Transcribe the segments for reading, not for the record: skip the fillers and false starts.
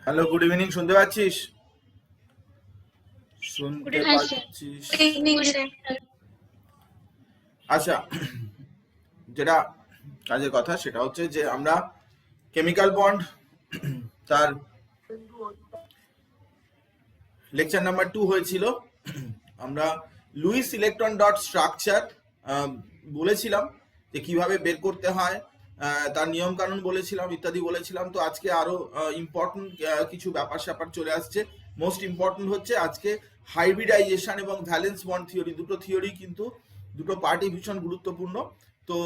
Hello, good evening. শুনতে পাচ্ছিস? শুনতে হ্যাঁ স্যার। পাচ্ছিস? Good evening sir. আচ্ছা, যেটা কাজের কথা সেটা হচ্ছে যে আমরা কেমিক্যাল বন্ড তার লেকচার নাম্বার 2 হয়েছিল। আমরা লুইস ইলেকট্রন ডট স্ট্রাকচার বলেছিলাম যে কিভাবে বের করতে হয়, তার নিয়ম কানুন বলেছিলাম, ইত্যাদি বলেছিলাম। তো আজকে আরো ইম্পর্টেন্ট কিছু ব্যাপার স্যাপার চলে আসছে। মোস্ট ইম্পর্টেন্ট হচ্ছে আজকে হাইব্রিডাইজেশন এবং ভ্যালেন্স বন্ড থিওরি, দুটো থিওরি কিন্তু দুটো পার্টি ভীষণ গুরুত্বপূর্ণ। তো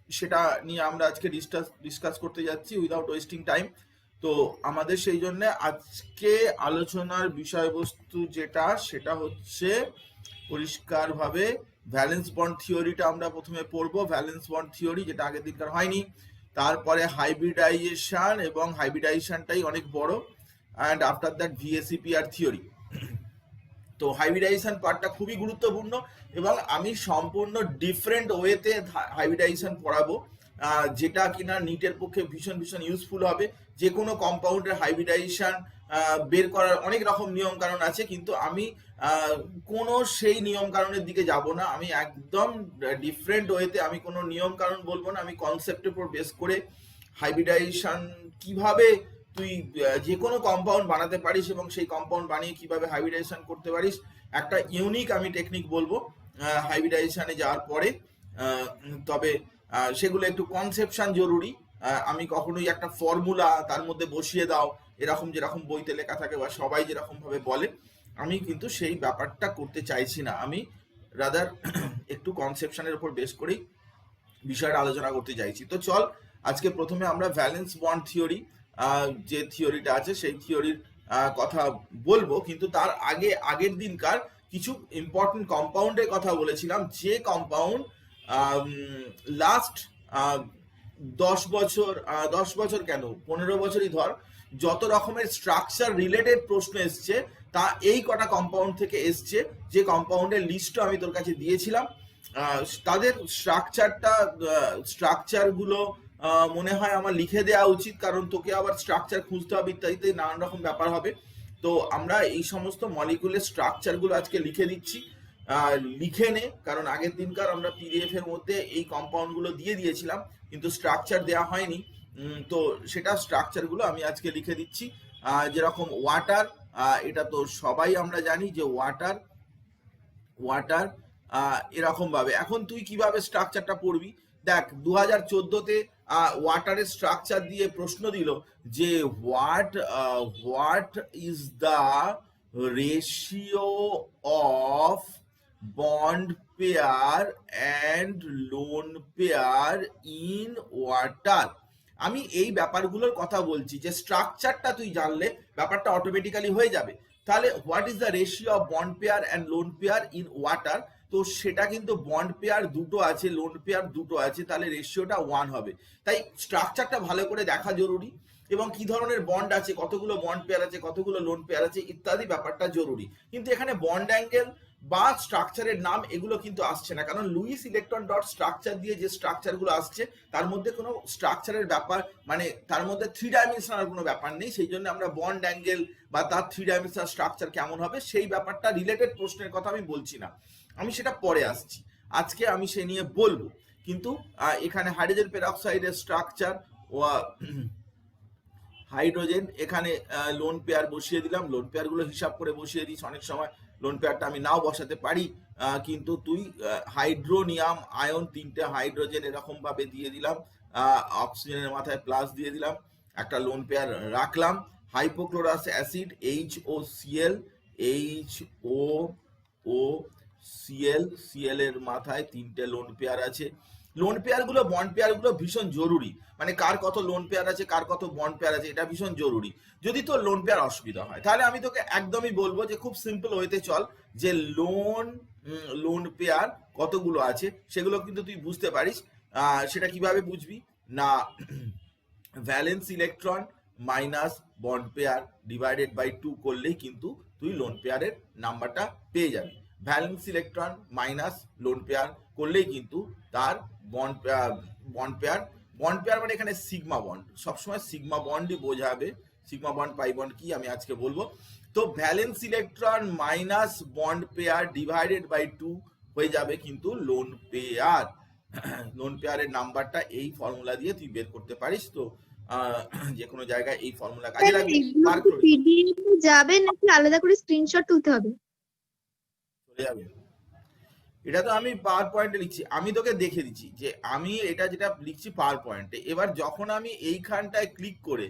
সেটা নিয়ে আমরা আজকে ডিসকাস করতে যাচ্ছি উইদাউট ওয়েস্টিং টাইম। তো আমাদের সেই জন্য আজকে আলোচনার বিষয়বস্তু যেটা সেটা হচ্ছে পরিষ্কারভাবে ভ্যালেন্স বন্ড থিওরিটা আমরা প্রথমে পড়বো, ভ্যালেন্স বন্ড থিওরি যেটা আগের দিনকার হয়নি। তারপরে হাইব্রিডাইজেশন, এবং হাইব্রিডাইজেশনটাই অনেক বড়, অ্যান্ড আফটার দ্যাট ভিএসিপিআর থিওরি। তো হাইব্রিডাইজেশন পার্টটা খুবই গুরুত্বপূর্ণ এবং আমি সম্পূর্ণ ডিফারেন্ট ওয়েতে হাইব্রিডাইজেশন পড়াবো, যেটা কিনা নিটের পক্ষে ভীষণ ভীষণ ইউজফুল হবে। যে কোনো কম্পাউন্ডের হাইব্রিডাইজেশন বের করার অনেক রকম নিয়ম কানুন আছে, কিন্তু আমি কোনো সেই নিয়ম কানুনের দিকে যাব না। আমি একদম ডিফারেন্ট ওয়েতে, আমি কোনো নিয়ম কানুন বলবো না, আমি কনসেপ্টের উপর বেস করে হাইব্রিডাইজেশন কিভাবে তুই যে কোনো কম্পাউন্ড বানাতে পারিস এবং সেই কম্পাউন্ড বানিয়ে কিভাবে হাইব্রিডাইজেশন করতে পারিস, একটা ইউনিক আমি টেকনিক বলবো হাইব্রিডাইজেশনে যাওয়ার পরে। তবে সেগুলো একটু কনসেপশন জরুরি। আমি কখনোই একটা ফর্মুলা তার মধ্যে বসিয়ে দাও এরকম যেরকম বইতে লেখা থাকে বা সবাই যেরকম ভাবে বলে, আমি কিন্তু সেই ব্যাপারটা করতে চাইছি না। আমি রাদার একটু কনসেপশনের উপর বেস করেই বিষয়টা আলোচনা করতে চাইছি। তো চল আজকে প্রথমে আমরা ভ্যালেন্স বন্ড থিওরি, যে থিওরিটা আছে সেই থিওরির কথা বলবো, কিন্তু তার আগে আগের দিনকার কিছু ইম্পর্টেন্ট কম্পাউন্ডের কথা বলেছিলাম, যে কম্পাউন্ড লাস্ট 10 বছর, 10 বছর কেন 15 বছরই ধর, যত রকমের স্ট্রাকচার রিলেটেড প্রশ্ন এসছে তা এই কটা কম্পাউন্ড থেকে এসছে। যে কম্পাউন্ডের লিস্টও আমি তোর কাছে দিয়েছিলাম, তাদের স্ট্রাকচারগুলো মনে হয় আমার লিখে দেওয়া উচিত, কারণ তোকে আবার স্ট্রাকচার খুঁজতে হবে, ইত্যাদিতে নানান রকম ব্যাপার হবে। তো আমরা এই সমস্ত মলিকুলের স্ট্রাকচারগুলো আজকে লিখে দিচ্ছি। লিখে নে, কারণ আগের দিনকার আমরা পিডিএফ এর মধ্যে এই কম্পাউন্ডগুলো দিয়ে দিয়েছিলাম কিন্তু স্ট্রাকচার দেওয়া হয়নি। তো সেটা স্ট্রাকচারগুলো আমি আজকে লিখে দিচ্ছি। যেরকম ওয়াটার, এটা তো সবাই আমরা জানি যে ওয়াটার ওয়াটার এরকম ভাবে। এখন তুই কিভাবে স্ট্রাকচারটা পড়বি দেখ, 2014-তে ওয়াটারের স্ট্রাকচার দিয়ে প্রশ্ন দিল যে what is the ratio of bond pair and lone pair in water. আমি এই ব্যাপারগুলোর কথা বলছি, যে স্ট্রাকচারটা তুই জানলে ব্যাপারটা অটোমেটিক্যালি হয়ে যাবে। তাহলে what is the ratio of bond pair and lone pair in water, তো সেটা কিন্তু বন্ড পেয়ার দুটো আছে, লোন পেয়ার দুটো আছে, তাহলে রেশিওটা 1 হবে। তাই স্ট্রাকচারটা ভালো করে দেখা জরুরি, এবং কি ধরনের বন্ড আছে, কতগুলো বন্ড পেয়ার আছে, কতগুলো লোন পেয়ার আছে, ইত্যাদি ব্যাপারটা জরুরি। কিন্তু এখানে বন্ড অ্যাঙ্গেল বা স্ট্রাকচারের নাম এগুলো কিন্তু আসছে না, কারণ লুইস ইলেকট্রন ডট স্ট্রাকচার দিয়ে যে স্ট্রাকচারগুলো আসছে তার মধ্যে কোনো স্ট্রাকচারের ব্যাপার, মানে তার মধ্যে 3 ডাইমেনশনাল কোনো ব্যাপার নেই। সেই জন্য আমরা বন্ড অ্যাঙ্গেল বা তার 3 ডাইমেনশনাল স্ট্রাকচার কেমন হবে সেই ব্যাপারটা রিলেটেড প্রশ্নের কথা আমি বলছি না, আমি সেটা পরে আসছি। আজকে আমি সে নিয়ে বলবো। কিন্তু এখানে হাইড্রোজেন পেরক্সাইডের স্ট্রাকচার ও হাইড্রোজেন, এখানে লোন পেয়ার বসিয়ে দিলাম, লোন পেয়ারগুলো হিসাব করে বসিয়ে দিস। অনেক সময় লোন পেয়ারটা আমি নাও বসাতে পারি, কিন্তু তুই হাইড্রোনিয়াম আয়ন 3টে হাইড্রোজেন এরকম ভাবে দিয়ে দিলাম, অক্সিজেনের মাথায় প্লাস দিয়ে দিলাম, একটা লোন পেয়ার রাখলাম। হাইপোক্লোরাস অ্যাসিড HOCl, HOOCl এর মাথায় 3টে লোন পেয়ার আছে। লোন পেয়ারগুলো বন্ড পেয়ারগুলো ভীষণ জরুরি, মানে কার কত লোন পেয়ার আছে কার কত বন্ড পেয়ার আছে এটা ভীষণ জরুরি। যদি তোর লোন পেয়ার অসুবিধা হয় তাহলে আমি তোকে একদমই বলবো যে খুব সিম্পল ওয়েতে চল, যে লোন পেয়ার কতগুলো আছে সেগুলো কিন্তু তুই বুঝতে পারিস। সেটা কিভাবে বুঝবি না, valence electron minus bond pair divided by 2 করলেই কিন্তু তুই লোন পেয়ারের নাম্বারটা পেয়ে যাবি। Valence electron minus lone pair করলেই কিন্তু তার বন্ড পেয়ার মানে এখানে সিগমা বন্ড, সবসময় সিগমা বন্ডই বোঝাবে সিগমা বন্ড পাই বন্ড কি আমি আজকে বলবো। তো valence electron minus bond pair divided by 2 হয়ে যাবে কিন্তু লোন পেয়ার। লোন পেয়ারের নাম্বারটা এই ফর্মুলা দিয়ে তুই বের করতে পারিস। তো যে কোনো জায়গায় এই ফর্মুলা কাজে লাগবে। পিডিএফ যাবে নাকি আলাদা করে স্ক্রিনশট তুলতে হবে? চলে যাবে। এটা তো আমি পাওয়ার পয়েন্টে লিখছি, আমি তোকে দেখে দিচ্ছি যে আমি এটা যেটা লিখছি পাওয়ার পয়েন্টে। এবার যখন আমি এইখানটায় ক্লিক করে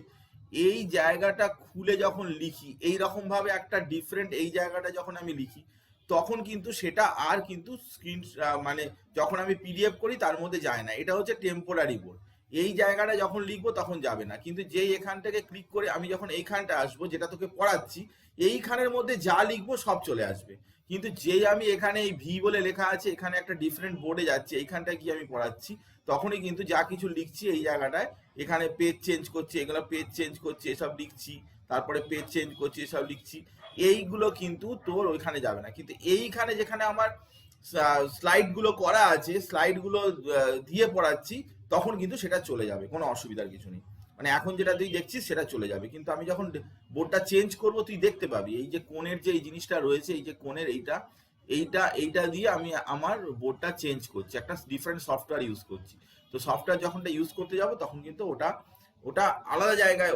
এই জায়গাটা খুলে যখন লিখি এই রকম ভাবে একটা ডিফারেন্ট এই জায়গাটা যখন আমি লিখি, তখন কিন্তু সেটা আর কিন্তু স্ক্রিন মানে যখন আমি পিডিএফ করি তার মধ্যে যায় না। এটা হচ্ছে টেম্পোরারি বোর্ড। এই জায়গাটা যখন লিখবো তখন যাবে না, কিন্তু যেই এখান থেকে ক্লিক করে আমি যখন এইখানটা আসবো যেটা তোকে পড়াচ্ছি, এইখানের মধ্যে যা লিখবো সব চলে আসবে। কিন্তু যেই আমি এখানে এই ভি বলে লেখা আছে এখানে একটা ডিফারেন্ট বোর্ডে যাচ্ছে, এইখানটায় কি আমি পড়াচ্ছি, তখনই কিন্তু যা কিছু লিখছি এই জায়গাটায় এখানে পেজ চেঞ্জ করছি, এগুলো পেজ চেঞ্জ করছি এসব লিখছি, তারপরে পেজ চেঞ্জ করছি এসব লিখছি, এইগুলো কিন্তু তোর ওইখানে যাবে না। কিন্তু এইখানে যেখানে আমার স্লাইডগুলো করা আছে, স্লাইডগুলো দিয়ে পড়াচ্ছি, তখন কিন্তু সেটা চলে যাবে, কোনো অসুবিধার কিছু নেই। মানে এখন যেটা তুই দেখছিস সেটা চলে যাবে, কিন্তু আমি যখন বোর্ডটা চেঞ্জ করব তুই দেখতে পাবি এই যে কোণের যে এই জিনিসটা রয়েছে, এই যে কোণের এইটা দিয়ে আমি আমার বোর্ডটা চেঞ্জ করছি, একটা ডিফারেন্ট সফটওয়্যার ইউজ করছি। তো সফটওয়্যার যখন ইউজ করতে যাব তখন কিন্তু ওটা আলাদা জায়গায়,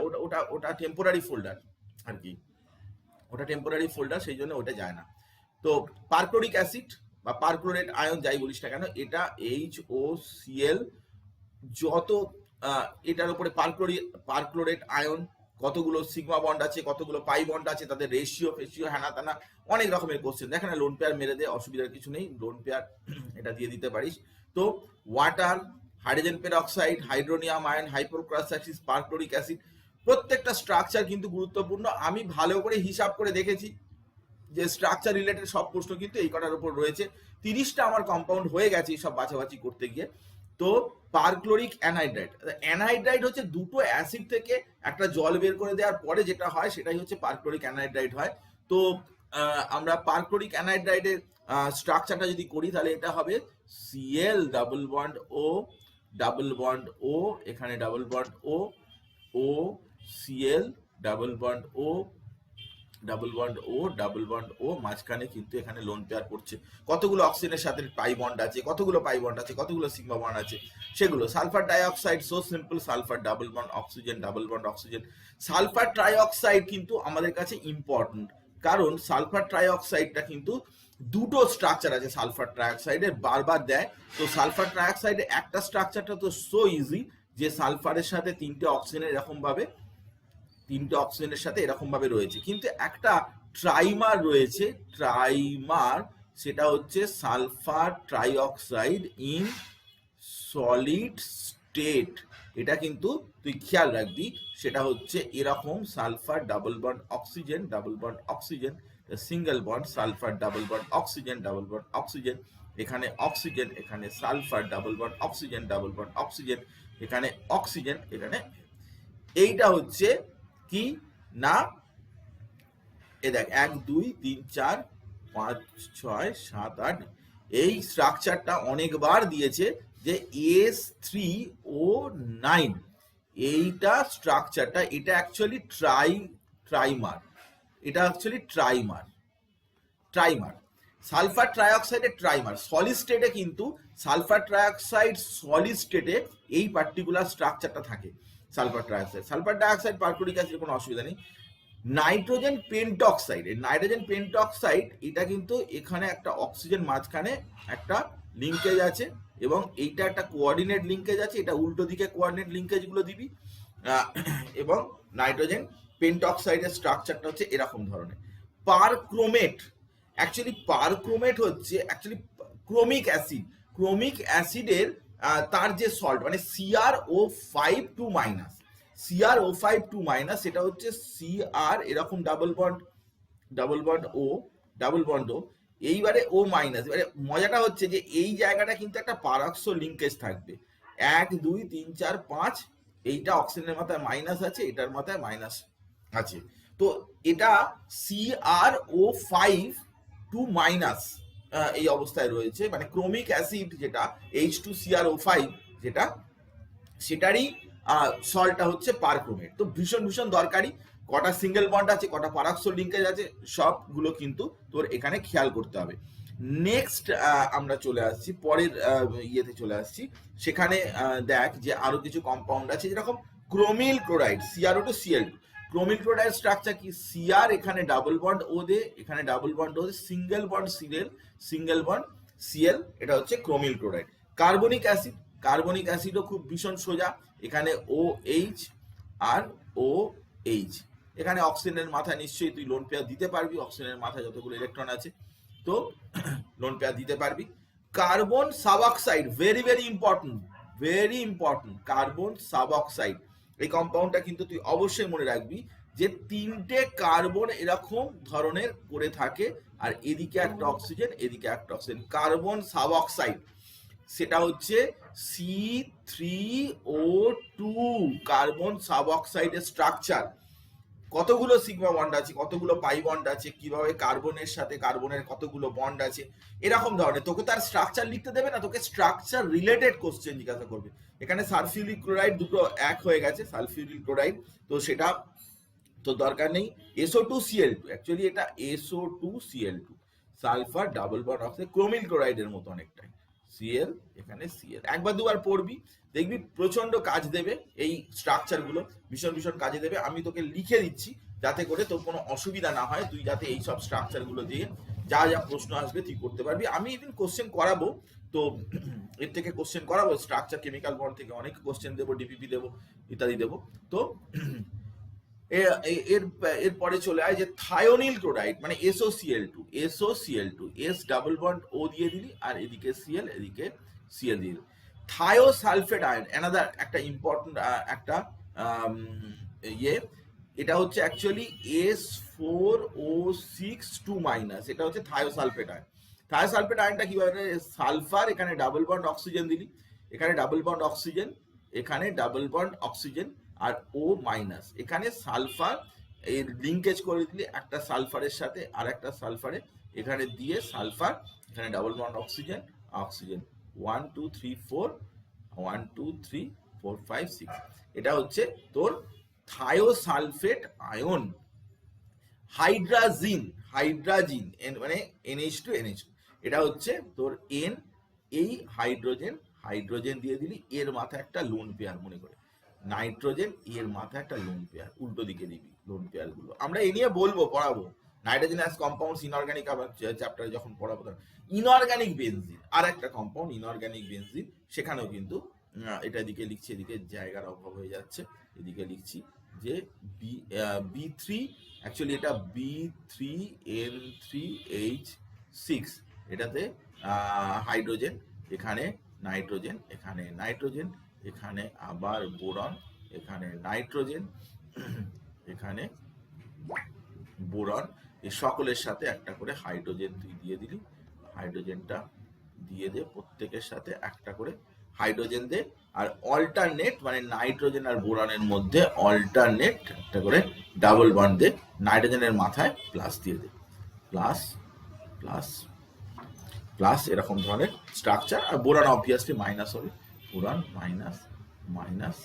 ওটা টেম্পোরারি ফোল্ডার আর কি, ওটা টেম্পোরারি ফোল্ডার, সেই জন্য ওটা যায় না। তো পারক্লোরিক অ্যাসিড বা পারক্লোরেট আয়ন যাই বলিস না কেন, এটা HOCl, যত এটার উপরে পারক্লোরেট আয়ন কতগুলো সিগমা বন্ড আছে, কতগুলো পাই বন্ড আছে, তাদের রেশিও ফেশিও হ্যানা তানা অনেক রকমের কোশ্চেন। দেখেন লোন পেয়ার মেরে দে, অসুবিধার কিছু নেই, লোন পেয়ার এটা দিয়ে দিতে পারিস। তো water, hydrogen peroxide, hydronium ion, hypochlorous acid, perchloric acid, প্রত্যেকটা স্ট্রাকচার কিন্তু গুরুত্বপূর্ণ। আমি ভালো করে হিসাব করে দেখেছি যে স্ট্রাকচার রিলেটেড সব প্রশ্ন কিন্তু এই কটার উপর রয়েছে। 30টা আমার কম্পাউন্ড হয়ে গেছে সব বাছাবাছি করতে গিয়ে। তো পারক্লোরিক অ্যানহাইড্রাইড, অ্যানহাইড্রাইড হচ্ছে দুটো অ্যাসিড থেকে একটা জল বের করে দেওয়ার পরে যেটা হয় সেটাই হচ্ছে পারক্লোরিক অ্যানহাইড্রাইড হয়। তো আমরা পারক্লোরিক অ্যানহাইড্রাইডের স্ট্রাকচারটা যদি করি তাহলে এটা হবে Cl ডাবল বন্ড O, এখানে double bond O, Cl double bond O, double bond O, মাঝখানে কিন্তু এখানে লোন পেয়ার করছে। কতগুলো অক্সিজেনের সাথে পাই বন্ড আছে, কতগুলো পাই বন্ড আছে, কতগুলো সিগমা বন্ড আছে সেগুলো। Sulphur dioxide, so simple, sulphur double bond oxygen, double bond oxygen. Sulphur trioxide কিন্তু আমাদের কাছে ইম্পর্টেন্ট, কারণ সালফার ট্রাইঅক্সাইডটা কিন্তু দুটো স্ট্রাকচার আছে সালফার ট্রাইঅক্সাইডের, বারবার দেয়। তো সালফার ট্রাইঅক্সাইডের একটা স্ট্রাকচারটা তো সো ইজি, যে সালফারের সাথে তিনটে অক্সিজেনের এরকম ভাবে রয়েছে, কিন্তু একটা ট্রাইমার রয়েছে, সেটা হচ্ছে sulphur trioxide in solid state. এটা কিন্তু তুই খেয়াল রাখবি, সেটা হচ্ছে এরকম sulphur double bond oxygen, single bond sulphur double bond oxygen, এখানে অক্সিজেন, এখানে সালফার ডাবল বন্ড অক্সিজেন, এখানে অক্সিজেন, এখানে। এইটা হচ্ছে কি না, এ দেখ 1 2 3 4 5 6 7 8, এই স্ট্রাকচারটা অনেকবার দিয়েছে যে S3O9, এইটা স্ট্রাকচারটা, এটা অ্যাকচুয়ালি ট্রাইমার, সালফার ট্রাইঅক্সাইডের ট্রাইমার। সলিড স্টেটে কিন্তু সালফার ট্রাইঅক্সাইড সলিড স্টেটে এই পার্টিকুলার স্ট্রাকচারটা থাকে। সালফার ডাইঅক্সাইড পারক্লোরিক অ্যাসিড কোনো অসুবিধা নেই। নাইট্রোজেন পেন্টক্সাইড, এটা কিন্তু এখানে একটা অক্সিজেন মাঝখানে একটা লিঙ্কেজ আছে, এবং এইটা একটা কোঅর্ডিনেট লিঙ্কেজ আছে, এটা উল্টো দিকে কোঅর্ডিনেট লিঙ্কেজ গুলো দিবি। এবং নাইট্রোজেন পেন্টক্সাইডের স্ট্রাকচারটা হচ্ছে এরকম ধরনের। পারক্রোমেট হচ্ছে ক্রোমিক অ্যাসিডের তার যে সল্ট, মানে CrO5 2-, সেটা হচ্ছে Cr এরকম ডাবল বন্ড ও, এইবারে O-। এবারে মজাটা হচ্ছে যে এই জায়গাটা কিন্তু একটা পারক্সো লিঙ্কেজ থাকবে, 1 2 3 4 5, এইটা অক্সিজেনের মাথায় মাইনাস আছে, এটার মাথায় মাইনাস আছে। তো এটা CrO5 2- এই অবস্থায় রয়েছে, মানে ক্রোমিক অ্যাসিড যেটা H2CrO5 যেটা, সেটারই সলটা হচ্ছে পারক্রোমেট। তো ভীষণ ভীষণ দরকারি। কটা সিঙ্গেল বন্ড আছে, কটা পারাক্সল লিঙ্কেজ আছে, সবগুলো কিন্তু তোর এখানে খেয়াল করতে হবে। নেক্সট আমরা চলে আসছি পরের ইয়েতে চলে আসছি। সেখানে দেখ যে আরো কিছু কম্পাউন্ড আছে, যেরকম chromyl chloride, CrO2 Cl2। Chromyl chloride structure কি? Cr, এখানে ডাবল বন্ড ও দে, এখানে ডাবল বন্ড ও দে, single bond Cl, single bond Cl, এটা হচ্ছে chromyl chloride. Carbonic acid, carbonic অ্যাসিডও খুব ভীষণ সোজা, এখানে OH আর OH। এখানে অক্সিজেনের মাথায় নিশ্চয়ই তুই লোন পেয়ার দিতে পারবি, অক্সিজেনের মাথায় যতগুলো ইলেকট্রন আছে, তো লোন পেয়ার দিতে পারবি। Carbon suboxide, very very important, very important, carbon suboxide. এই কম্পাউন্ডটা কিন্তু তুই অবশ্যই মনে রাখবি যে 3টে কার্বন এরকম ধরনের করে থাকে, আর এদিকে একটা অক্সিজেন, এদিকে একটা অক্সিজেন, কার্বন সাবঅক্সাইড। সেটা হচ্ছে C3O2, কার্বন সাবঅক্সাইডের স্ট্রাকচার। কতগুলো সিগমা বন্ড আছে, কতগুলো পাই বন্ড আছে, কিভাবে কার্বনের সাথে কার্বনের কতগুলো বন্ড আছে, এরকম ধরনের। তোকে তার স্ট্রাকচার লিখতে দেবে না, তোকে স্ট্রাকচার রিলেটেড কোশ্চেন জিজ্ঞাসা করবে। এখানে সালফিউরিক ক্লোরাইড দুটো এক হয়ে গেছে, সালফিউরিক ক্লোরাইড, তো সেটা তো দরকার নেই। SO2Cl2, অ্যাকচুয়ালি এটা SO2Cl2, sulphur double bond oxide, chromyl ক্লোরাইডের মতো অনেকটাই। Cl, এখানে Cl, একবার দুবার পড়বি, দেখবি প্রচন্ড কাজ দেবে এই স্ট্রাকচার গুলো, ভীষণ ভীষণ কাজে দেবে। আমি তোকে লিখে দিচ্ছি যাতে করে তোর কোনো অসুবিধা না হয়, তুই যাতে এই সব স্ট্রাকচার গুলো দিয়ে যা যা প্রশ্ন আসবে তুই করতে পারবি। আমি ইভেন কোশ্চেন করাবো, তো এর থেকে কোশ্চেন করাবো, স্ট্রাকচার কেমিক্যাল বন্ড থেকে অনেক কোশ্চেন দেবো, ডিপিপি দেবো, ইত্যাদি দেবো। তো এরপরে চলে আয় যে থায়োনিল ক্লোরাইড, মানে SOCl2, SOCl2, S double bond O দিয়ে দিলি, আর এদিকে Cl, এদিকে Cl দিয়ে দিলি। থায়োসালফেট আয়ন, অ্যানাদার একটা ইম্পর্টেন্ট একটা ইয়ে, এটা হচ্ছে অ্যাকচুয়ালি S4O6 2-, এটা হচ্ছে থায়োসালফেট আয়ন। থায়োসালফেট আয়নটা কিভাবে? সালফার, এখানে ডাবল বন্ড অক্সিজেন দিলি, এখানে ডাবল বন্ড অক্সিজেন, এখানে ডাবল বন্ড অক্সিজেন, আর O-, এখানে সালফার এর লিঙ্কেজ করে দিলি একটা সালফারের সাথে আর একটা সালফারে, এখানে দিয়ে সালফার, এখানে ডাবল বন্ড অক্সিজেন, অক্সিজেন, 1 2 3 4, 1 2 3 4 5 6, এটা হচ্ছে তোর থায়োসালফেট আয়ন। হাইড্রাজিন, হাইড্রাজিন মানে NH2NH2, এটা হচ্ছে তোর N, এই হাইড্রোজেন, হাইড্রোজেন দিয়ে দিলি, এর মাথায় একটা লোন পেয়ার মনে করে, নাইট্রোজেন, এর মাথায় একটা লোন পেয়ার, উল্টো দিকে দিবি লোন পেয়ার গুলো। আমরা এ নিয়ে বলবো, পড়াবো নাইট্রোজেনাস কম্পাউন্ডস ইনঅর্গানিক, আবার চ্যাপ্টারে যখন পড়াবো। ইনঅর্গানিক বেনজিন, আর একটা কম্পাউন্ড ইনঅর্গানিক বেনজিন, সেখানেও কিন্তু এটা এদিকে লিখছি, এদিকে জায়গার অভাব হয়ে যাচ্ছে, এদিকে লিখছি যে B3, অ্যাকচুয়ালি এটা B3N3H6, এটাতে হাইড্রোজেন, এখানে নাইট্রোজেন, এখানে নাইট্রোজেন, এখানে আবার বোরন, এখানে নাইট্রোজেন, এখানে বোরন, এই সকলের সাথে একটা করে হাইড্রোজেন তুই দিয়ে দিলি, হাইড্রোজেনটা দিয়ে দে, প্রত্যেকের সাথে একটা করে হাইড্রোজেন দে, আর অল্টারনেট, মানে নাইট্রোজেন আর বোরনের মধ্যে অল্টারনেট একটা করে ডাবল বন্ড দে, নাইট্রোজেনের মাথায় প্লাস দিয়ে দে, প্লাস প্লাস প্লাস, এরকম ধরনের স্ট্রাকচার। আর বোরন অবভিয়াসলি মাইনাস হবে, বোরন মাইনাস মাইনাস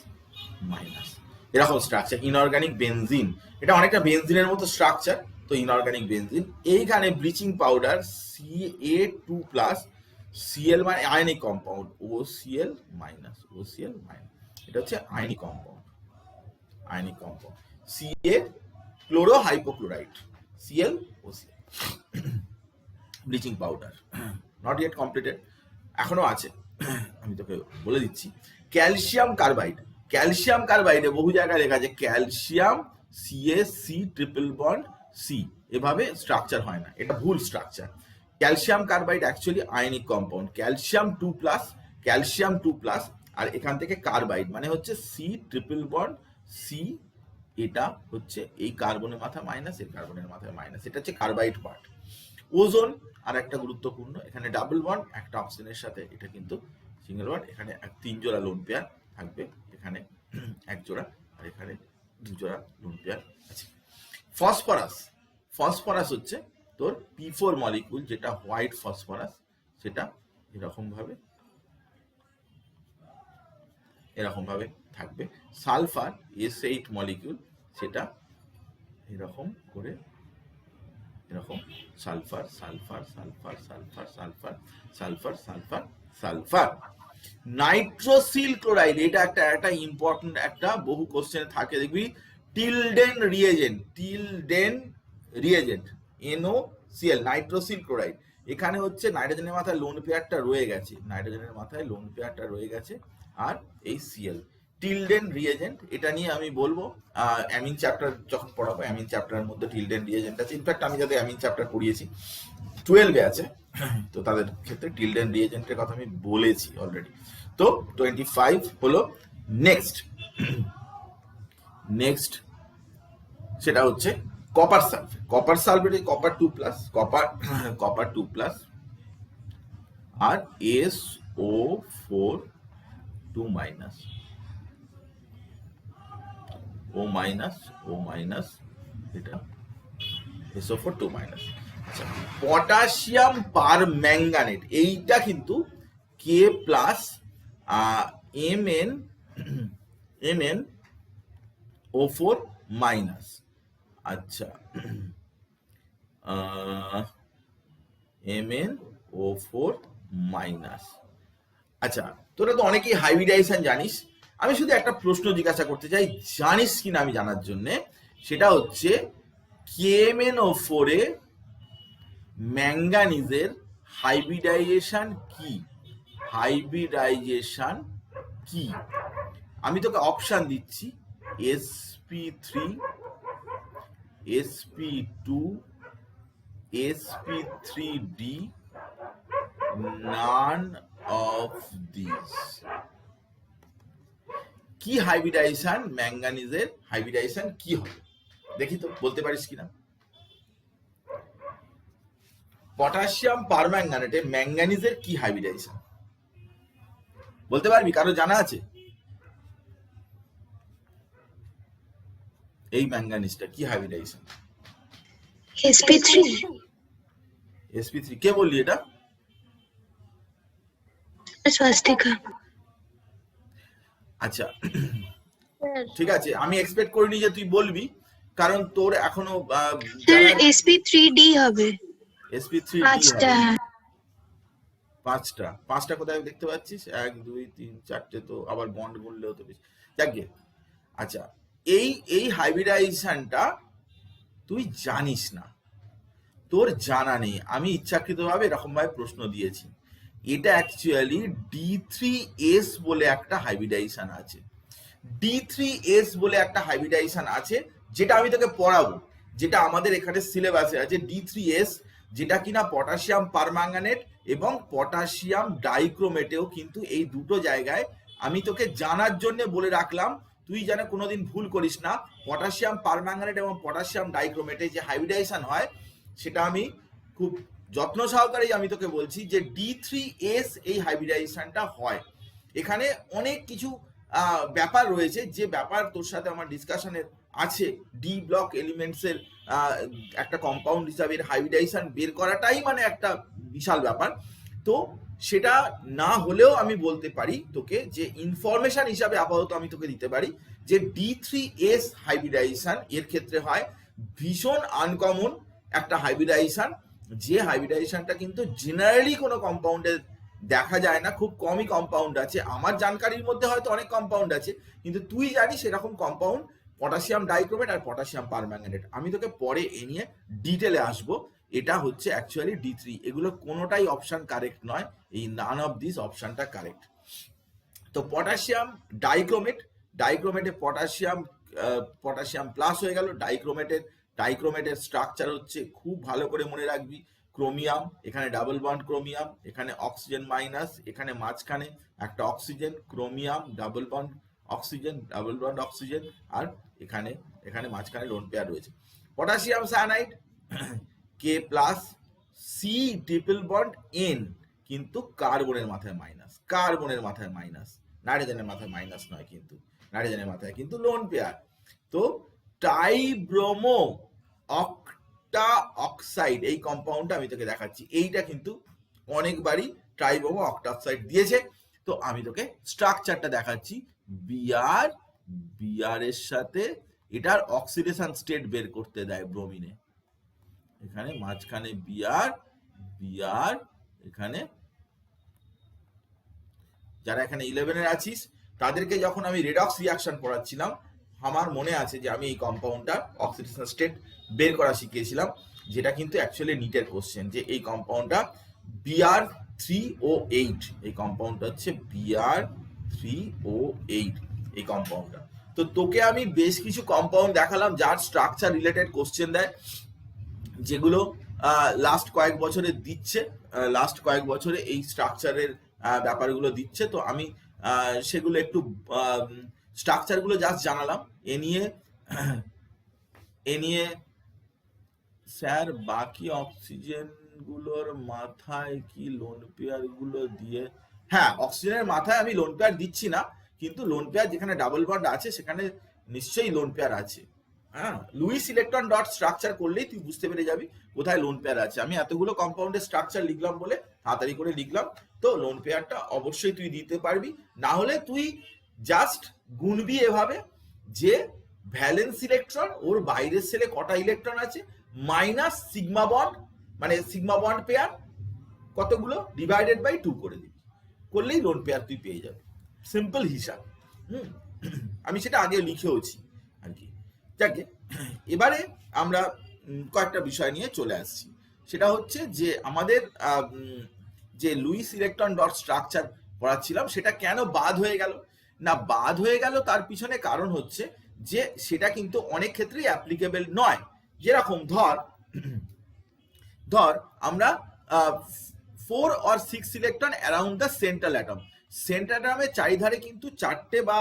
মাইনাস, এরকম স্ট্রাকচার। ইনঅর্গানিক বেনজিন, এটা অনেকটা বেনজিনের মতো স্ট্রাকচার, তো ইনঅর্গানিক বেনজিন। এইখানে ব্লিচিং পাউডার Ca2+, Cl মানে আয়নিক কম্পাউন্ড, OCl-, OCl-, এটা হচ্ছে ionic compound, ionic compound. Ca chloro hypochlorite, Cl OCl, bleaching powder not yet completed, এখনো আছে, আমি তোকে বলে দিচ্ছি। ক্যালসিয়াম কার্বাইড, ক্যালসিয়াম কার্বাইডে বহু জায়গায় লেখা আছে calcium CaC triple bond C, এভাবে স্ট্রাকচার হয় না, এটা ভুল structure. Calcium carbide actually ionic compound, calcium 2+, calcium 2+, আর এখান থেকে কার্বাইড মানে হচ্ছে C ট্রিপল বন্ড C, এটা হচ্ছে এই কার্বনের মাথা মাইনাস, এই কার্বনের মাথায় মাইনাস, এটা হচ্ছে কার্বাইড পার্ট। ওজোন আর একটা গুরুত্বপূর্ণ, এখানে ডাবল বন্ড একটা অক্সিজেনের সাথে, এটা কিন্তু সিঙ্গেল বন্ড, এখানে 3 জোড়া লোন পেয়ার থাকবে, এখানে 1 জোড়া, আর এখানে 2 জোড়া লোন পেয়ার আছে। ফসফরাস, ফসফরাস হচ্ছে তোর P4 মলিকুল, যেটা হোয়াইট ফসফরাস, সেটা এরকম ভাবে থাকবে সালফার S8 মলিকিউল, সেটা এরকম করে এরকম sulphur sulphur sulphur sulphur sulphur sulphur sulphur sulphur. Nitrosyl chloride, এটা একটা ইম্পর্টেন্ট, একটা বহু কোশ্চেন থাকে দেখবি, টিলডেন রিয়েজেন্ট NOCl, নাইট্রোসিল ক্লোরাইড। এখানে হচ্ছে নাইট্রোজেনের মাথায় লোন পেয়ারটা রয়ে গেছে, আর এই Cl টিলডেন রিয়েজেন্ট, এটা নিয়ে আমি বলবো অ্যামিন চ্যাপ্টার যখন পড়াবো, অ্যামিন চ্যাপ্টারের মধ্যে টিলডেন রিয়েজেন্ট আছে। ইনফ্যাক্ট আমি যাদের অ্যামিন চ্যাপ্টার পড়িয়েছি 12-এ আছে, তো তাদের ক্ষেত্রে টিলডেন রিয়েজেন্টের কথা আমি বলেছি অলরেডি। তো 25 হলো নেক্সট সেটা হচ্ছে কপার সালফেট, কপার 2+, আর SO4 2-, O-, এটা SO4 2-। আচ্ছা, পটাশিয়াম পার ম্যাঙ্গানেট, এইটা কিন্তু K+, MnO4-। আচ্ছা, MnO4-। আচ্ছা, তোরা তো অনেকেই হাইব্রিডাইজেশন জানিস, আমি শুধু একটা প্রশ্ন জিজ্ঞাসা করতে চাই, জানিস কিনা আমি জানার জন্য, সেটা হচ্ছে KMnO4 এ ম্যাঙ্গানিজের হাইব্রিডাইজেশন কি? আমি তোকে অপশন দিচ্ছি, sp3, sp2, sp3d, none of these। কি হাইব্রিডাইজেশন, ম্যাঙ্গানিজের হাইব্রিডাইজেশন কি হবে, দেখি তো বলতে পারিস কিনা। পটাশিয়াম পারম্যাঙ্গানেটে ম্যাঙ্গানিজের কি হাইব্রিডাইজেশন বলতে পারবি? কারো জানা আছে এই ম্যাঙ্গানিজটা কি হাইব্রিডাইজেশন? sp3। কে বললি এটা? স্বাস্তিকা। আচ্ছা, ঠিক আছে, আমি এক্সপেক্ট করিনি যে তুই বলবি, কারণ তোর এখনো sp3d হবে। sp3d পাঁচটা কোথায় দেখতে পাচ্ছিস? 1 2 3 4টে, তো আবার বন্ড গুনলেও তো বেশি। যাকে, আচ্ছা, এই হাইব্রিডাইজেশনটা তুই জানিস না, তোর জানা নেই, আমি ইচ্ছাকৃতভাবে এরকম ভাবে প্রশ্ন দিয়েছি। এটা অ্যাকচুয়ালি D3S বলে একটা হাইব্রিডাইজেশন আছে, D3S বলে একটা হাইব্রিডাইজেশন আছে, যেটা আমি তোকে পড়াবো, যেটা আমাদের এখানে সিলেবাসে আছে। D3S, যেটা কিনা পটাশিয়াম পারম্যাঙ্গানেট এবং পটাশিয়াম ডাইক্রোমেটেও কিন্তু এই দুটো জায়গায় আমি তোকে জানার জন্য বলে রাখলাম, তুই যেন কোনোদিন ভুল করিস না। পটাশিয়াম পারম্যাঙ্গানেট এবং পটাশিয়াম ডাইক্রোমেটে যে হাইব্রিডাইজেশন হয়, সেটা আমি খুব যত্ন সহকারে আমি তোকে বলছি যে D3S এই হাইব্রিডাইজেশনটা হয়। এখানে অনেক কিছু ব্যাপার রয়েছে, যে ব্যাপার তোর সাথে আমার ডিসকাশনের আছে। ডি ব্লক এলিমেন্টসের একটা কম্পাউন্ড হিসাবে হাইব্রিডাইজেশন বের করাটাই মানে একটা বিশাল ব্যাপার। তো সেটা না হলেও আমি বলতে পারি তোকে, যে ইনফরমেশন হিসাবে আপাতত আমি তোকে দিতে পারি যে D3S হাইব্রিডাইজেশন এর ক্ষেত্রে হয় ভীষণ আনকমন একটা হাইব্রিডাইজেশন, যে হাইব্রিডাইজেশনটা কিন্তু জেনারেলি কোনো কম্পাউন্ডে দেখা যায় না, খুব কমই কম্পাউন্ড আছে। আমার জানকারির মধ্যে হয়তো অনেক কম্পাউন্ড আছে, কিন্তু তুই জানিস এরকম কম্পাউন্ড পটাশিয়াম ডাইক্রোমেট আর পটাশিয়াম পারম্যাঙ্গানেট। আমি তোকে পরে এ নিয়ে ডিটেলে আসবো। এটা হচ্ছে অ্যাকচুয়ালি D3। এগুলো কোনোটাই অপশন কারেক্ট নয়, এই নান অফ দিস অপশনটা কারেক্ট। তো পটাশিয়াম ডাইক্রোমেটে পটাশিয়াম প্লাস হয়ে গেল। ডাইক্রোমেটের স্ট্রাকচার হচ্ছে, খুব ভালো করে মনে রাখবি, ক্রোমিয়াম, এখানে ডাবল বন্ড ক্রোমিয়াম, এখানে অক্সিজেন মাইনাস, এখানে মাঝখানে একটা oxygen, chromium double bond oxygen, আর এখানে মাঝখানে লোন পেয়ার রয়েছে। Potassium cyanide K+, C triple bond N, কিন্তু কার্বনের মাথায় মাইনাস, নাইট্রোজেনের মাথায় মাইনাস নয়, কিন্তু নাইট্রোজেনের মাথায় কিন্তু লোন পেয়ার। তো ট্রাইব্রোমো অক্টা অক্সাইড, এই কম্পাউন্ডটা আমি তোকে দেখাচ্ছি, এইটা কিন্তু অনেকবারই ট্রাইব্রোমো অক্টা অক্সাইড দিয়েছে। তো আমি তোকে স্ট্রাকচারটা দেখাচ্ছি বিআর, বিআর এর সাথে এটার অক্সিডেশন স্টেট বের করতে দেয় ব্রোমিনে। এখানে মাঝখানে বিআর, বিআর, এখানে যারা এখানে 11 এর আছিস তাদেরকে যখন আমি রেডক্স রিয়াকশন পড়াচ্ছিলাম, আমার মনে আছে যে আমি এই কম্পাউন্ডটা অক্সিডেশন স্টেট বের করা শিখিয়েছিলাম, যেটা কিন্তু অ্যাকচুয়ালি নিটের কোশ্চেন, যে এই কম্পাউন্ডটা Br3O8, এই কম্পাউন্ডটা হচ্ছে Br3O8 এই কম্পাউন্ডটা। তো তোকে আমি বেশ কিছু কম্পাউন্ড দেখালাম যার স্ট্রাকচার রিলেটেড কোশ্চেন দেয়, যেগুলো লাস্ট কয়েক বছরে দিচ্ছে, লাস্ট কয়েক বছরে এই স্ট্রাকচারের ব্যাপারগুলো দিচ্ছে। তো আমি সেগুলো একটু স্ট্রাকচারগুলো জাস্ট জানালাম। এ নিয়ে স্যার বাকি অক্সিজেন গুলোর মাথায় কি লোন পেয়ার গুলো দিয়ে, হ্যাঁ অক্সিজেনের মাথায় আমি লোন পেয়ার দিচ্ছি না, কিন্তু লোন পেয়ার যেখানে ডাবল বন্ড আছে সেখানে নিশ্চয়ই লোন পেয়ার আছে। হ্যাঁ, লুইস ইলেকট্রন ডট স্ট্রাকচার করলেই তুই বুঝতে পেরে যাবি কোথায় লোন পেয়ার আছে। আমি এতগুলো কম্পাউন্ডের স্ট্রাকচার লিখলাম বলে তাড়াতাড়ি করে লিখলাম, তো লোন পেয়ারটা অবশ্যই তুই দিতে পারবি। না হলে তুই জাস্ট গুনবি এভাবে যে ভ্যালেন্স ইলেকট্রন ওর বাইরের সেলে কটা ইলেকট্রন আছে মাইনাস সিগমা বন্ড, মানে সিগমা বন্ড পেয়ার কতগুলো ডিভাইডেড বাই 2 করে দিবি, করলেই লোন পেয়ার তুই পেয়ে যাবি। সিম্পল হিসাব। আমি সেটা আগে লিখেওছি আর কি। যাকে এবারে আমরা কয়েকটা বিষয় নিয়ে চলে আসছি, সেটা হচ্ছে যে আমাদের যে লুইস ইলেকট্রন ডট স্ট্রাকচার পড়াচ্ছিলাম সেটা কেন বাদ হয়ে গেল না, বাদ হয়ে গেল তার পিছনে কারণ হচ্ছে যে সেটা কিন্তু অনেক ক্ষেত্রেই অ্যাপ্লিকেবল নয়। যেরকম ধর আমরা 4 or 6 electron around the central atom, central অ্যাটমের চারিধারে কিন্তু 4টে বা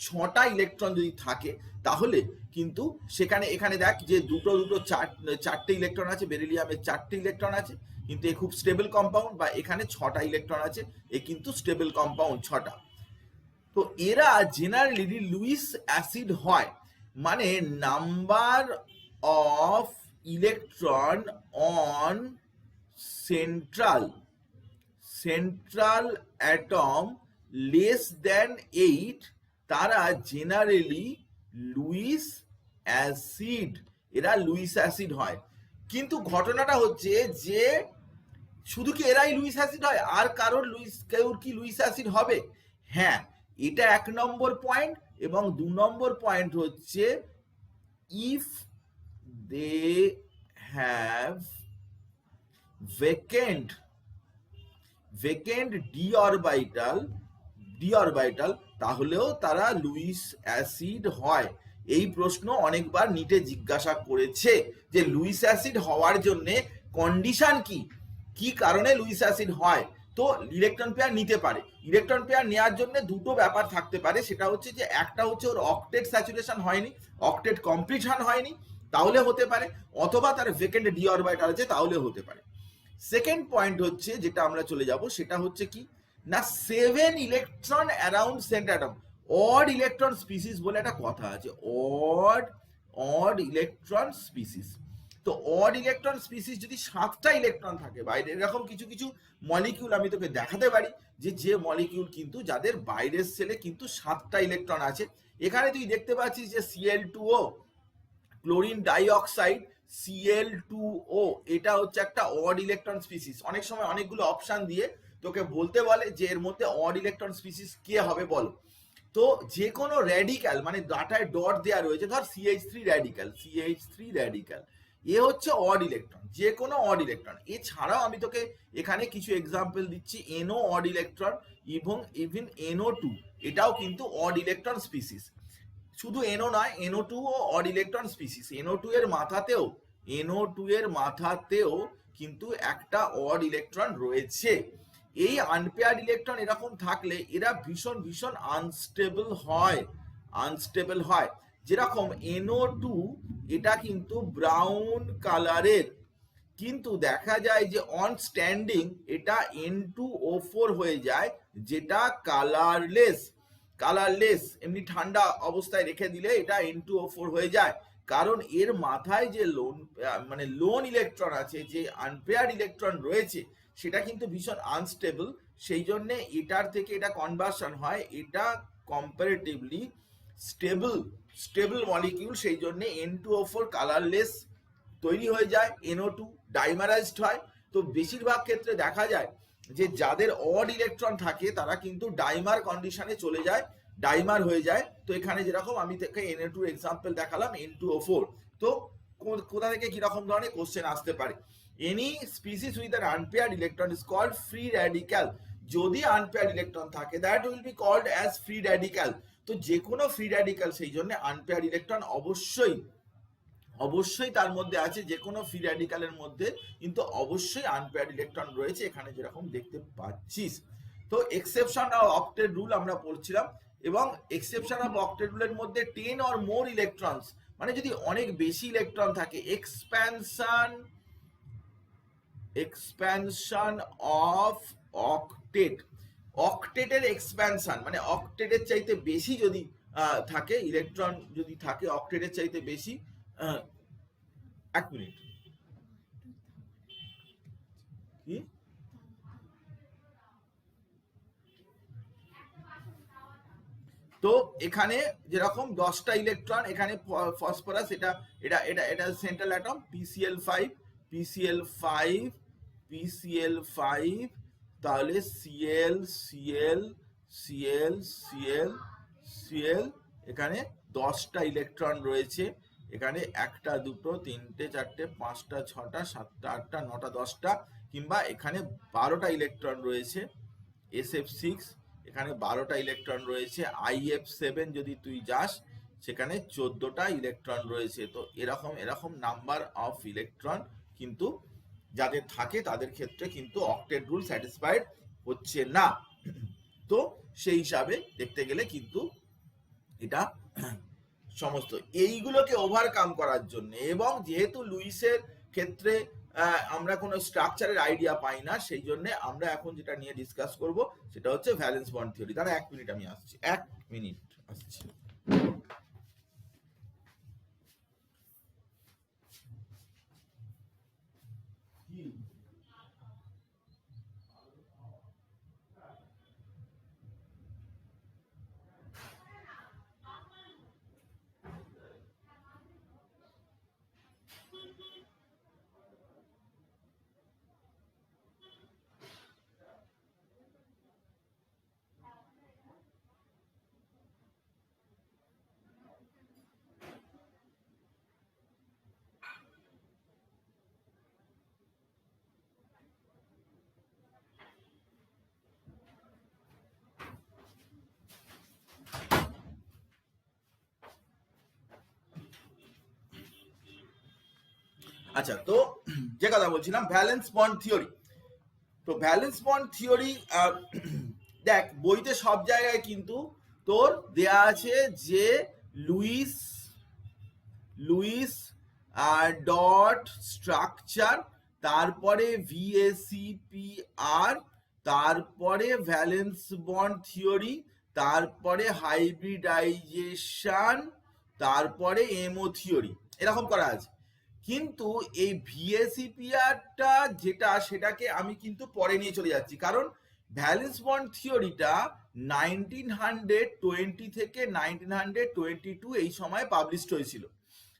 6টা ইলেকট্রন যদি থাকে, তাহলে কিন্তু সেখানে এখানে দেখ যে দুটো 4টে ইলেকট্রন আছে, বেরিলিয়ামের 4টে ইলেকট্রন আছে, কিন্তু এ খুব স্টেবল কম্পাউন্ড, বা এখানে 6টা ইলেকট্রন আছে, এ কিন্তু স্টেবল কম্পাউন্ড 6টা। তো এরা জেনারেলি লুইস অ্যাসিড হয়, মানে number of electron on central atom less than 8, তারা জেনারেলি লুইস অ্যাসিড, এরা লুইস অ্যাসিড হয়। কিন্তু ঘটনাটা হচ্ছে যে শুধু কি এরাই লুইস অ্যাসিড হয়, আর কারোর কেউ কি লুইস অ্যাসিড হবে? হ্যাঁ, এটা 1 নম্বর পয়েন্ট। এবং 2 নম্বর পয়েন্ট হচ্ছে if they have vacant d orbital, তাহলেও তারা লুইস অ্যাসিড হয়। এই প্রশ্ন অনেকবার নিটে জিজ্ঞাসা করেছে যে লুইস অ্যাসিড হওয়ার জন্য কন্ডিশন কি কারণে লুইস অ্যাসিড হয়। তো ইলেকট্রন পেয়ার নিতে পারে, ইলেকট্রন পেয়ার নেওয়ার জন্য দুটো ব্যাপার থাকতে পারে, সেটা হচ্ছে যে একটা হচ্ছে ওর অক্টেট স্যাচুরেশন হয়নি, অক্টেট কমপ্লিশন হয়নি, তাহলে হতে পারে, অথবা তার ভেকেন্ট ডি অরবিটাল আছে, তাহলে হতে পারে। সেকেন্ড পয়েন্ট হচ্ছে যেটা আমরা চলে যাব, সেটা হচ্ছে কি না 7 electron around central atom, odd electron species বলে একটা কথা আছে, অড ইলেকট্রন স্পিসিস। তো অড ইলেকট্রন স্পিসিস যদি 7টা ইলেকট্রন থাকে বাইরে, এরকম কিছু কিছু মলিকিউল আমি তোকে দেখাতে পারি যে মলিকিউল কিন্তু যাদের বাইরের সেলে কিন্তু 7টা ইলেকট্রন আছে। এখানে তুই দেখতে পাচ্ছিস যে Cl2O, ক্লোরিন ডাইঅক্সাইড, Cl2O, এটা হচ্ছে একটা অড ইলেকট্রন স্পিসিস। অনেক সময় অনেকগুলো অপশন দিয়ে তোকে বলতে বলে যে এর মধ্যে অড ইলেকট্রন স্পিসিস কে হবে বলো। তো যে কোনো র্যাডিক্যাল, মানে ডাটায় ডট দেওয়া রয়েছে, ধর CH3 র্যাডিক্যাল, এ হচ্ছে অড ইলেকট্রন, যে কোনো অড ইলেকট্রন। এছাড়াও আমি তোকে এখানে কিছু এক্সাম্পল দিচ্ছি, NO অড ইলেকট্রন এবং ইভেন NO2, এটাও কিন্তু অড ইলেকট্রন স্পিসিস। শুধু NO নয়, NO2 ও অড ইলেকট্রন স্পিসিস। NO2 এর মাথাতেও কিন্তু একটা অড ইলেকট্রন রয়েছে। এই আনপেয়ার্ড ইলেকট্রন এরকম থাকলে এরা ভীষণ আনস্টেবল হয়। যেরকম NO2, এটা কিন্তু ব্রাউন কালারের, কিন্তু দেখা যায় যে অন স্ট্যান্ডিং এটা N2O4 হয়ে যায়, যেটা কালারলেস। এমনি ঠান্ডা অবস্থায় রেখে দিলে এটা N2O4 হয়ে যায়, কারণ এর মাথায় যে লোন ইলেকট্রন আছে, যে আনপেয়ার্ড ইলেকট্রন রয়েছে, সেটা কিন্তু ভীষণ আনস্টেবল। সেই জন্য এটার থেকে এটা কনভার্সন হয়, এটা কম্পারেটিভলি স্টেবল মলিকিউল, সেই জন্য N2O4 কালারলেস তৈরি হয়ে যায়, NO2 ডাইমারাইজড হয়। তো বেশিরভাগ ক্ষেত্রে দেখা যায় যে যাদের অড ইলেকট্রন থাকে তারা কিন্তু ডাইমার কন্ডিশনে চলে যায়, ডাইমার হয়ে যায়। তো এখানে যেরকম আমি থেকে Na2 এক্সাম্পল দেখালাম, N2O4। তো কোথা থেকে কিরকম ধরনের কোশ্চেন আসতে পারে, any species with an unpaired electron is called free radical. যদি আনপেয়ার্ড ইলেকট্রন থাকে that will be called as free radical. তো যে কোনো ফ্রি র্যাডিক্যাল, সেই জন্য আনপেয়ার্ড ইলেকট্রন অবশ্যই তার মধ্যে আছে, যে কোনো ফ্রি র্যাডিক্যালের মধ্যে কিন্তু অবশ্যই আনপেয়ার্ড ইলেকট্রন রয়েছে, এখানে যেরকম দেখতে পাচ্ছিস। তো এক্সেপশন অফ অক্টেট রুল আমরা পড়ছিলাম, এবং এক্সেপশন অফ অক্টেট রুলের মধ্যে 10 অর মোর ইলেকট্রনস, মানে যদি অনেক বেশি ইলেকট্রন থাকে, এক্সপ্যানশন অফ অক্টেট, অক্টেটের এক্সপ্যানশন মানে অক্টেটের চাইতে বেশি যদি থাকে ইলেকট্রন, যদি থাকে অক্টেটের চাইতে বেশি, এক মিনিট, কি তো এখানে যেরকম 10টা ইলেকট্রন, এখানে ফসফরাস, এটা এটা এটা এটা সেন্ট্রাল অ্যাটম, PCl5, তাহলে Cl, এখানে 10টা ইলেকট্রন রয়েছে। এখানে 1টা 2টো 3টে 4টে 5টা 6টা 7টা 8টা 9টা 10টা, কিংবা এখানে 12টা ইলেকট্রন রয়েছে, SF6 এখানে 12টা ইলেকট্রন রয়েছে, IF7 যদি তুই যাস সেখানে 14টা ইলেকট্রন রয়েছে। তো এরকম নাম্বার অফ ইলেকট্রন কিন্তু যাদের থাকে তাদের ক্ষেত্রে কিন্তু অক্টেট রুল স্যাটিসফাইড হচ্ছে না। তো সেই হিসাবে দেখতে গেলে কিন্তু এটা সমস্ত এইগুলোকে ওভারকাম করার জন্য, এবং যেহেতু লুইসের ক্ষেত্রে আমরা কোনো স্ট্রাকচারের আইডিয়া পাই না, সেই জন্য আমরা এখন যেটা নিয়ে ডিসকাস করব সেটা হচ্ছে ভ্যালেন্স বন্ড থিওরি। তাহলে 1 মিনিট আমি আসছি, 1 মিনিট আসছি। আচ্ছা, তো যে কথা বলছিলাম ভ্যালেন্স বন্ড থিওরি। তো ভ্যালেন্স বন্ড থিওরি দেখ বইতে সব জায়গায় কিন্তু তোর দেয়া আছে যে লুইস ডট স্ট্রাকচার, তারপরে VACPR, তারপরে ভ্যালেন্স বন্ড থিওরি, তারপরে হাইব্রিডাইজেশন, তারপরে MO থিওরি, এরকম করা আছে। কিন্তু এই VACPRটা যেটা, সেটাকে আমি কিন্তু পরে নিয়ে চলে যাচ্ছি, কারণ ভ্যালেন্স বন্ড থিওরিটা 1920 থেকে 1922 এই সময় পাবলিশড হয়েছিল।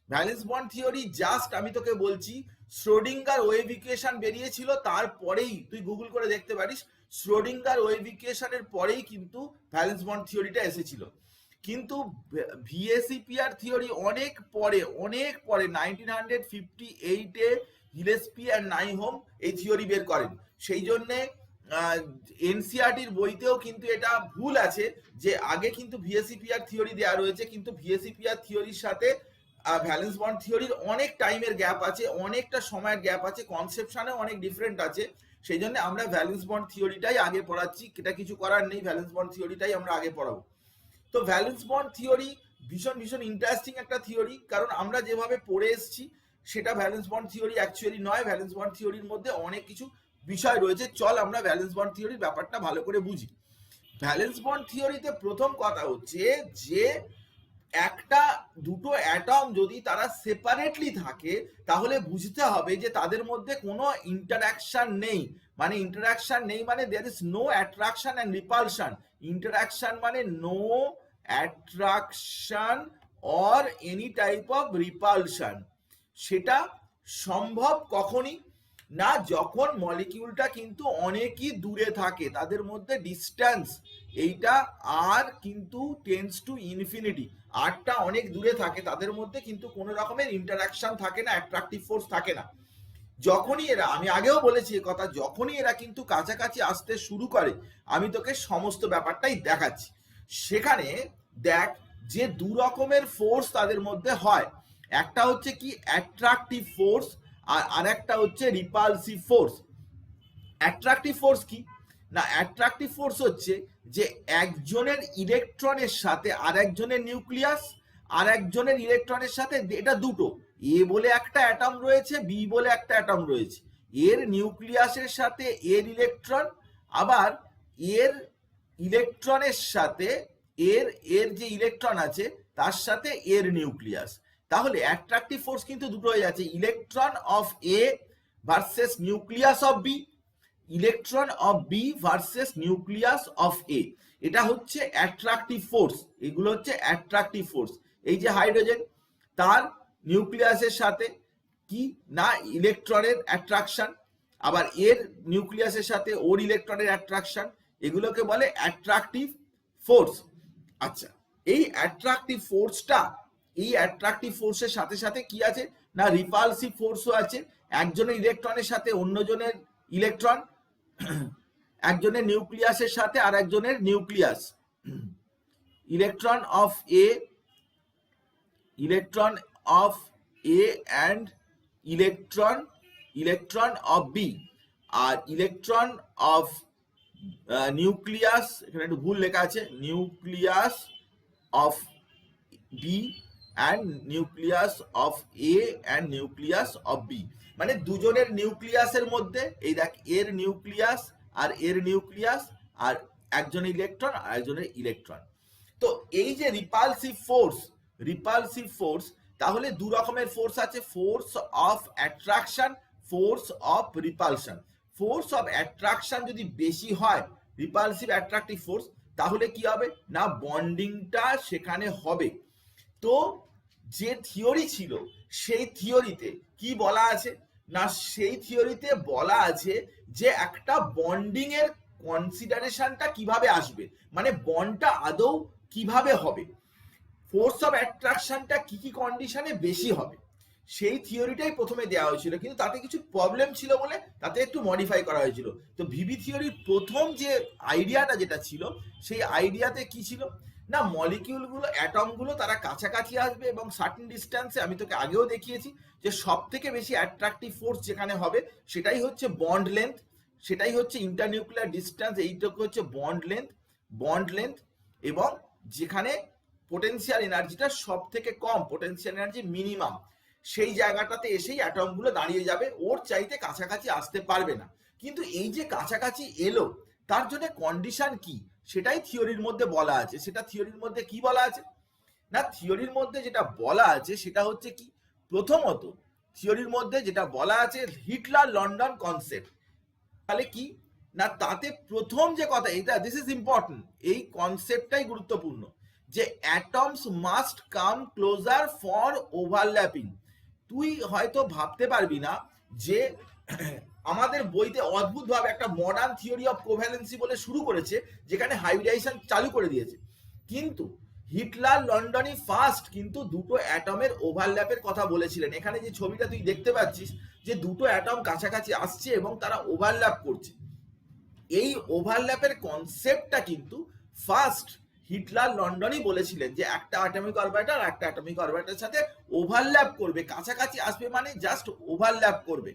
ভ্যালেন্স বন্ড থিওরি জাস্ট আমি তোকে বলছি, শ্রোডিঙ্গার ওয়েভ ইকুয়েশন বেরিয়েছিল, তারপরেই তুই গুগল করে দেখতে পারিস, শ্রোডিঙ্গার ওয়েভ ইকুয়েশনের পরেই কিন্তু ভ্যালেন্স বন্ড থিওরিটা এসেছিল। কিন্তু VACPR থিওরি অনেক পরে 1958-এ হিলেস্পি অ্যান্ড নাইহোম এই থিওরি বের করেন। সেই জন্যে এনসিআরটির বইতেও কিন্তু এটা ভুল আছে যে আগে কিন্তু VACPR থিওরি দেওয়া রয়েছে, কিন্তু VACPR থিওরির সাথে ভ্যালেন্স বন্ড থিওরির অনেক টাইমের গ্যাপ আছে, অনেকটা সময়ের গ্যাপ আছে, কনসেপশনে অনেক ডিফারেন্ট আছে। সেই জন্য আমরা ভ্যালেন্স বন্ড থিওরিটাই আগে পড়াচ্ছি, এটা কিছু করার নেই, ভ্যালেন্স বন্ড থিওরিটাই আমরা আগে পড়াবো। তো ভ্যালেন্স বন্ড থিওরি ভীষণ ইন্টারেস্টিং একটা থিওরি, কারণ আমরা যেভাবে পড়ে এসেছি সেটা ভ্যালেন্স বন্ড থিওরি অ্যাকচুয়ালি নয়। ভ্যালেন্স বন্ড থিওরির মধ্যে অনেক কিছু বিষয় রয়েছে, চল আমরা ভ্যালেন্স বন্ড থিওরির ব্যাপারটা ভালো করে বুঝি। ভ্যালেন্স বন্ড থিওরিতে প্রথম কথা হচ্ছে যে একটা দুটো অ্যাটম যদি তারা সেপারেটলি থাকে তাহলে বুঝতে হবে যে তাদের মধ্যে কোনো ইন্টারঅ্যাকশন নেই। মানে ইন্টারঅ্যাকশন নেই মানে there is no attraction and repulsion. Interaction মানে no attraction or any type of repulsion. সেটা সম্ভব কখনই না যখন মলিকিউলটা কিন্তু অনেকই দূরে থাকে, তাদের মধ্যে ডিস্টেন্স এইটা আর কিন্তু টেন্স টু ইনফিনিটি, আরটা অনেক দূরে থাকে, তাদের মধ্যে কিন্তু কোনো রকমের ইন্টারাকশন থাকে না, অ্যাট্রাকটিভ ফোর্স থাকে না। যখনই এরা, আমি আগেও বলেছি এই কথা, যখনই এরা কিন্তু কাছাকাছি আসতে শুরু করে, আমি তোকে সমস্ত ব্যাপারটাই দেখাচ্ছি। সেখানে দেখ যে দু রকমের ফোর্স তাদের মধ্যে হয়, একটা হচ্ছে কি অ্যাট্রাকটিভ ফোর্স আর আরেকটা হচ্ছে রিপালসিভ ফোর্স। অ্যাট্রাকটিভ ফোর্স কি না, অ্যাট্রাকটিভ ফোর্স হচ্ছে যে একজনের ইলেকট্রনের সাথে আর একজনের নিউক্লিয়াস, আর একজনের ইলেকট্রনের সাথে, এটা দুটো, এ বলে একটা অ্যাটম রয়েছে, বি বলে একটা অ্যাটম রয়েছে, এর নিউক্লিয়াসের সাথে এর ইলেকট্রন, আবার এর ইলেকট্রনের সাথে এর যে ইলেকট্রন আছে তার সাথে এর নিউক্লিয়াস। তাহলে অ্যাট্রাকটিভ ফোর্স কিন্তু দুটো হয়ে যাচ্ছে, electron of A versus nucleus of B, electron of B versus nucleus of A, এটা হচ্ছে অ্যাট্রাকটিভ ফোর্স। এগুলো হচ্ছে অ্যাট্রাকটিভ ফোর্স। এই যে হাইড্রোজেন, তার নিউক্লিয়াসের সাথে কি না ইলেকট্রনের অ্যাট্রাকশন, আবার এর নিউক্লিয়াসের সাথে ওর ইলেকট্রনের অ্যাট্রাকশন, এগুলোকে বলে অ্যাট্রাকটিভ ফোর্স। আচ্ছা, এই অ্যাট্রাকটিভ ফোর্সটা, এই অ্যাট্রাকটিভ ফোর্সের সাথে সাথে কি আছে না রিপালসিভ ফোর্সও আছে। একজনের ইলেকট্রনের সাথে অন্যজনের ইলেকট্রন, একজনের নিউক্লিয়াসের সাথে আর একজনের nucleus, electron of A and electron of B, আর ইলেকট্রন অফ নিউক্লিয়াস, এখানে একটু ভুল লেখা আছে, nucleus of B and nucleus of A and nucleus of B. মানে দুজনের নিউক্লিয়াসের মধ্যে এই দেখ এর নিউক্লিয়াস আর এর নিউক্লিয়াস, আর একজনের ইলেকট্রন আর একজনের ইলেকট্রন। তো এই যে রিপালসিভ ফোর্স, তাহলে দু রকমের ফোর্স আছে, force of attraction, force of repulsion. Force of attraction যদি বেশি হয়, রিপালসিভ অ্যাট্রাকটিভ ফোর্স, তাহলে কি হবে না বন্ডিংটা সেখানে হবে। তো যে থিওরি ছিল সেই থিওরিতে কি বলা আছে না, সেই থিওরিতে বলা আছে যে একটা বন্ডিং এর কনসিডারেশনটা কিভাবে আসবে, মানে বন্ডটা আদৌ কিভাবে হবে, ফোর্স অফ অ্যাট্রাকশনটা কি কি কন্ডিশনে বেশি হবে, সেই থিওরিটাই প্রথমে দেওয়া হয়েছিল, কিন্তু তাতে কিছু প্রবলেম ছিল বলে তাতে একটু মডিফাই করা হয়েছিল। তো ভিভি থিওরির প্রথম যে আইডিয়াটা যেটা ছিল, সেই আইডিয়াতে কি ছিল না মলিকিউলগুলো, অ্যাটমগুলো তারা কাছাকাছি আসবে এবং সার্টেন ডিস্টেন্সে, আমি তোকে আগেও দেখিয়েছি যে সব থেকে বেশি অ্যাট্রাকটিভ ফোর্স যেখানে হবে সেটাই হচ্ছে বন্ড লেন্থ, সেটাই হচ্ছে ইন্টারনিউক্লিয়ার ডিস্টেন্স, এইটুকু হচ্ছে বন্ড লেন্থ, এবং যেখানে পোটেনশিয়াল এনার্জিটা সব থেকে কম, পোটেনশিয়াল এনার্জি মিনিমাম, সেই জায়গাটাতে এসেই অ্যাটমগুলো দাঁড়িয়ে যাবে, ওর চাইতে কাছাকাছি আসতে পারবে না। কিন্তু এই যে কাছাকাছি এলো তার জন্য কন্ডিশন কি, সেটাই থিওরির মধ্যে বলা আছে। সেটা থিওরির মধ্যে কি বলা আছে না, থিওরির মধ্যে যেটা বলা আছে সেটা হচ্ছে কি, প্রথমত থিওরির মধ্যে যেটা বলা আছে হিটলার লন্ডন কনসেপ্ট। তাহলে কি না, তাতে প্রথম যে কথা, এটা দিস ইজ ইম্পর্টেন্ট, এই কনসেপ্টটাই গুরুত্বপূর্ণ, যে atoms must come closer for overlapping. তুই হয়তো ভাবতে পারবি না যে আমাদের বইতে অদ্ভুতভাবে একটা মডার্ন থিওরি অফ কোভ্যালেন্সি বলে শুরু করেছে, যেখানে হাইব্রিডাইজেশন চালু করে দিয়েছে, কিন্তু হিটলার লন্ডনি ফার্স্ট কিন্তু দুটো অ্যাটমের ওভারল্যাপের কথা বলেছিলেন। এখানে যে ছবিটা তুই দেখতে পাচ্ছিস যে দুটো অ্যাটম কাছাকাছি আসছে এবং তারা ওভারল্যাপ করছে, এই ওভারল্যাপের কনসেপ্টটা কিন্তু ফার্স্ট হিটলার লন্ডনই বলেছিলেন, যে একটা অ্যাটমিক অরবিটাল একটা অ্যাটমিক অরবিটালের সাথে ওভারল্যাপ করবে, কাছাকাছি আসবে মানে জাস্ট ওভারল্যাপ করবে।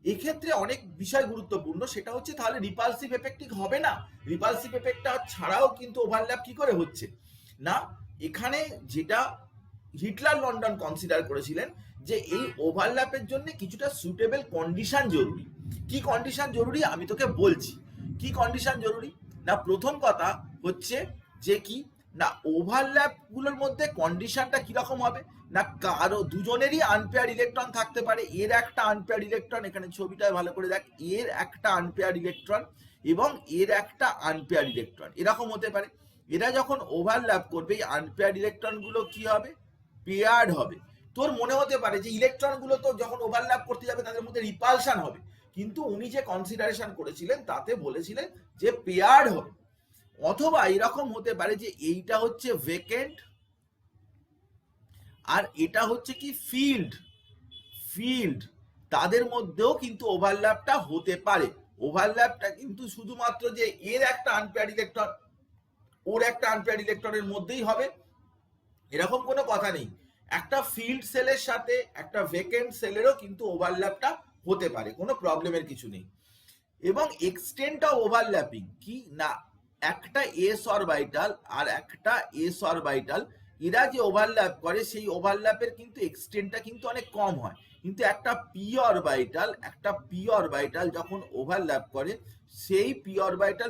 এক্ষেত্রে অনেক বিষয় গুরুত্বপূর্ণ, সেটা হচ্ছে তাহলে রিপালসিভ এফেক্ট হবে না, রিপালসিভ এফেক্টটা ছাড়াও কিন্তু ওভারল্যাপ কি করে হচ্ছে না, এখানে যেটা হিটলার লন্ডন কনসিডার করেছিলেন যে এই ওভারল্যাপের জন্য কিছুটা সুটেবল কন্ডিশন জরুরি। কি কন্ডিশন জরুরি আমি তোকে বলছি। কি কন্ডিশন জরুরি না, প্রথম কথা হচ্ছে যে কি না, ওভারল্যাপ গুলোর মধ্যে কন্ডিশনটা কিরকম হবে না, কারো দুজনেরই আনপেয়ার ইলেকট্রন থাকতে পারে। এর একটা আনপেয়ার ইলেকট্রন, এখানে ছবিটায় ভালো করে দেখ, এর একটা আনপেয়ার ইলেকট্রন এবং এর একটা আনপেয়ার ইলেকট্রন, এরকম হতে পারে। এরা যখন ওভারল্যাপ করবে এই আনপেয়ার ইলেকট্রন গুলো কি হবে, পেয়ার্ড হবে। তোর মনে হতে পারে যে ইলেকট্রন গুলো তো যখন ওভারল্যাপ করতে যাবে তাদের মধ্যে রিপালশন হবে, কিন্তু উনি যে কনসিডারেশন করেছিলেন তাতে বলেছিলেন যে পেয়ার্ড হবে। অথবা এরকম হতে পারে যে এইটা হচ্ছে ভেকেন্ট আর এটা হচ্ছে কি ফিল্ড, ফিল্ড তাদের মধ্যেও কিন্তু ওভারল্যাপটা হতে পারে। ওভারল্যাপটা কিন্তু শুধুমাত্র যে এর একটা আনপেয়ার ইলেকট্রন ওর একটা আনপেয়ার ইলেকট্রনের মধ্যেই হবে এরকম কোনো কথা নেই। একটা ফিল্ড সেলের সাথে একটা ভেকেন্ট সেলেরও কিন্তু ওভারল্যাপটা হতে পারে, কোনো প্রবলেমের কিছু নেই। এবং এক্সটেন্ট অফ ওভারল্যাপিং কি না, একটা এস অরবিটাল আর একটা এস অরবিটাল এরা যে ওভারল্যাপ করে সেই ওভারল্যাপের কিন্তু এক্সটেন্টটা কিন্তু অনেক কম হয়, কিন্তু একটা পি অরবিটাল যখন ওভারল্যাপ করে সেই পি অরবিটাল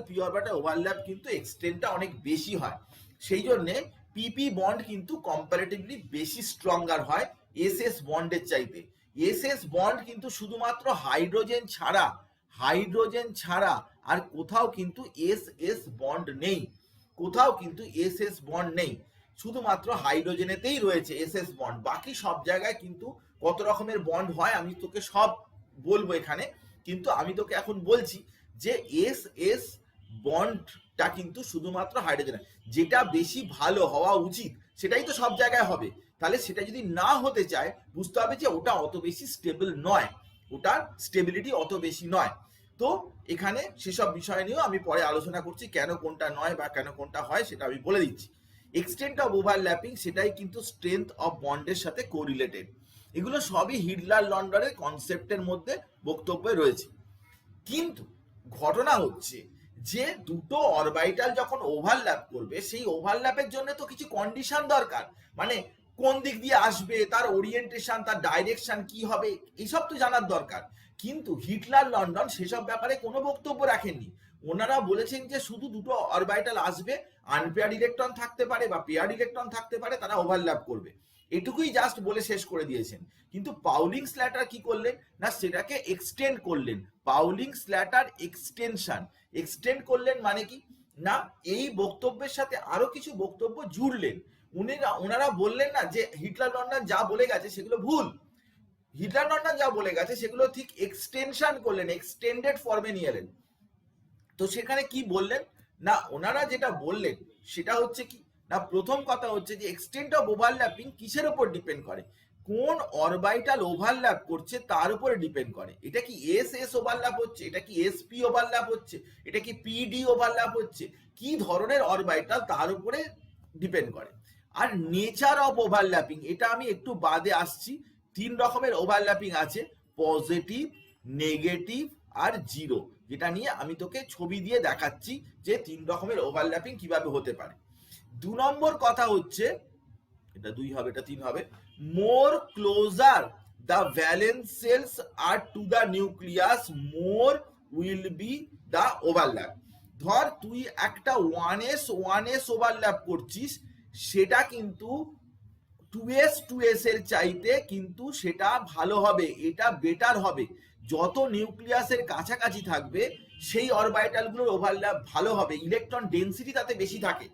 ওভারল্যাপ কিন্তু এক্সটেন্টটা অনেক বেশি হয়। সেই জন্যে পিপি বন্ড কিন্তু কম্পারেটিভলি বেশি স্ট্রঙ্গার হয় এস এস বন্ডের চাইতে। এস এস বন্ড কিন্তু শুধুমাত্র হাইড্রোজেন ছাড়া আর কোথাও কিন্তু এস এস বন্ড নেই, শুধুমাত্র হাইড্রোজেনেতেই রয়েছে এস এস বন্ড। বাকি সব জায়গায় কিন্তু কত রকমের বন্ড হয় আমি তোকে সব বলবো এখানে, কিন্তু আমি তোকে এখন বলছি যে এস এস বন্ডটা কিন্তু শুধুমাত্র হাইড্রোজেন, যেটা বেশি ভালো হওয়া উচিত সেটাই তো সব জায়গায় হবে। তাহলে সেটা যদি না হতে চায় বুঝতে হবে যে ওটা অত বেশি স্টেবল নয়, ওটার স্টেবিলিটি অত বেশি নয়। তো এখানে সেসব বিষয় নিয়েও আমি পরে আলোচনা করছি, কেন কোনটা নয় বা কেন কোনটা হয় সেটা আমি বলে দিচ্ছি। এক্সটেন্ট অফ ওভারল্যাপিং সেটাই কিন্তু স্ট্রেংথ অফ বন্ডের সাথে কোরিলেটেড। এগুলো সবই হিটলার লন্ডনের কনসেপ্টের মধ্যে বক্তব্যে রয়েছে। কিন্তু ঘটনা হচ্ছে যে দুটো অরবিটাল যখন ওভারল্যাপ করবে সেই ওভারল্যাপের জন্য তো কিছু কন্ডিশন দরকার, মানে কোন দিক দিয়ে আসবে, তার ওরিয়েন্টেশন, তার ডাইরেকশন কি হবে, এইসব তো জানার দরকার। কিন্তু হিটলার লন্ডন সেসব ব্যাপারে কোনো বক্তব্য রাখেননি। ওনারা বলেছেন যে শুধু দুটো অরবিটাল আসবে, আনপেয়ার ইলেকট্রন থাকতে পারে বা পেয়ার ইলেকট্রন থাকতে পারে, তারা ওভারল্যাপ করবে, এটুকুই জাস্ট বলে শেষ করে দিয়েছেন। কিন্তু পাউলিং স্ল্যাটার কি করলেন না সেটাকে এক্সটেন্ড করলেন। পাউলিং স্ল্যাটার এক্সটেন্ড করলেন মানে কি না এই বক্তব্যের সাথে আরো কিছু বক্তব্য জুড়লেন। ওনারা বললেন না যে হিটলার লন্ডন যা বলে গেছে সেগুলো ভুল, হিটলার লন্ডন যা বলে গেছে সেগুলো ঠিক এক্সটেনশন করলেন, এক্সটেন্ডেড ফর্মে নিয়ে এলেন। তো সেখানে কি বললেন না, ওনারা যেটা বললেন সেটা হচ্ছে কি না, প্রথম কথা হচ্ছে যে এক্সটেন্ট অফ ওভারল্যাপিং কিসের উপর ডিপেন্ড করে, কোন অরবিটাল ওভারল্যাপ করছে তার উপরে ডিপেন্ড করে। এটা কি এস এস ওভারল্যাপ হচ্ছে, এটা কি এসপি ওভারল্যাপ হচ্ছে, এটা কি পিডি ওভারল্যাপ হচ্ছে, কি ধরনের অরবিটাল তার উপরে ডিপেন্ড করে। আর নেচার অফ ওভারল্যাপিং এটা আমি একটু বাদে আসছি। 3 রকমের ওভারল্যাপিং আছে, পজিটিভ, নেগেটিভ আর জিরো, যেটা নিয়ে আমি তোকে ছবি দিয়ে দেখাচ্ছি যে 3 রকমের ওভারল্যাপিং কিভাবে হতে পারে। 2 নম্বর কথা হচ্ছে, এটা 2 হবে এটা 3 হবে, more closer the valence shells are to the nucleus more will be the overlap. ধর তুই একটা 1s ওভারল্যাপ করছিস, সেটা কিন্তু 2s এর চাইতে কিন্তু সেটা ভালো হবে, এটা বেটার হবে। যত নিউক্লিয়াসের কাছাকাছি থাকবে সেই অরবিটালগুলোর ওভারল্যাপ ভালো হবে, ইলেকট্রন ডেনসিটি তাতে বেশি থাকে।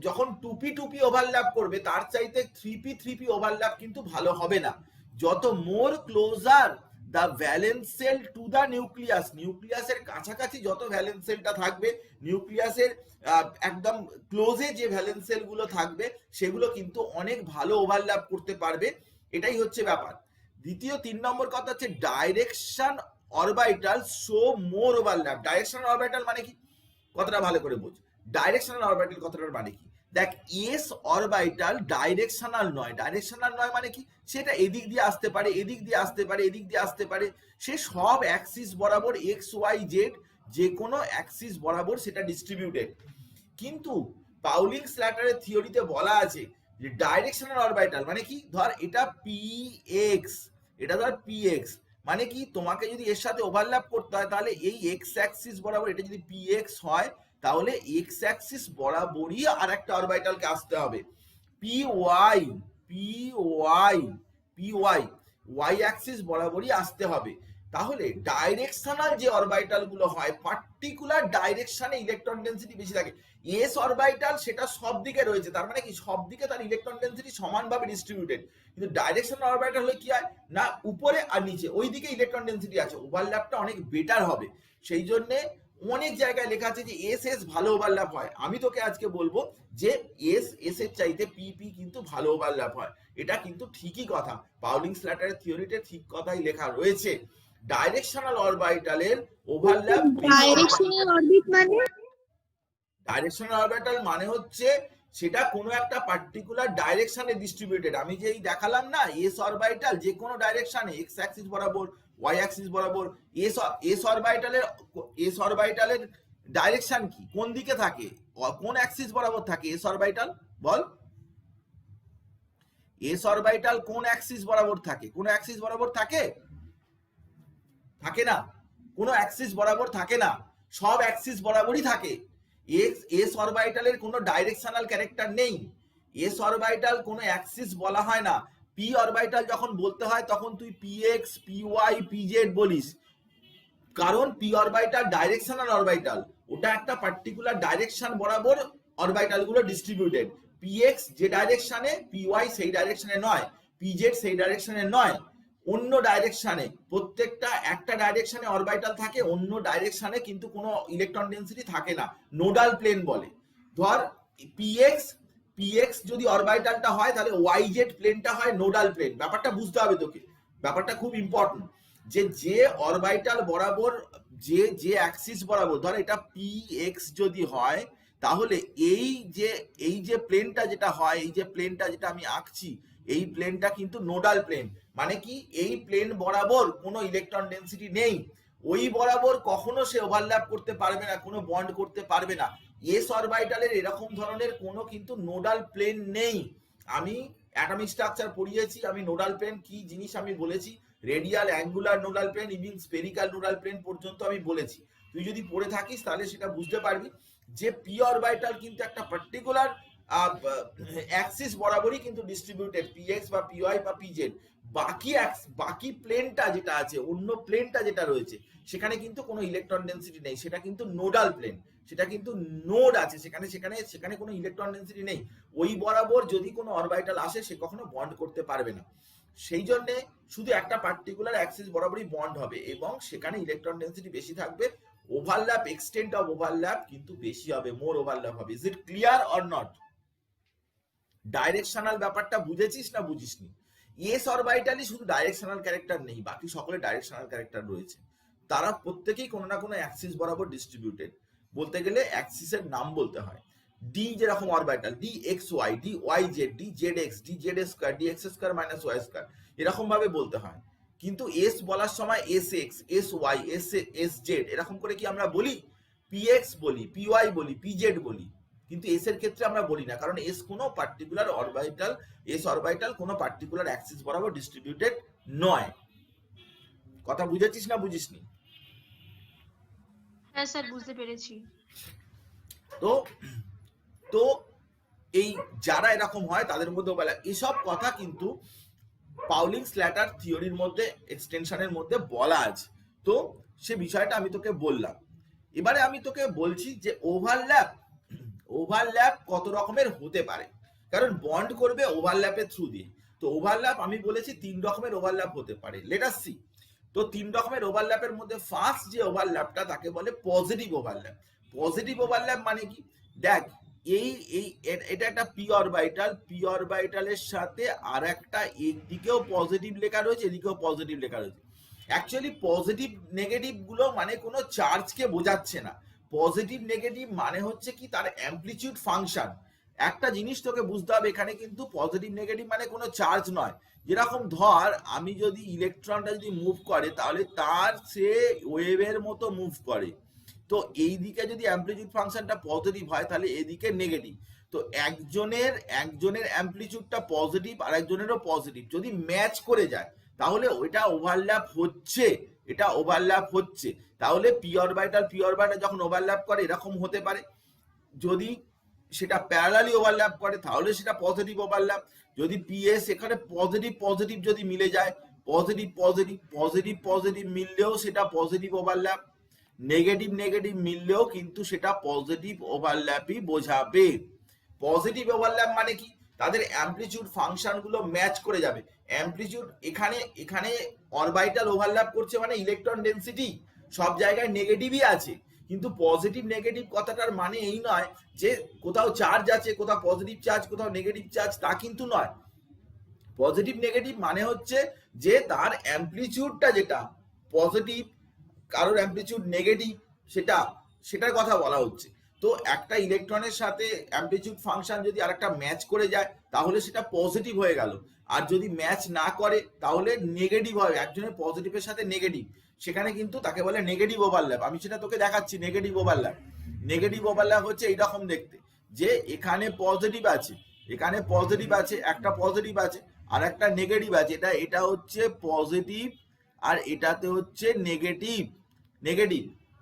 যখন 2p ওভারল্যাপ করবে তার চাইতে 3p ওভারল্যাপ কিন্তু ভালো হবে না। যত more closer the valence shell to the নিউক্লিয়াসের কাছাকাছি যত ভ্যালেন্স সেলটা থাকবে, নিউক্লিয়াসের একদম ক্লোজে যে ভ্যালেন্স সেলগুলো থাকবে সেগুলো কিন্তু অনেক ভালো ওভারল্যাপ করতে পারবে, এটাই হচ্ছে ব্যাপার। দ্বিতীয় 3 নম্বর কথা হচ্ছে ডাইরেকশন অরবিটাল শো মোর ওভারল্যাপ। ডাইরেকশনাল অরবিটাল মানে কি, কথাটা ভালো করে বোঝ। ডাইরেকশনাল অরবিটাল কথাটার মানে কি, দেখ এস অরবিটাল ডাইরেকশনাল নয় মানে কি, সেটা এদিক দিয়ে আসতে পারে, এদিক দিয়ে আসতে পারে, এদিক দিয়ে আসতে পারে, সে সব অ্যাক্সিস বরাবর এক্স ওয়াই জেড যে কোনো অ্যাক্সিস বরাবর সেটা ডিস্ট্রিবিউটেড। কিন্তু পাউলিং স্ল্যাটারের থিওরিতে বলা আছে যে ডাইরেকশনাল অরবিটাল মানে কি, ধর এটা পিএক্স, এটা ধর পিএক্স মানে কি, তোমাকে যদি এর সাথে ওভারল্যাপ করতে হয় তাহলে এই এক্স অ্যাক্সিস বরাবর এটা যদি পিএক্স হয় তাহলে এক্স অ্যাক্সিস বরাবরই আর একটা অরবিটালকে আসতে হবে। P Y P Y P Y Y axis বরাবরই আসতে হবে। তাহলে ডাইরেকশনাল যে অরবিটাল গুলো হয়, পার্টিকুলার ডাইরেকশনে ইলেকট্রন ডেন্সিটি বেশি থাকে। এস অরবিটাল সেটা সব দিকে রয়েছে, তার মানে কি সব দিকে তার ইলেকট্রন ডেন্সিটি সমানভাবে ডিস্ট্রিবিউটেড। কিন্তু ডাইরেকশনাল অরবিটাল হলে কি হয় না, উপরে আর নিচে ওই দিকে ইলেকট্রন ডেন্সিটি আছে, ওভারল্যাপটা অনেক বেটার হবে। সেই জন্য অনেক জায়গায় লেখা আছে যে এস এস ভালো ওভারল্যাপ হয়। আমি তোকে আজকে বলবো যে এস এস এর চাইতে পি পি কিন্তু ভালো ওভারল্যাপ হয়। এটা কিন্তু ঠিকই কথা, পাউলিং স্ল্যাটারের থিওরিতে ঠিক কথাই লেখা রয়েছে। ডাইরেকশনাল অরবিটালের ওভারল্যাপ, ডাইরেকশনাল অরবিট মানে ডাইরেকশনাল অরবিটাল মানে হচ্ছে সেটা কোনো একটা পার্টিকুলার ডাইরেকশনে ডিস্ট্রিবিউটেড। আমি যেই দেখালাম না এস অরবিটাল যে কোনো ডাইরেকশনে, এক্স অ্যাক্সিস বরাবর, ওয়াই অ্যাক্সিস বরাবর, এস অরবিটালের ডাইরেকশন কি, কোন দিকে থাকে, কোন অ্যাক্সিস বরাবর থাকে এস অরবিটাল, বল। এস অরবিটাল কোন অ্যাক্সিস বরাবর থাকে? কোন অ্যাক্সিস বরাবর থাকে? থাকে না, কোনো অ্যাক্সিস বরাবর থাকে না, সব অ্যাক্সিস বরাবরই থাকে। এস অরবিটালের কোনো ডাইরেকশনাল ক্যারেক্টার নেই। এস অরবিটাল কোনো অ্যাক্সিস বলা হয় না। পি অরবিটাল যখন বলতে হয় তখন তুই P X, P Y, P Z বলিস, কারণ পি অরবিটাল ডাইরেকশনাল অরবিটাল, ওটা একটা পার্টিকুলার ডাইরেকশন বরাবর অরবিটাল গুলো ডিস্ট্রিবিউটেড। পি এক্স যে ডাইরেকশনে, পি ওয়াই সেই ডাইরেকশনে নয়, পি জেড সেই ডাইরেকশনে নয়, অন্য ডাইরেকশনে। প্রত্যেকটা একটা ডাইরেকশনে অরবিটাল থাকে, অন্য ডাইরেকশনে কিন্তু কোনো ইলেকট্রন ডেন্সিটি থাকে না, নোডাল প্লেন বলে। ধর পিএক্স যদি অরবিটালটা হয় তাহলে ওয়াই জেড প্লেনটা হয় নোডাল প্লেন। ব্যাপারটা বুঝতে হবে তোকে, ব্যাপারটা খুব ইম্পর্টেন্ট। যে অরবিটাল বরাবর, যে অ্যাক্সিস বরাবর, ধর এটা পি এক্স যদি হয় তাহলে এই যে প্লেনটা যেটা হয়, এই যে প্লেনটা যেটা আমি আঁকছি, এই প্লেনটা কিন্তু নোডাল প্লেন। মানে কি, এই প্লেন বরাবর কোনো ইলেকট্রন ডেন্সিটি নেই, ওই বরাবর কখনো সে ওভারল্যাপ করতে পারবে না, কোনো বন্ড করতে পারবে না। এস অরবিটালের এরকম ধরনের কোনো কিন্তু নোডাল প্লেন নেই। আমি অ্যাটমিক স্ট্রাকচার পড়িয়েছি, আমি নোডাল প্লেন কি জিনিস আমি বলেছি, radial, angular nodal plane, even spherical nodal plane পর্যন্ত আমি বলেছি। তুই যদি পড়ে থাকিস তাহলে সেটা বুঝতে পারবি যে পি অরবিটাল কিন্তু একটা পার্টিকুলার অ্যাক্সিস বরাবরই কিন্তু ডিস্ট্রিবিউটেড, পি এক্স বা পি ওয়াই বা পি জেড। বাকি প্লেনটা যেটা আছে, অন্য প্লেনটা যেটা রয়েছে, সেখানে কিন্তু কোনো ইলেকট্রন ডেন্সিটি নেই, সেটা কিন্তু নোডাল প্লেন, সেটা কিন্তু নোড আছে, সেখানে কোনো ইলেকট্রন ডেন্সিটি নেই। ওই বরাবর যদি কোনো অরবিটাল আসে সে কখনো বন্ড করতে পারবে না। সেই জন্য শুধু একটা পার্টিকুলার অ্যাক্সিস বরাবরই বন্ড হবে এবং সেখানে ইলেকট্রন ডেন্সিটি বেশি থাকবে। ওভারল্যাপ, এক্সটেন্ট অফ ওভারল্যাপ কিন্তু বেশি হবে, মোর ওভারল্যাপ হবে। Is it clear or not? Directional ব্যাপারটা বুঝেছিস না বুঝিসনি? এস অরবিটালই শুধু ডাইরেকশনাল ক্যারেক্টার নেই, বাকি সকলে ডাইরেকশনাল ক্যারেক্টার রয়েছে। তারা প্রত্যেকেই কোনো না কোনো অ্যাক্সিস বরাবর ডিস্ট্রিবিউটেড। বলতে গেলে অ্যাক্সিসের নাম বলতে হয়। ডি যেরকম orbital, D x Y, D Y Z, D Z X, D Z square, D X square minus Y square, এরকম ভাবে বলতে হয়। কিন্তু এস বলার সময় S X, S Y, S Z এরকম করে কি আমরা বলি? পি এক্স বলি, পি ওয়াই বলি, পি জেড বলি, কিন্তু এস এর ক্ষেত্রে আমরা বলি না, কারণ এস কোনো পার্টিকুলার অরবিটাল, এস অরবিটাল কোনো পার্টিকুলার অ্যাক্সিস বরাবর ডিস্ট্রিবিউটেড নয়। কথা বুঝেছিস না বুঝিসনি? হ্যাঁ স্যার, বুঝতে পেরেছি। তো এই যারা এরকম হয় তাদের মধ্যে বলা, এসব কথা কিন্তু পাউলিং স্ল্যাটার থিওরির মধ্যে, এক্সটেনশনের মধ্যে বলা আছে। তো সে বিষয়টা আমি তোকে বললাম। এবারে আমি তোকে বলছি যে ওভারল্যাপ কত রকমের হতে পারে, কারণ বন্ড করবে ওভারল্যাপের থ্রু দিয়ে। তো ওভারল্যাপ আমি বলেছি 3 রকমের ওভারল্যাপ হতে পারে। Let us see. তো 3 রকমের ওভারল্যাপের মধ্যে ফার্স্ট যে ওভারল্যাপটা তাকে বলে পজিটিভ ওভারল্যাপ। পজিটিভ ওভারল্যাপ মানে কি? দেখ, এটা একটা পি অরবিটাল, পি অরবিটালের সাথে আর একটা এদিকেও পজিটিভ লেখা রয়েছে, এদিকেও পজিটিভ লেখা রয়েছে। অ্যাকচুয়ালি পজিটিভ নেগেটিভ গুলো মানে কোনো চার্জকে বোঝাচ্ছে না। পজিটিভ নেগেটিভ মানে হচ্ছে কি, তার অ্যামপ্লিটিউড ফাংশন। একটা জিনিস তোকে বুঝতে হবে, এখানে কিন্তু পজিটিভ নেগেটিভ মানে কোনো চার্জ নয়। যেরকম ধর আমি যদি ইলেকট্রনটা যদি মুভ করে তাহলে তার সে ওয়েভের মতো মুভ করে। তো এই দিকে যদি অ্যামপ্লিটিউড ফাংশনটা পজিটিভ হয় তাহলে এদিকে নেগেটিভ। তো একজনের অ্যামপ্লিটিউডটা পজিটিভ আর একজনেরও পজিটিভ, যদি ম্যাচ করে যায় তাহলে ওইটা ওভারল্যাপ হচ্ছে, এটা ওভারল্যাপ হচ্ছে, তাহলে পি অরবিটাল যখন ওভারল্যাপ করে এরকম হতে পারে। যদি সেটা প্যারালালি ওভারল্যাপ করে তাহলে সেটা পজিটিভ ওভারল্যাপ। যদি পিএস এখানে পজিটিভ যদি মিলে যায়, পজিটিভ মিললেও সেটা পজিটিভ ওভারল্যাপ, নেগেটিভ মিললেও কিন্তু সেটা পজিটিভ ওভারল্যাপই বোঝাবে। পজিটিভ ওভারল্যাপ মানে কি, তাদের অ্যামপ্লিটিউড ফাংশন গুলো ম্যাচ করে যাবে। অ্যামপ্লিটিউড এখানে অরবিটাল ওভারল্যাপ করছে মানে ইলেকট্রন ডেনসিটি সব জায়গায় নেগেটিভই আছে, কিন্তু পজিটিভ নেগেটিভ কথাটার মানে এই নয় যে কোথাও চার্জ আছে, কোথাও পজিটিভ চার্জ, কোথাও নেগেটিভ চার্জ, তা কিন্তু নয়। পজিটিভ নেগেটিভ মানে হচ্ছে যে তার অ্যামপ্লিটিউডটা যেটা পজিটিভ, কারোর অ্যামপ্লিটিউড নেগেটিভ, সেটার কথা বলা হচ্ছে। তো একটা ইলেকট্রনের সাথে অ্যামপ্লিটিউড ফাংশন যদি আরেকটা ম্যাচ করে যায় তাহলে সেটা পজিটিভ হয়ে গেল, আর যদি ম্যাচ না করে তাহলে নেগেটিভ হবে। একজনের পজিটিভের সাথে নেগেটিভ, সেখানে কিন্তু তাকে বলে নেগেটিভ ওভারল্যাপ। আমি সেটা তোকে দেখাচ্ছি। নেগেটিভ ওভারল্যাপ হচ্ছে এইরকম দেখতে, যে এখানে পজিটিভ আছে, একটা পজিটিভ আছে আর একটা নেগেটিভ আছে, এটা হচ্ছে পজিটিভ আর এটাতে হচ্ছে নেগেটিভ।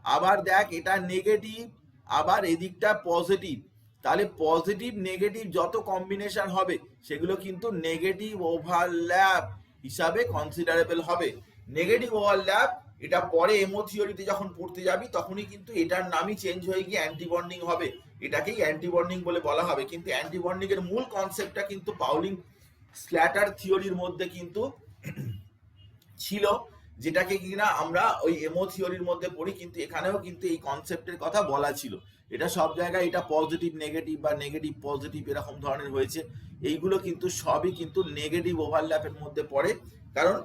আবার দেখ, এটা নেগেটিভ আবার এদিকটা পজিটিভ, তাহলে পজিটিভ নেগেটিভ যত কম্বিনেশন হবে সেগুলো কিন্তু নেগেটিভ ওভারল্যাপ হিসাবে কনসিডারেবল হবে। নেগেটিভ ওভারল্যাপ এটা পরে এমও থিওরিতে যখন পড়তে যাবি তখনই কিন্তু এটার নামই চেঞ্জ হয়ে গিয়ে অ্যান্টিবন্ডিং হবে, এটাকেই অ্যান্টিবন্ডিং বলে বলা হবে। কিন্তু অ্যান্টিবন্ডিং এর মূল কনসেপ্টটা কিন্তু পাউলিং স্ল্যাটার থিওরির মধ্যে কিন্তু ছিল, যেটাকে কিনা আমরা ওই এমও থিওরির মধ্যে পড়ি, কিন্তু এখানেও কিন্তু এই কনসেপ্টের কথা বলা ছিল। এটা সব জায়গায় এটা পজিটিভ নেগেটিভ বা নেগেটিভ পজিটিভ এরকম ধরনের হয়েছে, এইগুলো কিন্তু সবই কিন্তু নেগেটিভ ওভারল্যাপের মধ্যে পড়ে। কারণ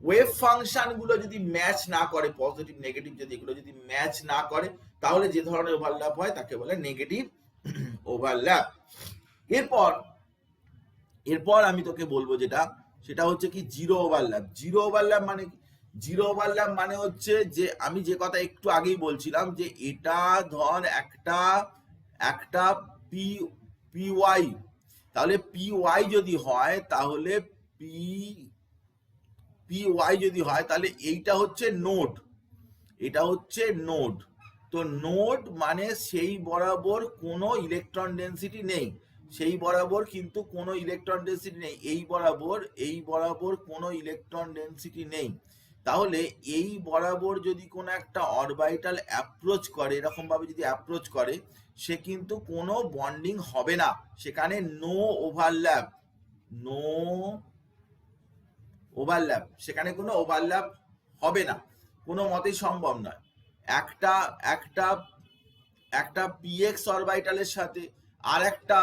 ওয়েভ ফাংশন গুলো যদি ম্যাচ না করে, পজিটিভ নেগেটিভ যদি এগুলো যদি ম্যাচ না করে তাহলে যে ধরনের ওভারল্যাপ হয় তাকে বলে নেগেটিভ ওভারল্যাপ। এরপর আমি তোকে বলবো সেটা হচ্ছে কি জিরো ওভারল্যাপ। জিরো ওভারল্যাপ মানে হচ্ছে যে আমি যে কথা একটু আগেই বলছিলাম, যে এটা ধর একটা পি ওয়াই, তাহলে পি ওয়াই যদি হয় তাহলে এইটা হচ্ছে নোড। তো নোড মানে সেই বরাবর কোনো ইলেকট্রন ডেনসিটি নেই, এই বরাবর কোনো ইলেকট্রন ডেনসিটি নেই। তাহলে এই বরাবর যদি কোনো একটা অরবিটাল অ্যাপ্রোচ করে, এরকম ভাবে যদি অ্যাপ্রোচ করে, সে কিন্তু কোনো বন্ডিং হবে না, সেখানে নো ওভারল্যাপ, সেখানে কোনো ওভারল্যাপ হবে না, কোনো মতেই সম্ভব নয়। একটা পিএক্স অরবিটালের সাথে আর একটা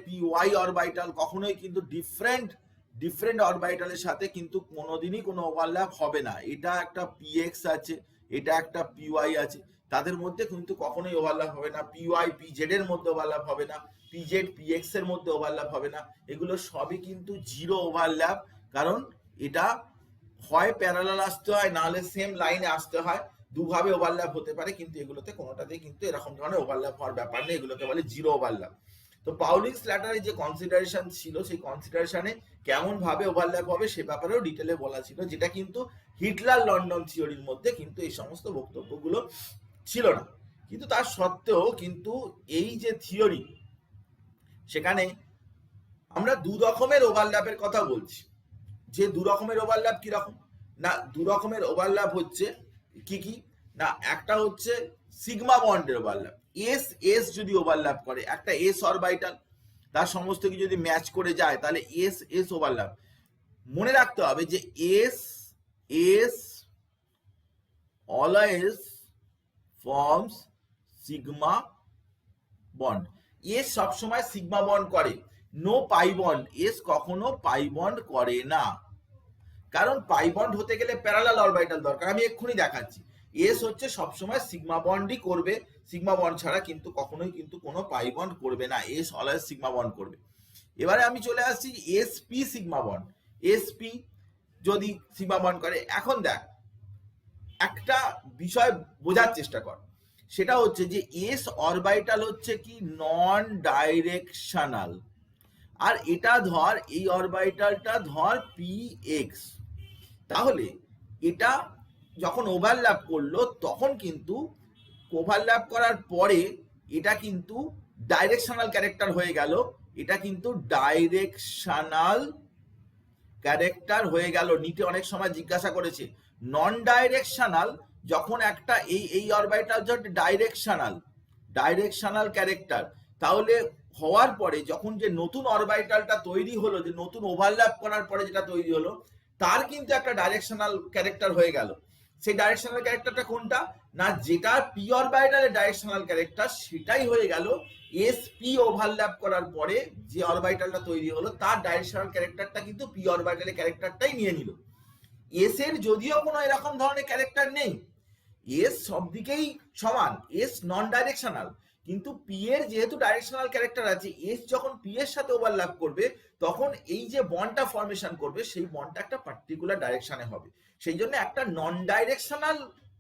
পিওয়াই অরবিটাল কখনোই কিন্তু ডিফারেন্ট অরবিটালের সাথে কিন্তু কোনোদিনই কোনো ওভারল্যাপ হবে না। এটা একটা পিএক্স আছে, এটা একটা পিওয়াই আছে, তাদের মধ্যে কিন্তু কখনোই ওভারল্যাপ হবে না। পিওয়াই পিজেড এর মধ্যে ওভারল্যাপ হবে না, পিজেড পিএক্স এর মধ্যে ওভারল্যাপ হবে না। এগুলো সবই কিন্তু জিরো ওভারল্যাপ, কারণ এটা হয় প্যারালাল আসতে হয়, নাহলে সেম লাইনে আসতে হয়। দুভাবে ওভারল্যাপ হতে পারে, কিন্তু এগুলোতে কোনোটাতেই কিন্তু এরকম ধরনের ওভারল্যাপ হওয়ার ব্যাপার নেই, এগুলোকে বলে জিরো ওভারল্যাপ। তো পাউলিং স্ল্যাটারের যে কনসিডারেশন ছিল, সেই কনসিডারেশনে কেমন ভাবে ওভারল্যাপ হবে সে ব্যাপারেও ডিটেলে বলা ছিল, যেটা কিন্তু হিটলার লন্ডন থিওরির মধ্যে কিন্তু এই সমস্ত বক্তব্যগুলো ছিল না। কিন্তু তার সত্ত্বেও কিন্তু এই যে থিওরি, সেখানে আমরা দু রকমের ওভারল্যাপের কথা বলছি। যে দু রকমের ওভারল্যাপ কিরকম না, দু রকমের ওভারল্যাপ হচ্ছে কি না, একটা হচ্ছে সিগমা বন্ডের ওভারল্যাপ। এস যদি ওভারল্যাপ করে, একটা এস অরবিটাল তার সমস্ত কিছু যদি ম্যাচ করে যায় তাহলে এস ওভারল্যাপ। মনে রাখতে হবে যে S always forms sigma bond. S সবসময় সিগমা বন্ড করে, নো পাই বন্ড। এস কখনো পাই বন্ড করে না, কারণ পাই বন্ড হতে গেলে প্যারালাল অরবিটাল দরকার, আমি এক্ষুনি দেখাচ্ছি। এস হচ্ছে সবসময় সিগমা বন্ডই করবে, সিগমা বন্ড ছাড়া কিন্তু কখনোই কিন্তু কোনো পাই বন্ড করবে না, এস অলওয়েজ সিগমা বন্ড করবে। এবারে আমি চলে আসছি এসপি সিগমা বন্ড। এসপি যদি সিগমা বন্ড করে, এখন দেখ একটা বিষয় বোঝার চেষ্টা কর, সেটা হচ্ছে যে এস অরবিটাল হচ্ছে কি নন ডাইরেকশনাল, আর এটা ধর এই অরবিটালটা ধর পি এক্স, তাহলে এটা যখন ওভারল্যাপ করলো তখন কিন্তু ওভারল্যাপ করার পরে এটা কিন্তু ডাইরেকশনাল ক্যারেক্টার হয়ে গেল, এটা কিন্তু ডাইরেকশনাল ক্যারেক্টার হয়ে গেল। নিটে অনেক সময় জিজ্ঞাসা করেছে নন ডাইরেকশনাল যখন একটা এই অরবিটাল ডাইরেকশনাল ক্যারেক্টার, তাহলে হওয়ার পরে যখন যে নতুন অরবিটালটা তৈরি হলো, যে নতুন ওভারল্যাপ করার পরে যেটা তৈরি হলো, তার কিন্তু একটা ডাইরেকশনাল ক্যারেক্টার হয়ে গেল। সেই ডাইরেকশনাল ক্যারেক্টারটা কোনটা না, যেটা পি অরবিটালের ডাইরেকশনাল ক্যারেক্টার সেটাই হয়ে গেল এসপি ওভারল্যাপ করার পরে যে অরবিটালটা তৈরি হলো তার ডাইরেকশনাল ক্যারেক্টারটা কিন্তু পি অরবিটালের ক্যারেক্টারটাই নিয়ে নিল। এস এর যদিও কোনো এরকম ধরনের ক্যারেক্টার নেই, এস সব দিকেই সমান, এস নন ডাইরেকশনাল, কিন্তু পি এর যেহেতু ডাইরেকশনাল ক্যারেক্টার আছে, এস যখন পি এর সাথে ওভারল্যাপ করবে তখন এই যে বন্ডটা ফর্মেশন করবে সেই বন্ডটা একটা পার্টিকুলার ডাইরেকশনে হবে। সেই জন্য একটা নন ডাইরেকশনাল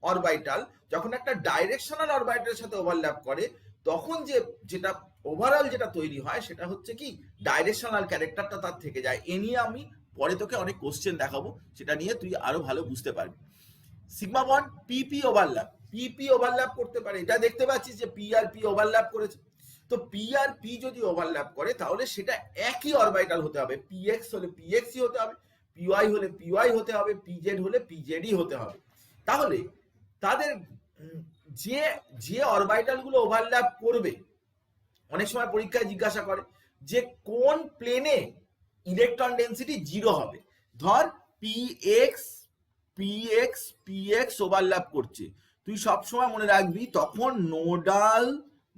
অরবিটাল যখন একটা ডাইরেকশনাল অরবিটালের সাথে ওভারল্যাপ করে তখন যেটা ওভারঅল যেটা তৈরি হয় সেটা হচ্ছে কি ডাইরেকশনাল ক্যারেক্টারটা তার থেকে যায়। এ নিয়ে আমি পরে তোকে অনেক কোশ্চেন দেখাবো, সেটা নিয়ে তুই আরো ভালো বুঝতে পারবি। সিগমা বন্ড পিপি ওভারল্যাপ করতে পারে, এটা দেখতে পাচ্ছিস যে পি আর পি ওভারল্যাপ করেছে। তো পি আর পি যদি ওভারল্যাপ করে তাহলে সেটা একই অরবিটাল হতে হবে, পিএক্স হলে পিএক্সই হতে হবে, পিওয়াই হলে পিওয়াই হতে হবে, পিজেড হলে পিজেডই হতে হবে। তাহলে তাদের যে অরবিটাল গুলো ওভারল্যাপ করবে, অনেক সময় পরীক্ষায় জিজ্ঞাসা করে যে কোন প্লেনে ইলেকট্রন ডেনসিটি 0 হবে। ধর পিএক্স ওভারল্যাপ করছে, তুই সবসময় মনে রাখবি তখন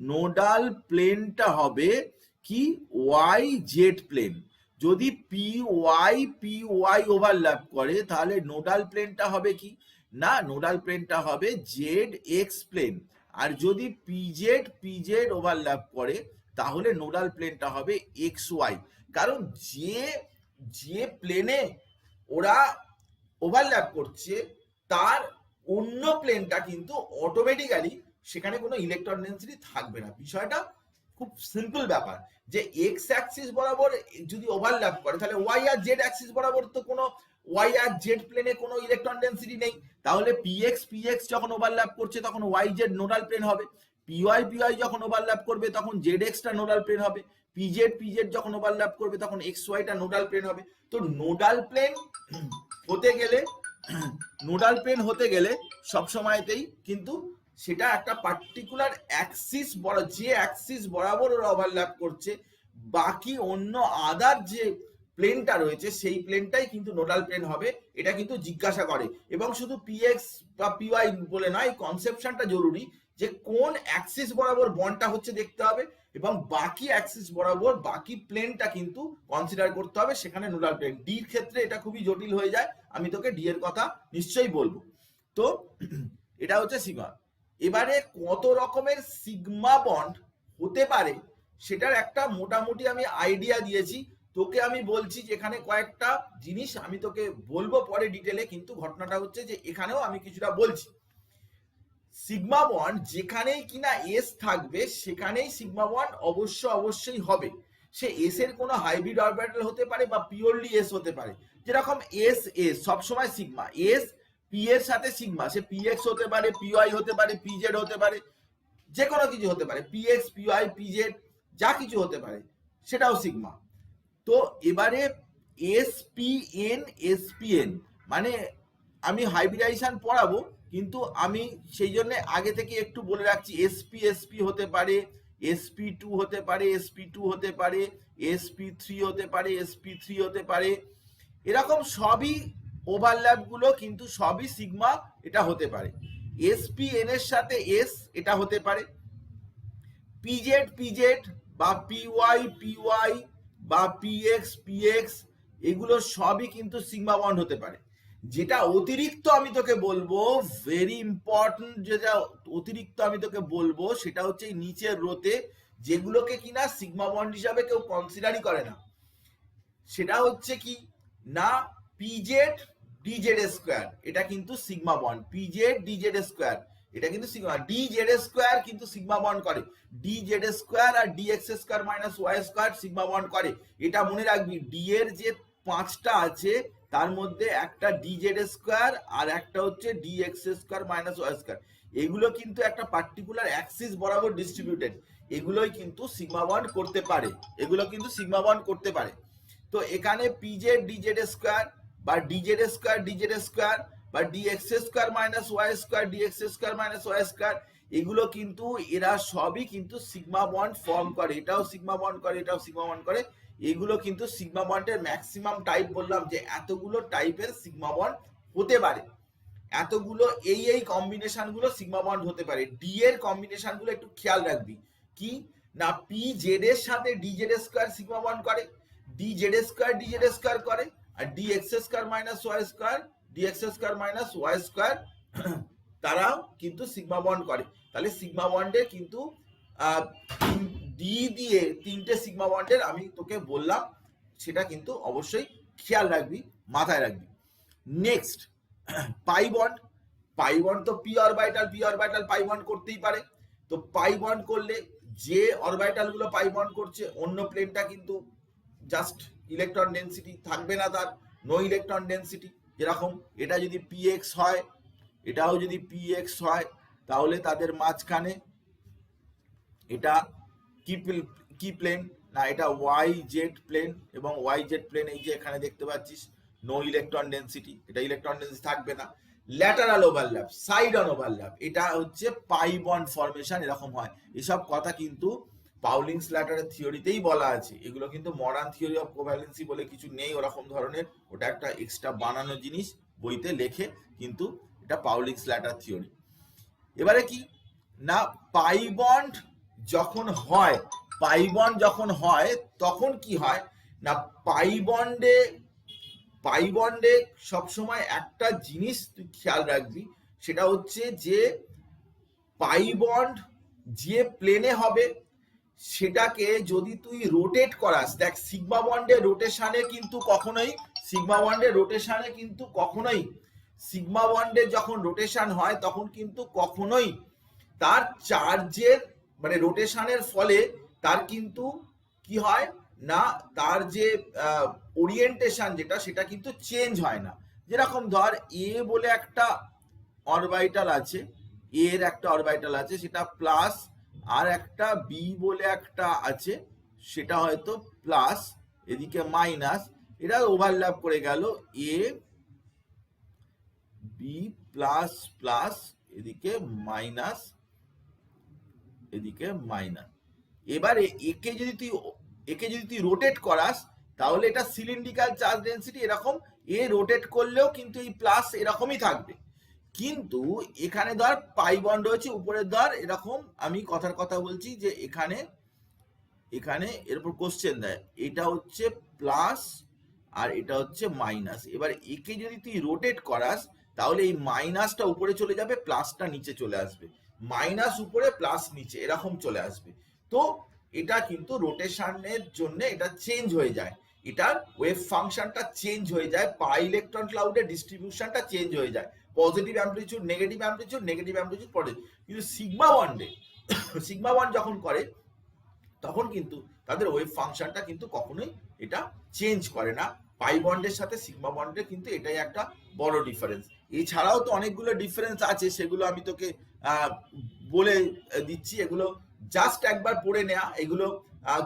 নোডাল প্লেনটা হবে কি ওয়াই জেড প্লেন। যদি পিওয়াই ওভারল্যাপ করে তাহলে নোডাল প্লেনটা হবে কি না, নোডাল প্লেনটা হবে জেড এক্স প্লেন। আর যদি পিজেড ওভারল্যাপ করে তাহলে নোডাল প্লেনটা হবে এক্স ওয়াই। কারণ যে প্লেনে ওরা ওভারল্যাপ করছে তার অন্য প্লেনটা কিন্তু অটোমেটিক্যালি সেখানে কোনো ইলেকট্রন ডেনসিটি থাকবে না। বিষয়টা খুব সিম্পল ব্যাপার, যে এক্স অ্যাক্সিস বরাবর যদি ওভারল্যাপ করে তাহলে ওয়াই আর জেড অ্যাক্সিস বরাবর তো কোনো ওয়াই আর জেড প্লেনে কোনো ইলেকট্রন ডেনসিটি নেই। তাহলে পিএক্স যখন ওভারল্যাপ করছে তখন ওয়াই জেড নোডাল প্লেন হবে, পিওয়াই যখন ওভারল্যাপ করবে তখন জেড এক্সটা নোডাল প্লেন হবে, পিজেড যখন ওভারল্যাপ করবে তখন এক্স ওয়াইটা নোডাল প্লেন হবে। তো নোডাল প্লেন হতে গেলে সব সময়তেই কিন্তু সেটা একটা পার্টিকুলার অ্যাক্সিস যে অ্যাক্সিস বরাবর ওরা ওভারল্যাপ করছে, বাকি অন্য আদার যে প্লেনটা রয়েছে সেই প্লেনটাই কিন্তু নোডাল প্লেন হবে। এটা কিন্তু জিজ্ঞাসা করে, এবং শুধু পিএক্স বা পিওয়াই বলে নয়, কনসেপশনটা জরুরি যে কোন অ্যাক্সিস বরাবর বন্ডটা হচ্ছে দেখতে হবে, এবং বাকি অ্যাক্সিস বরাবর বাকি প্লেনটা কিন্তু কনসিডার করতে হবে, সেখানে নোডাল প্লেন। ডির ক্ষেত্রে এটা খুবই জটিল হয়ে যায়, আমি তোকে ডি এর কথা নিশ্চয়ই বলবো। তো এটা হচ্ছে সিগমা। এবারে কত রকমের সিগমা বন্ড হতে পারে সেটার একটা মোটামুটি আমি আইডিয়া দিয়েছি তোকে। আমি বলছি যে এখানে কয়েকটা জিনিস আমি তোকে বলবো পরে ডিটেলে, কিন্তু ঘটনাটা হচ্ছে যে এখানেও আমি কিছুটা বলছি। সিগমা বন্ড যেখানেই কিনা এস থাকবে সেখানেই সিগমা বন্ড অবশ্যই হবে। সে এস এর কোনো হাইব্রিড অরবিটাল হতে পারে বা পিওরলি এস হতে পারে। যেরকম এস সবসময় সিগমা, এস পি এর সাথে সিগমা, সে পিএক্স হতে পারে, পিওয়াই হতে পারে, পিজেড হতে পারে, যে কোনো কিছু হতে পারে, পিএক্স পিওয়াই পিজেড যা কিছু হতে পারে সেটাও সিগমা। তো এবারে এসপিএন মানে আমি হাইব্রিডাইজেশন পড়াবো, কিন্তু আমি সেই জন্য আগে থেকে একটু বলে রাখছি এসপি হতে পারে, sp2 হতে পারে, sp2 হতে পারে, sp3 হতে পারে, sp3 হতে পারে, এরকম সবই ওভারল্যাপ গুলো কিন্তু সবই সিগমা এটা হতে পারে। এসপিএন এর সাথে এস এটা হতে পারে, পিজেড বা পিওয়াই বা পিএক্স এগুলো সবই কিন্তু সিগমা বন্ড হতে পারে। যেটা অতিরিক্ত আমি তোকে বলবো, ভেরি ইম্পর্টেন্ট, যেটা অতিরিক্ত আমি তোকে বলবো সেটা হচ্ছে এই নিচের রোতে যেগুলোকে কিনা সিগমা বন্ড হিসাবে কেউ কনসিডারই করে না, সেটা হচ্ছে কি না পিজেড ডিজেড স্কোয়ার, এটা কিন্তু sigma bond. Pz DZ square এটা কিন্তু সিগমা, ডিজেড স্কোয়ার কিন্তু সিগমা বন্ড করে, ডিজেড স্কোয়ার আর dx square minus Y square sigma bond করে। এটা মনে রাখবি, ডি এর যে 5টা আছে তার মধ্যে একটা ডিজেড স্কোয়ার আর একটা হচ্ছে D X square minus Y square, এগুলো কিন্তু একটা পার্টিকুলার অ্যাক্সিস বরাবর ডিস্ট্রিবিউটেড, এগুলোই কিন্তু সিগমা বন্ড করতে পারে, এগুলো কিন্তু সিগমা বন্ড করতে পারে। তো এখানে পিজেড ডিজেড স্কোয়ার বা ডিজেড স্কোয়ার ডিজেড স্কোয়ার বা D X square minus Y square dx square minus Y square, এগুলো কিন্তু এরা সবই কিন্তু সিগমা বন্ড ফর্ম করে, এটাও সিগমা বন্ড করে, এটাও সিগমা বন্ড করে। এগুলো কিন্তু সিগমা বন্ডের ম্যাক্সিমাম টাইপ, বললাম যে এতগুলো টাইপের সিগমা বন্ড হতে পারে, এতগুলো এই কম্বিনেশন গুলো সিগমা বন্ড হতে পারে। ডি এর কম্বিনেশন গুলো একটু খেয়াল রাখবি, কি না পি জেড এর সাথে ডিজেড স্কোয়ার সিগমা বন্ড করে, ডি জেড স্কোয়ার করে, আর d x square minus Y square dx square minus Y square তারাও কিন্তু সিগমা বন্ড করে। তাহলে সিগমা বন্ডের কিন্তু ডি দিয়ে 3টে সিগমা বন্ডের আমি তোকে বললাম, সেটা কিন্তু অবশ্যই খেয়াল রাখবি, মাথায় রাখবি। Next pi bond, pi bond তো পি অরবিটাল পাই বন্ড করতেই পারে। তো পাই বন্ড করলে যে অরবিটাল গুলো পাই বন্ড করছে অন্য প্লেনটা কিন্তু জাস্ট ইলেকট্রন ডেনসিটি থাকবে না, তার নো ইলেকট্রন ডেনসিটি। যেরকম এটা যদি পিএক্স হয়, এটাও যদি পিএক্স হয়, তাহলে তাদের মাঝখানে এটা কি প্লেন না, এটা ওয়াই জেড প্লেন, এবং ওয়াই জেড প্লেন এই যে এখানে দেখতে পাচ্ছিস নো ইলেকট্রন ডেনসিটি, এটা ইলেকট্রন ডেনসিটি থাকবে না। Lateral overlap, side on overlap, এটা হচ্ছে পাই বন্ড ফরমেশন, এরকম হয়। এসব কথা কিন্তু পাউলিংস ল্যাটারের থিওরিতেই বলা আছে, এগুলো কিন্তু মডার্ন থিওরি অফ কোভ্যালেন্সি বলে কিছু নেই ওরকম ধরনের, ওটা একটা এক্সট্রা বানানো জিনিস, বইতে লেখে, কিন্তু এটা পাউলিংস ল্যাটার থিওরি। এবারে কি না পাই বন্ড যখন হয়, পাই বন্ড যখন হয় তখন কি হয় না পাই বন্ডে সবসময় একটা জিনিস তুই খেয়াল রাখবি, সেটা হচ্ছে যে পাই বন্ড যে প্লেনে হবে সেটাকে যদি তুই রোটেট করাস, দেখ সিগমা বন্ডের রোটেশনে কিন্তু কখনোই সিগমা বন্ডের যখন রোটেশন হয় তখন কিন্তু কখনোই তার চার্জের মানে রোটেশনের ফলে তার কিন্তু কি হয় না, তার যে ওরিয়েন্টেশন যেটা সেটা কিন্তু চেঞ্জ হয় না। যেরকম ধর এ বলে একটা অরবিটাল আছে, এর একটা অরবিটাল আছে সেটা প্লাস, আর একটা বি বলে একটা আছে সেটা হয়তো প্লাস, এদিকে মাইনাস, এটা ওভারল্যাপ করে গেল এ বি প্লাস প্লাস, এদিকে মাইনাস, এদিকে মাইনাস। এবারে একে যদি তুই রোটেট করাস তাহলে এটা সিলিন্ড্রিক্যাল চার্জ ডেনসিটি এরকম, এ রোটেট করলেও কিন্তু এই প্লাস এরকমই থাকবে। কিন্তু এখানে ধর পাই বন্ড হয়েছে উপরের ধর এরকম, আমি কথার কথা বলছি যে এখানে এর উপর কোশ্চেন দেয়, এটা হচ্ছে প্লাস আর এটা হচ্ছে মাইনাস। এবার একে যদি তুই রোটেট করাস তাহলে এই মাইনাসটা উপরে চলে যাবে, প্লাসটা নিচে চলে আসবে, মাইনাস উপরে প্লাস নিচে এরকম চলে আসবে। তো এটা কিন্তু রোটেশনের জন্য এটা চেঞ্জ হয়ে যায়, এটার ওয়েভ ফাংশনটা চেঞ্জ হয়ে যায়, পাই ইলেকট্রন ক্লাউডের ডিস্ট্রিবিউশনটা চেঞ্জ হয়ে যায়, পজিটিভ অ্যামপ্লিটিউড নেগেটিভ পজিটিভ। কিন্তু সিগমা বন্ড যখন করে তখন কিন্তু তাদের ওয়েভ ফাংশনটা কিন্তু কখনোই এটা চেঞ্জ করে না। পাই বন্ডের সাথে সিগমা বন্ডের কিন্তু এটাই একটা বড় ডিফারেন্স। এছাড়াও তো অনেকগুলো ডিফারেন্স আছে, সেগুলো আমি তোকে বলে দিচ্ছি, এগুলো জাস্ট একবার পড়ে নেওয়া, এগুলো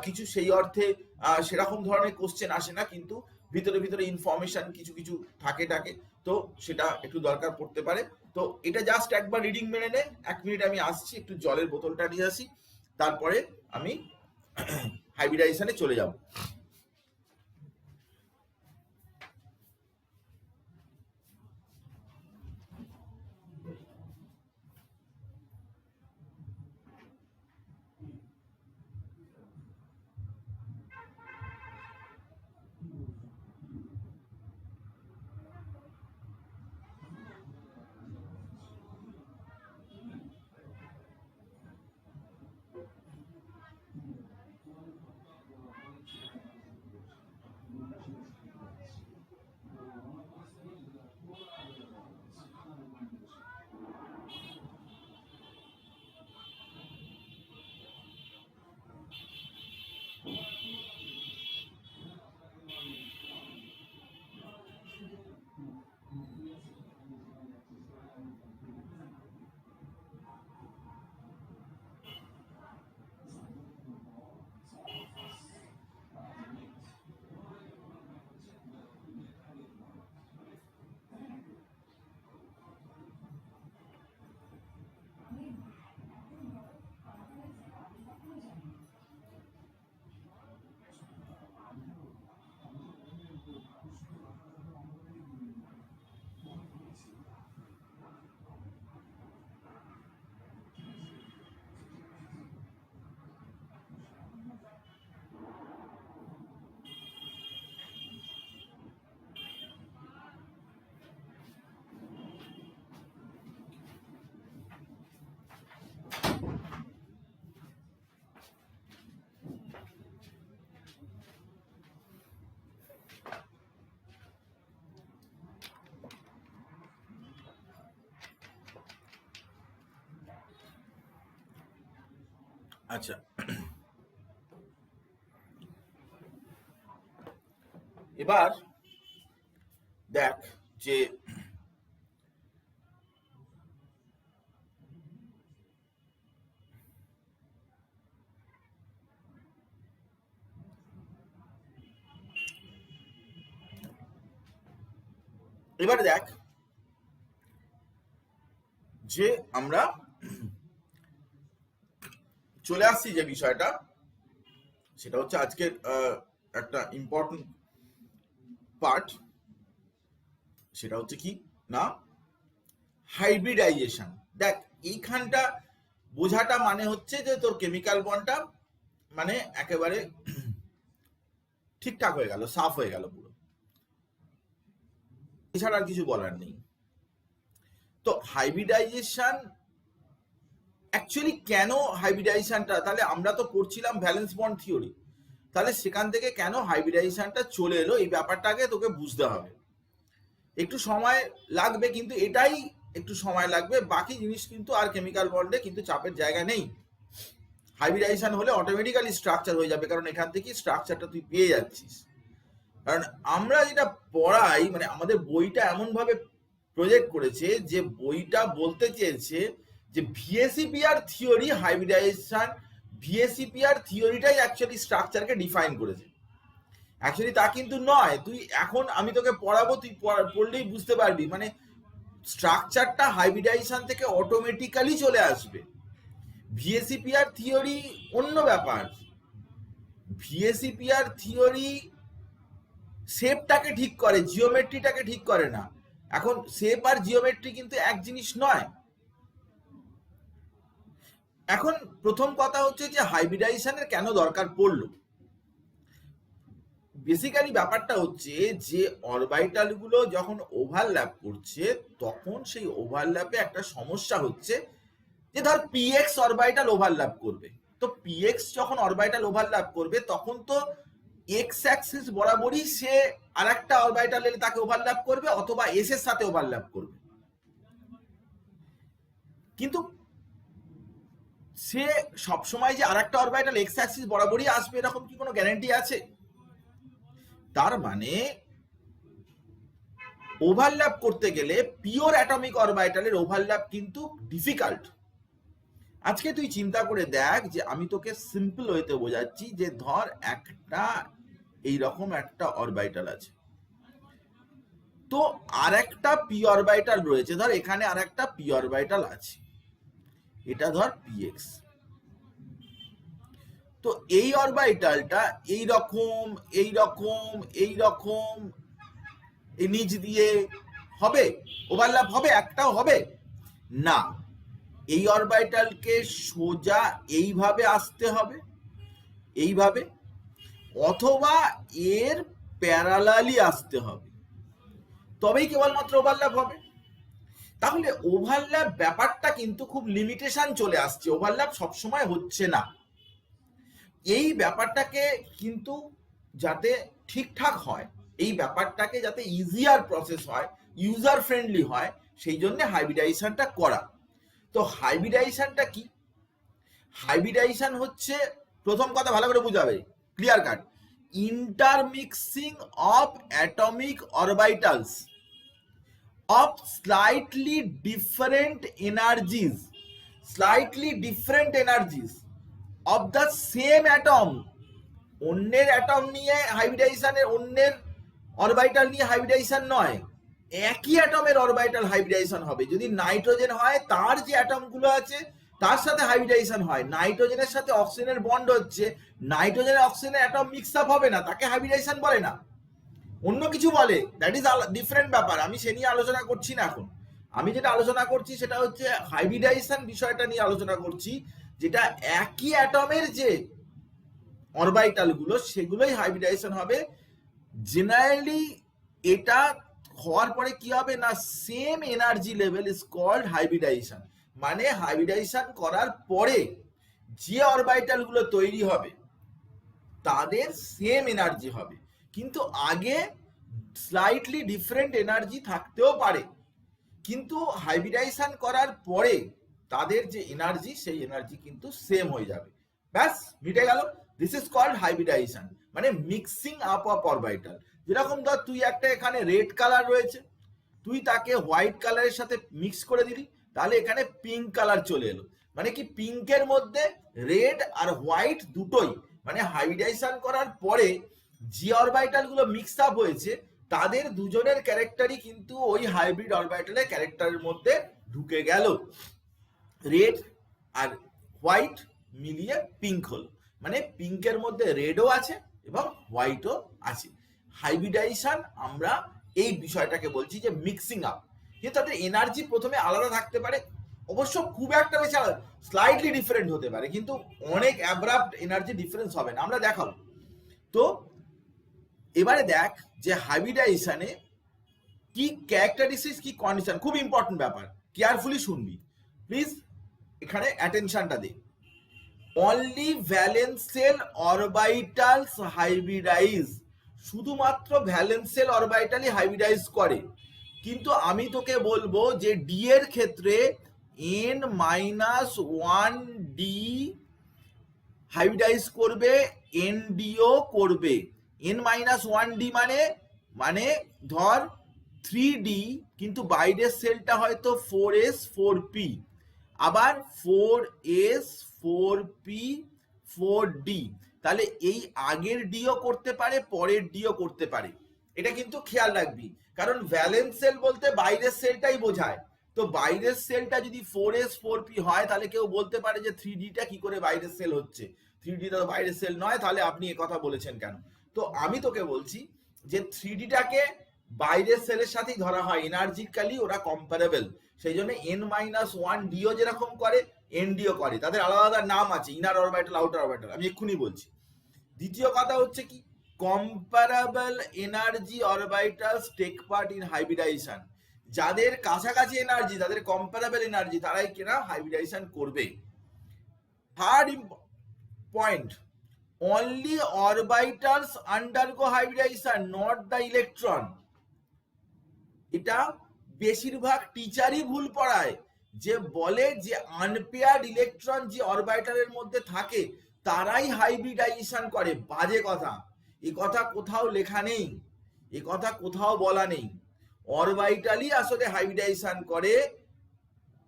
কিছু সেই অর্থে সেরকম ধরনের কোশ্চেন আসে না, কিন্তু ভিতরে ইনফরমেশন কিছু থাকে, তো সেটা একটু দরকার পড়তে পারে। তো এটা জাস্ট একবার রিডিং মেনে নে। 1 মিনিট আমি আসছি, একটু জলের বোতলটা নিয়ে আসি, তারপরে আমি হাইব্রিডাইজেশনে চলে যাব। আচ্ছা, এবার দেখ যে এবার দেখ যে আমরা চলে আসছি যে বিষয়টা, সেটা হচ্ছে আজকের একটা ইম্পর্টেন্ট পার্ট। সেটা হচ্ছে কি না, হাইব্রিডাইজেশন। দেখ এইখানটা বোঝাটা মানে হচ্ছে যে তোর কেমিক্যাল বন্ডটা মানে একেবারে ঠিকঠাক হয়ে গেল, সাফ হয়ে গেল পুরো, এছাড়া আর কিছু বলার নেই। তো হাইব্রিডাইজেশন অ্যাকচুয়ালি কেন হাইব্রিডাইজেশনটা, তাহলে আমরা তো পড়ছিলাম ভ্যালেন্স বন্ড থিওরি, তাহলে সেখান থেকে কেন হাইব্রিডাইজেশনটা চলে এলো এই ব্যাপারটাকে তোকে বুঝতে হবে। একটু সময় লাগবে, কিন্তু এটাই একটু সময় লাগবে, বাকি জিনিস কিন্তু আর কেমিক্যাল বন্ডে কিন্তু চাপের জায়গা নেই। হাইব্রিডাইজেশন হলে অটোমেটিক্যালি স্ট্রাকচার হয়ে যাবে, কারণ এখান থেকে স্ট্রাকচারটা তুই পেয়ে যাচ্ছিস। কারণ আমরা যেটা পড়াই মানে আমাদের বইটা এমন ভাবে প্রজেক্ট করেছে যে বইটা বলতে চেয়েছে যে ভিএসিপিআর থিওরি হাইব্রিডাইজেশন, ভিএসিপিআর থিওরিটাই অ্যাকচুয়ালি স্ট্রাকচারকে ডিফাইন করেছে। অ্যাকচুয়ালি তা কিন্তু নয়। তুই এখন আমি তোকে পড়াবো, তুই পড়লেই বুঝতে পারবি মানে স্ট্রাকচারটা হাইব্রিডাইজেশন থেকে অটোমেটিক্যালি চলে আসবে। ভিএসিপিআর থিওরি অন্য ব্যাপার। ভিএসিপিআর থিওরি শেপটাকে ঠিক করে, জিওমেট্রিটাকে ঠিক করে না। এখন শেপ আর জিওমেট্রি কিন্তু এক জিনিস নয়। এখন প্রথম কথা হচ্ছে যে হাইব্রিডাইজেশনের কেন দরকার পড়লো। বেসিক্যালি ব্যাপারটা হচ্ছে যে অরবাইটাল গুলো যখন ওভারল্যাপ করছে তখন সেই ওভারল্যাপে একটা সমস্যা হচ্ছে যে ধর পিএক্স অরবাইটাল ওভারল্যাপ করবে, তো পিএক্স যখন অরবাইটাল ওভারল্যাপ করবে তখন তো এক্স অ্যাক্সিস বরাবরই সে আর একটা অরবাইটাল এলে তাকে ওভারল্যাপ করবে অথবা এস এর সাথে ওভারল্যাপ করবে, কিন্তু সে সবসময় যে আর একটা অরবাইটাল এক্স অ্যাক্সিস বরাবরই আসবে এরকম কি কোনো গ্যারান্টি আছে? তার মানে ওভারল্যাপ করতে গেলে পিওর অ্যাটমিক অরবাইটালের ওভারল্যাপ কিন্তু ডিফিকাল্ট। আজকে তুই চিন্তা করে দেখ যে আমি তোকে সিম্পল ওয়েতে বোঝাচ্ছি যে ধর একটা এইরকম একটা অরবাইটাল আছে, তো আর একটা পি অরবাইটাল রয়েছে, ধর এখানে আর একটা পি অরবাইটাল আছে, এটা ধর পিএক্স। তো এই অরবাইটালটা এইরকম এইরকম এইরকম এই নিচ দিয়ে হবে, ওভারল্যাপ হবে, একটাও হবে না। এই অরবাইটালকে সোজা এইভাবে আসতে হবে, এইভাবে, অথবা এর প্যারালালি আসতে হবে, তবেই কেবলমাত্র ওভারল্যাপ হবে। তাহলে ওভারল্যাপ ব্যাপারটা কিন্তু খুব লিমিটেশন চলে আসছে, ওভারল্যাপ সবসময় হচ্ছে না। এই ব্যাপারটাকে কিন্তু যাতে ঠিকঠাক হয়, এই ব্যাপারটাকে যাতে ইজিয়ার প্রসেস হয়, ইউজার ফ্রেন্ডলি হয়, সেই জন্য হাইব্রিডাইজেশনটা করা। তো হাইব্রিডাইজেশনটা কি? হাইব্রিডাইজেশন হচ্ছে, প্রথম কথা ভালো করে বুঝাবে, clear cut, intermixing of atomic orbitals of slightly different energies of the same atom। অন্যের অ্যাটম নিয়ে হাইব্রিডাইজেশনের, অন্যের অরবাইটাল নিয়ে হাইব্রিডাইজেশন নয়, একই অ্যাটমের অরবাইটাল হাইব্রিডাইজেশন হবে। যদি নাইট্রোজেন হয় তার যে অ্যাটম গুলো আছে তার সাথে হাইব্রিডাইজেশন হয়, নাইট্রোজেনের সাথে অক্সিজেনের বন্ড হচ্ছে, নাইট্রোজেনের অক্সিজেনের অ্যাটম মিক্স আপ হবে না, তাকে হাইব্রিডাইজেশন বলে না, অন্য কিছু বলে, দ্যাট ইজ ডিফারেন্ট ব্যাপার। আমি সে নিয়ে আলোচনা করছি না এখন। আমি যেটা আলোচনা করছি সেটা হচ্ছে হাইব্রিডাইজেশন বিষয়টা নিয়ে আলোচনা করছি, যেটা একই অ্যাটমের যে অরবাইটাল গুলো সেগুলোই হাইব্রিডাইজেশন হবে। জেনারেলি এটা হওয়ার পরে কি হবে না, same energy level is called hybridization. মানে হাইব্রিডাইজেশন করার পরে যে অরবাইটাল গুলো তৈরি হবে তাদের সেম এনার্জি হবে, কিন্তু আগে স্লাইটলি ডিফারেন্ট এনার্জি থাকতেও পারে, কিন্তু হাইব্রিডাইজেশন করার পরে তাদের যে এনার্জি সেই এনার্জি কিন্তু সেম হয়ে যাবে। ব্যাস মিটে গেল। দিস ইজ কল্ড হাইব্রিডাইজেশন, মানে মিক্সিং আপ অফ অরবিটাল। যেরকম ধর তুই একটা এখানে রেড কালার রয়েছে, তুই তাকে হোয়াইট কালারের সাথে মিক্স করে দিলি, তাহলে এখানে পিঙ্ক কালার চলে এলো। মানে কি পিঙ্কের মধ্যে রেড আর হোয়াইট দুটোই, মানে হাইব্রিডাইজেশন করার পরে যে অরবিটাল গুলো মিক্স আপ হয়েছে তাদের দুজনের ক্যারেক্টারই কিন্তু ওই হাইব্রিড অরবিটালের ক্যারেক্টারের মধ্যে ঢুকে গেল। রেড আর হোয়াইট মিলিয়ে পিঙ্ক হলো, মানে পিঙ্কের মধ্যে রেডও আছে এবং হোয়াইটও আছে। হাইব্রিডাইজেশন আমরা এই বিষয়টাকে বলছি যে মিক্সিং আপ। কিন্তু তাদের এনার্জি প্রথমে আলাদা থাকতে পারে, অবশ্য খুব একটা বেশি আলাদা, স্লাইটলি ডিফারেন্ট হতে পারে, কিন্তু অনেক অ্যাব্রাপ্ট এনার্জি ডিফারেন্স হবে না, আমরা দেখাবো। তো এবারে দেখ যে হাইব্রিডাইজেশনে কি ক্যারেক্টারিস্টিক্স, কি কন্ডিশন, খুব ইম্পর্টেন্ট ব্যাপার, কেয়ারফুলি শুনবি প্লিজ, এখানে অ্যাটেনশনটা দে। অনলি ভ্যালেন্সিয়াল অরবিটালস হাইব্রিডাইজ, শুধুমাত্র ভ্যালেন্সিয়াল অরবিটালই হাইব্রিডাইজ করে। কিন্তু আমি তোকে বলবো যে ডি এর ক্ষেত্রে n-1d হাইব্রিডাইজ করবে, এনডিও করবে। n-1d মানে ধর 3d, কিন্তু বাইরের সেলটা হয়তো 4s 4p, আবার 4s 4p 4d, তাহলে এই আগের ডিও করতে পারে, পরের ডিও করতে পারে। এটা কিন্তু খেয়াল রাখবি, কারণ ভ্যালেন্স সেল বলতে বাইরের সেলটাই বোঝায়। তো বাইরের সেলটা যদি 4s 4p হয়, তাহলে কেউ বলতে পারে যে 3dটা কি করে বাইরের সেল হচ্ছে, 3dটা তো বাইরের সেল নয়, তাহলে আপনি এ কথা বলেছেন কেন? তো আমি তোকে বলছি যে 3dটাকে বাইরের সেলের সাথেই ধরা হয়, এনার্জিক্যালি ওরা কম্পারেবল, সেই জন্য n-1ডিও যেরকম করে এনডিও করে, তাদের আলাদা আলাদা নাম আছে, ইনার অরবিটাল আউটার অরবিটাল, আমি এক্ষুনি বলছি। দ্বিতীয় কথা হচ্ছে কি, comparable energy orbitals take part in hybridization, যাদের কাছাকাছি এনার্জি, তাদের কম্পারেবল এনার্জি, তারাই কিনা হাইব্রিডাইজেশন করবে। Third point, only orbitals undergo hybridization, not the electron। এটা বেশিরভাগ টিচারই ভুল পড়ায়, যে বলে যে আনপেয়ার্ড ইলেকট্রন যে অরবিটালের মধ্যে থাকে তারাই হাইব্রিডাইজেশন করে। বাজে কথা, এ কথা কোথাও লেখা নেই, এ কথা কোথাও বলা নেই। অরবিটালই আসলে হাইব্রিডাইজেশন করে,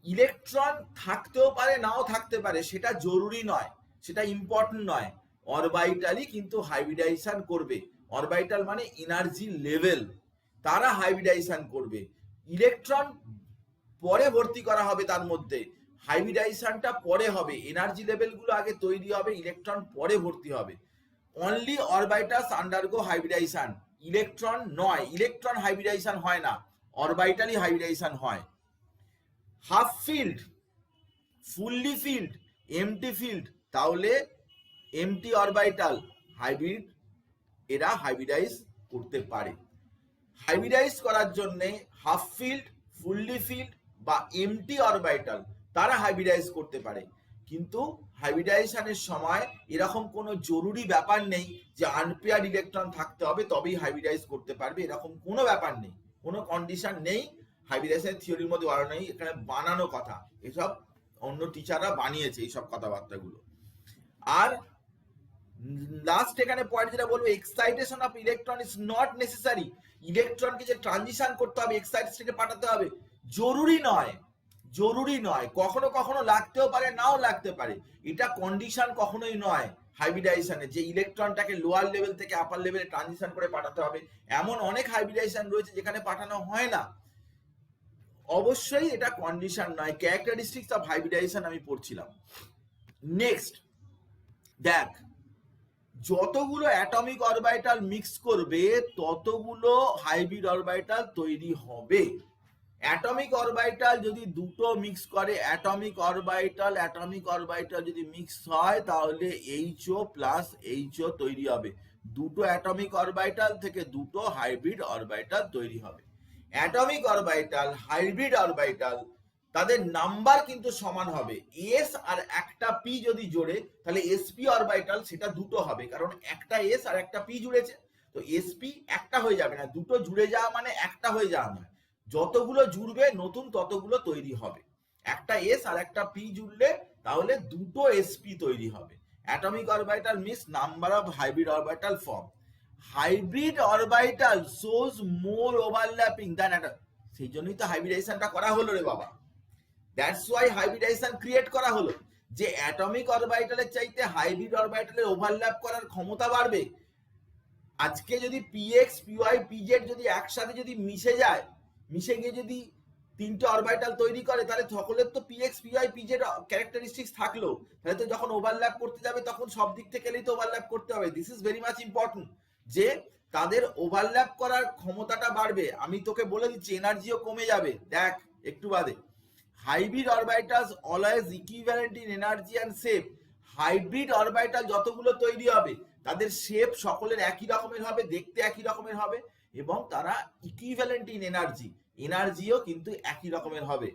ইলেকট্রন থাকতেও পারে নাও থাকতে পারে, সেটা জরুরি নয়, সেটা ইম্পর্টেন্ট নয়, অরবিটালই কিন্তু হাইব্রিডাইজেশন করবে। অরবিটাল মানে এনার্জি লেভেল, তারা হাইব্রিডাইজেশন করবে। ইলেকট্রন পরে ভর্তি করা হবে তার মধ্যে, হাইব্রিডাইজেশনটা পরে হবে, এনার্জি লেভেলগুলো আগে তৈরি হবে, ইলেকট্রন পরে ভর্তি হবে। Only orbitals undergo hybridization, electron নয়, ইলেকট্রন হাইব্রিডাইজেশন হয় না, অরবিটালই হাইব্রিডাইজেশন হয়। Half filled, fully filled, empty filled, তাহলে এমটি অরবিটাল হাইব্রিড, এরা হাইব্রিডাইজ করতে পারে। হাইব্রিডাইজ করার জন্য হাফ ফিল্ড, ফুললি ফিল্ড বা এমটি অরবিটাল তারা হাইব্রিডাইজ করতে পারে। কিন্তু হাইব্রিডাইজেশনের সময় এরকম কোনো জরুরি ব্যাপার নেই যে আনপেয়ার্ড ইলেকট্রন থাকতে হবে তবেই হাইব্রিডাইজ করতে পারবে, এরকম কোনো ব্যাপার নেই, কোনো কন্ডিশন নেই। হাইব্রিডাইজেশন থিওরির মধ্যে বানানো নেই, এখানে বানানো কথা, এসব অন্য টিচাররা বানিয়েছে এইসব কথাবার্তাগুলো। আর লাস্ট এখানে পয়েন্ট যেটা বলবো, excitation of electron is not necessary. ইলেকট্রনকে যে ট্রানজিশন করতে হবে, এক্সাইটেড স্টেটে পাঠাতে হবে, জরুরি নয়, জরুরি নয়, কখনো কখনো লাগতেও পারে নাও লাগতে পারে, এটা কন্ডিশন কখনোই নয় হাইব্রিডাইজেশনে যে ইলেকট্রনটাকে লোয়ার লেভেল থেকে আপার লেভেলে ট্রানজিশন করে পাঠাতে হবে। এমন অনেক হাইব্রিডাইজেশন রয়েছে যেখানে পাঠানো হয় না, অবশ্যই এটা কন্ডিশন নয়। ক্যারেক্টারিস্টিক্স অফ হাইব্রিডাইজেশন আমি পড়ছিলাম। নেক্সট দেখ, যতগুলো অ্যাটমিক অরবিটাল মিক্স করবে ততগুলো হাইব্রিড অরবিটাল তৈরি হবে। অ্যাটমিক অরবিটাল যদি দুটো মিক্স করে, অ্যাটমিক অরবিটাল যদি মিক্স হয় তাহলে HO প্লাস HO তৈরি হবে। দুটো অ্যাটমিক অরবিটাল থেকে দুটো হাইব্রিড অরবিটাল তৈরি হবে। অ্যাটমিক অরবিটাল, হাইব্রিড অরবিটাল, তাদের নাম্বার কিন্তু সমান হবে। এস আর একটা পি যদি জোড়ে তাহলে এসপি অরবিটাল সেটা দুটো হবে, কারণ একটা এস আর একটা পি জুড়েছে, তো এসপি একটা হয়ে যাবে না, দুটো জুড়ে যাওয়া মানে একটা হয়ে যাওয়া নয়, যতগুলো জুড়বে নতুন ততগুলো তৈরি হবে। একটা এস আর একটা পি জুড়লে তাহলে দুটো এসপি তৈরি হবে। atomic orbital means number of hybrid orbital form. Hybrid orbital shows more overlapping than atom. সেই জন্যই তো হাইব্রিডাইজেশনটা করা হলো রে বাবা। দ্যাটস ওয়াই হাইব্রিডাইজেশন ক্রিয়েট করা হলো, যে অ্যাটমিক অরবিটালের চাইতে হাইব্রিড অরবিটালের ওভারল্যাপ করার ক্ষমতা বাড়বে। আজকে যদি পিএক্স পিওয়াই পিজেড যদি একসাথে যদি মিশে যায়, মিশে গিয়ে যদি তিনটে অরবিটাল তৈরি করে, তাহলে সকলের তো পিএক্স পিওয়াই পিজেড ক্যারেক্টারিস্টিক্স থাকলো, তাহলে তো যখন ওভারল্যাপ করতে যাবে তখন সব দিক থেকে এলেই তো ওভারল্যাপ করতে হবে। This is very much important, যে তাদের ওভারল্যাপ করার ক্ষমতাটা বাড়বে। আমি তোকে বলে দিচ্ছি এনার্জিও কমে যাবে, দেখ একটু বাদে। Hybrid orbitals always equivalent in energy and shape. Hybrid orbital যতগুলো তৈরি হবে তাদের শেপ সকলের একই রকমের হবে, দেখতে একই রকমের হবে, এবং তারা ইকুইভ্যালেন্ট ইন এনার্জি, এনার্জিও কিন্তু একই রকমের হবে।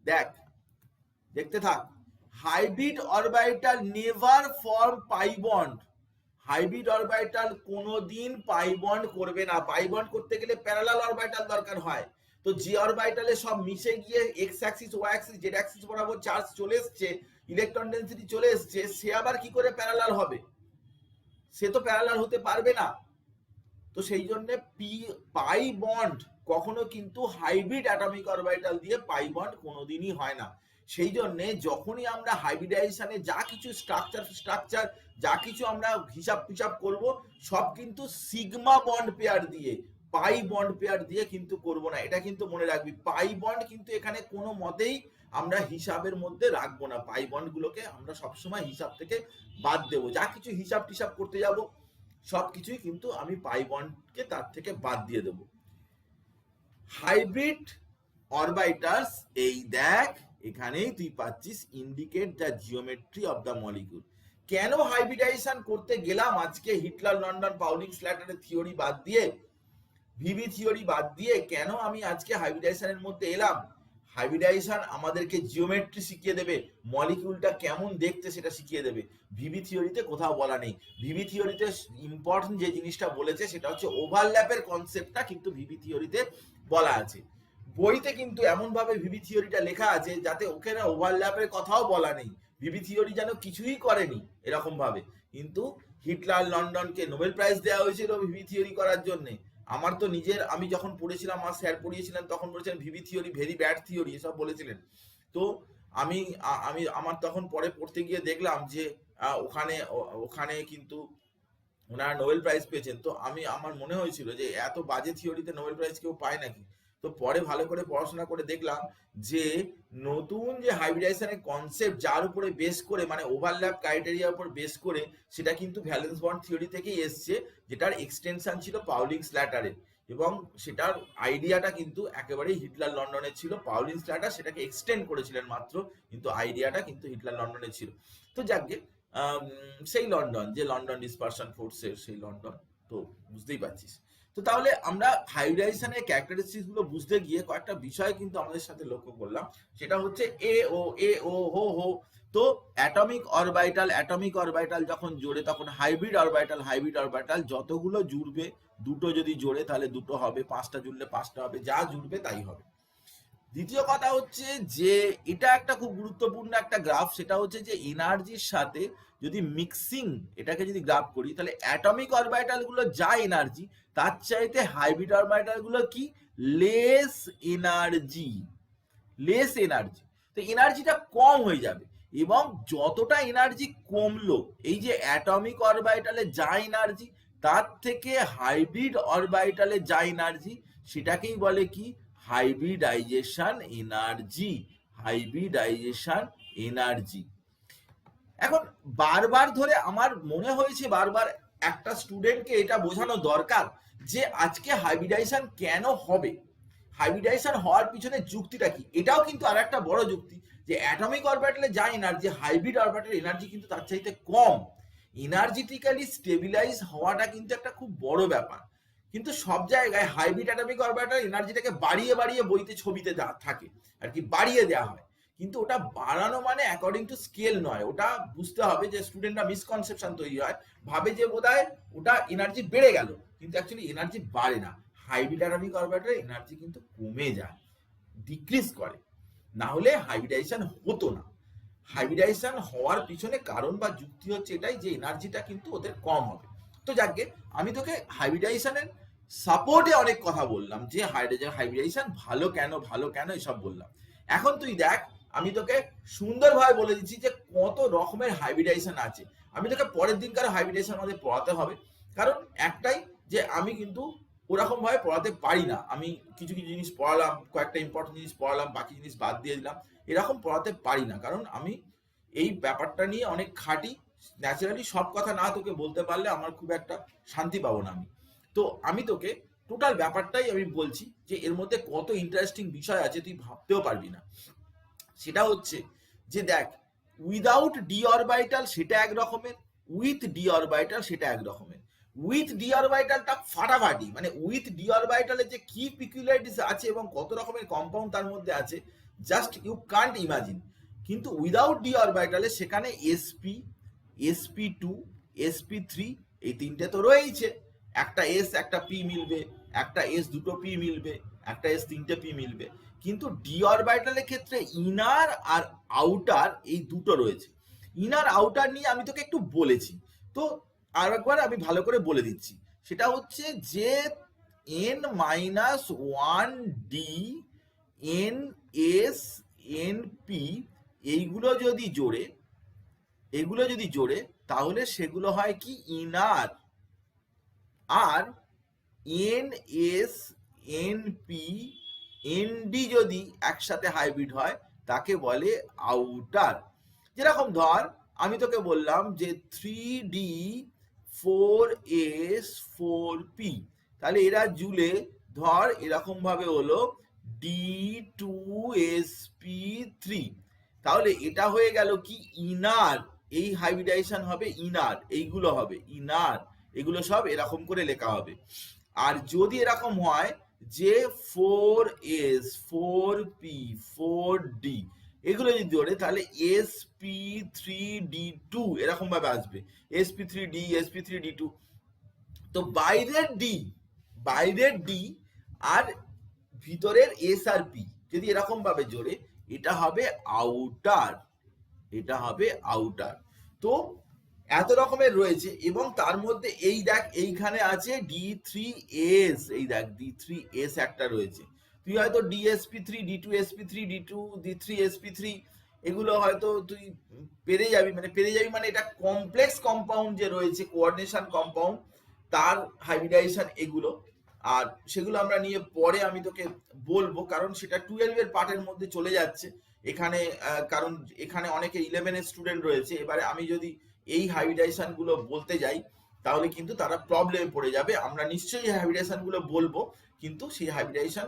দেখ, দেখতে থাক। Hybrid orbital never form pi bond. Hybrid orbital কোনোদিন পাই বন্ড করবে না। পাই বন্ড করতে গেলে প্যারালাল অরবিটাল দরকার হয়। তো যে অরবিটালে সব মিশে গিয়ে X axis Y axis Z axis বরাবর চার্জ চলে এসছে, ইলেকট্রন ডেনসিটি চলে এসছে, সে আবার কি করে প্যারালাল হবে? সে তো প্যারালাল হতে পারবে না। তো সেই জন্য পাই বন্ড কখনো কিন্তু হাইব্রিড অ্যাটমিক অরবিটাল দিয়ে পাই বন্ড কোনোদিনই হয় না। সেই জন্য যখনই আমরা হাইব্রিডাইজেশনে যা কিছু স্ট্রাকচার যা কিছু আমরা হিসাব করব, সব কিন্তু সিগমা বন্ড পেয়ার দিয়ে, পাই বন্ড পেয়ার দিয়ে কিন্তু করব না। এটা কিন্তু মনে রাখবি, পাই বন্ড কিন্তু এখানে কোনো মতেই আমরা হিসাবের মধ্যে রাখবো না। পাই বন্ড গুলোকে আমরা সবসময় হিসাব থেকে বাদ দেবো। যা কিছু হিসাব করতে যাব সবকিছুই কিন্তু আমি পাই বন্ডকে তার থেকে বাদ দিয়ে দেব। হাইব্রিড অরবিটালস, এই দেখ এখানেই তুই পাচ্ছিস indicate the geometry of the molecule. কেন হাইব্রিডাইজেশন করতে গেলাম আজকে হিটলার, লন্ডন, পাউলিং স্ল্যাটারের থিওরি বাদ দিয়ে, ভিভি থিওরি বাদ দিয়ে কেন আমি আজকে হাইব্রিডাইজেশনের মধ্যে এলাম? হাইব্রিডাইজেশন আমাদেরকে জিওমেট্রি শিখিয়ে দেবে, মলিকিউলটা কেমন দেখতে সেটা শিখিয়ে দেবে। ভিভি থিওরিতে কোথাও বলা নেই। ভিভি থিওরিতে ইম্পর্টেন্ট যে জিনিসটা বলেছে সেটা হচ্ছে ওভারল্যাপের কনসেপ্টটা কিন্তু ভিভি থিওরিতে বলা আছে। বইতে কিন্তু এমন ভাবে ভিভি থিওরিটা লেখা আছে যাতে ওখানে ওভারল্যাপের কথাও বলা নেই। ভিভি থিওরি যেন কিছুই করেনি এরকম ভাবে। কিন্তু হিটলার, লন্ডনকে নোবেল প্রাইজ দেওয়া হয়েছিল ভিভি থিওরি করার জন্য। আমার তো নিজের, আমি যখন পড়েছিলাম, আমার স্যার পড়িয়েছিলেন, তখন বলেছিলেন VB theory very bad theory, এসব বলেছিলেন। তো আমি আমার তখন পরে পড়তে গিয়ে দেখলাম যে ওখানে কিন্তু ওনারা নোবেল প্রাইজ পেয়েছেন। তো আমার মনে হয়েছিল যে এত বাজে থিওরিতে নোবেল প্রাইজ কেউ পায় নাকি। তো পরে ভালো করে পড়াশোনা করে দেখলাম যে নতুন যে হাইব্রিডাইজেশনের কনসেপ্ট যার উপরে বেস করে, মানে ওভারল্যাপ ক্রাইটেরিয়ার উপর বেস করে, সেটা কিন্তু ভ্যালেন্স বন্ড থিওরি থেকেই এসছে, যেটার এক্সটেনশন ছিল পাউলিং স্ল্যাটারের। এবং সেটার আইডিয়াটা কিন্তু একেবারেই হিটলার, লন্ডনের ছিল। পাউলিং স্ল্যাটার সেটাকে এক্সটেন্ড করেছিলেন মাত্র, কিন্তু আইডিয়াটা কিন্তু হিটলার, লন্ডনের ছিল। তো যাকে সেই লন্ডন, যে লন্ডন ডিসপারশন ফোর্সের সেই লন্ডন, তো বুঝতেই পারছিস। তো তাহলে আমরা হাইব্রিডাইজেশনের ক্যারেক্টারিস্টিক্স গুলো বুঝতে গিয়ে কয়েকটা বিষয় কিন্তু আমাদের সাথে লক্ষ্য করলাম। সেটা হচ্ছে এ ও হো। তো অ্যাটমিক অরবিটাল যখন জোড়ে তখন হাইব্রিড অরবিটাল যতগুলো জুড়বে, দুটো যদি জোড়ে তাহলে দুটো হবে, পাঁচটা জুড়লে পাঁচটা হবে, যা জুড়বে তাই হবে। দ্বিতীয় কথা হচ্ছে যে এটা একটা খুব গুরুত্বপূর্ণ একটা গ্রাফ, সেটা হচ্ছে যে এনার্জির সাথে যদি মিক্সিং এটাকে যদি গ্রাফ করি, তাহলে অ্যাটমিক অরবিটাল গুলো যা এনার্জি, তার চাইতে হাইব্রিড অরবিটাল গুলো কি লেস এনার্জি। তো এনার্জিটা কম হয়ে যাবে, এবং যতটা এনার্জি কমলো, এই যে অ্যাটমিক অরবিটালে যা এনার্জি, তার থেকে হাইব্রিড অরবিটালে যা এনার্জি, সেটাকেই বলে কি হাইব্রিডাইজেশন এনার্জি। এখন বারবার ধরে আমার মনে হয়েছে, বারবার একটা স্টুডেন্টকে এটা বোঝানো দরকার যে আজকে হাইব্রিডাইজেশন কেন হবে, হাইব্রিডাইজেশন হওয়ার পিছনে যুক্তিটা কি। এটাও কিন্তু আর একটা বড় যুক্তি যে অ্যাটমিক অরবিটালে যা এনার্জি, হাইব্রিড অরবিটালের এনার্জি কিন্তু তার চাইতে কম। এনার্জেটিক্যালি স্টেবিলাইজ হওয়াটা কিন্তু একটা খুব বড় ব্যাপার। কিন্তু সব জায়গায় হাইব্রিড অ্যাটমিক অরবিটাল এনার্জিটাকে বাড়িয়ে বইতে ছবিতে থাকে আর কি, বাড়িয়ে দেওয়া হয়। কিন্তু ওটা বাড়ানো মানে অ্যাকর্ডিং টু স্কেল নয়। ওটা বুঝতে হবে যে স্টুডেন্টরা মিসকনসেপশন তৈরি হয়, ভাবে যে বোধহয় ওটা এনার্জি বেড়ে গেল, কিন্তু অ্যাকচুয়ালি এনার্জি বাড়ে না। হাইব্রিড অ্যাটমিক অরবিটালের এনার্জি কিন্তু কমে যায়, ডিক্রিজ করে, না হলে হাইব্রিডাইজেশন হতো না। হাইব্রিডাইজেশন হওয়ার পিছনে কারণ বা যুক্তি হচ্ছে এটাই যে এনার্জিটা কিন্তু ওদের কম হবে। তো যাকে আমি তোকে হাইব্রিডাইজেশনের সাপোর্টে অনেক কথা বললাম যে হাইব্রিডাইজেশন ভালো কেন এসব বললাম। এখন তুই দেখ, আমি তোকে সুন্দরভাবে বলে দিচ্ছি যে কত রকমের হাইব্রিডাইজেশন আছে। আমি তোকে পরের দিনকার হাইব্রিডাইজেশন আমাদের পড়াতে হবে, কারণ একটাই যে আমি কিন্তু ওরকম ভাবে পড়াতে পারি না। আমি কিছু কিছু জিনিস পড়ালাম, কয়েকটা ইম্পর্টেন্ট জিনিস পড়ালাম, বাকি জিনিস বাদ দিয়ে দিলাম, এরকম পড়াতে পারি না, কারণ আমি এই ব্যাপারটা নিয়ে অনেক খাটি। ন্যাচারালি সব কথা না তোকে বলতে পারলে আমার খুব একটা শান্তি পাবো না আমি। তো আমি তোকে টোটাল ব্যাপারটাই আমি বলছি যে এর মধ্যে কত ইন্টারেস্টিং বিষয় আছে তুই ভাবতেও পারবি না। সেটা হচ্ছে যে দেখ, উইদাউট ডি অরবাইটাল সেটা এক রকমের, উইথ ডি অরবাইটাল সেটা এক রকমের। উইথ ডি অরবাইটালটা ফাটাফাটি, মানে উইথ ডি অরবাইটালের যে কি পিকুলারিটিস আছে এবং কত রকমের কম্পাউন্ড তার মধ্যে আছে, জাস্ট ইউ কান্ট ইমাজিন। কিন্তু উইদাউট ডি অরবাইটালে সেখানে এসপি, sp2, sp3 এই তিনটে তো রয়েইছে। একটা এস একটা পি মিলবে, একটা এস দুটো পি মিলবে, একটা এস তিনটে পি মিলবে। কিন্তু ডি অরবাইটালের ক্ষেত্রে ইনার আর আউটার এই দুটো রয়েছে। ইনার আউটার নিয়ে আমি তোকে একটু বলেছি, তো আর একবার আমি ভালো করে বলে দিচ্ছি। সেটা হচ্ছে যে n-1d ns np এগুলো যদি জোড়ে তাহলে সেগুলো হয় কি ইনার, আর ns np nd যদি একসাথে হাইব্রিড হয় তাকে বলে আউটার। যেরকম ধর আমি তোকে বললাম যে 3d 4s 4p, তাহলে এরা জুলে ধর এরকম ভাবে হলো d2sp3, তাহলে এটা হয়ে গেল কি ইনার। এই হাইব্রিডাইজেশন হবে ইনার, এইগুলো হবে ইনার, এগুলো সব এরকম করে লেখা হবে। আর যদি এরকম হয় যে 4s 4p 4d এগুলো যদি ধরে তাহলে sp3d2 এরকম ভাবে আসবে, sp3d sp3d2। তো বাইরের ডি আর ভিতরের এস আর পি যদি এরকম ভাবে জোড়ে এটা হবে আউটার, এটা হবে আউটার। তো এত রকমের রয়েছে, এবং তার মধ্যে এই দেখ এইখানে আছে d3s, এই দেখ d3s একটা রয়েছে। তুই হয়তো dsp3 d2sp3 d3sp3 এগুলো হয়তো তুই পেরে যাবি, মানে এটা কমপ্লেক্স কম্পাউন্ড যে রয়েছে, কোঅর্ডিনেশন কম্পাউন্ড, তার হাইব্রিডাইজেশন এগুলো। আর সেগুলো আমরা নিয়ে পরে আমি তোকে বলবো, কারণ সেটা 12 এর পার্টের মধ্যে চলে যাচ্ছে এখানে। কারণ এখানে অনেকে 11 এর স্টুডেন্ট রয়েছে, এবারে আমি যদি এই হাইব্রিডাইজেশন গুলো বলতে যাই তাহলে কিন্তু তারা প্রবলেমে পড়ে যাবে। আমরা নিশ্চয়ই হাইব্রিডাইজেশন গুলো বলবো, কিন্তু সেই হাইব্রিডাইজেশন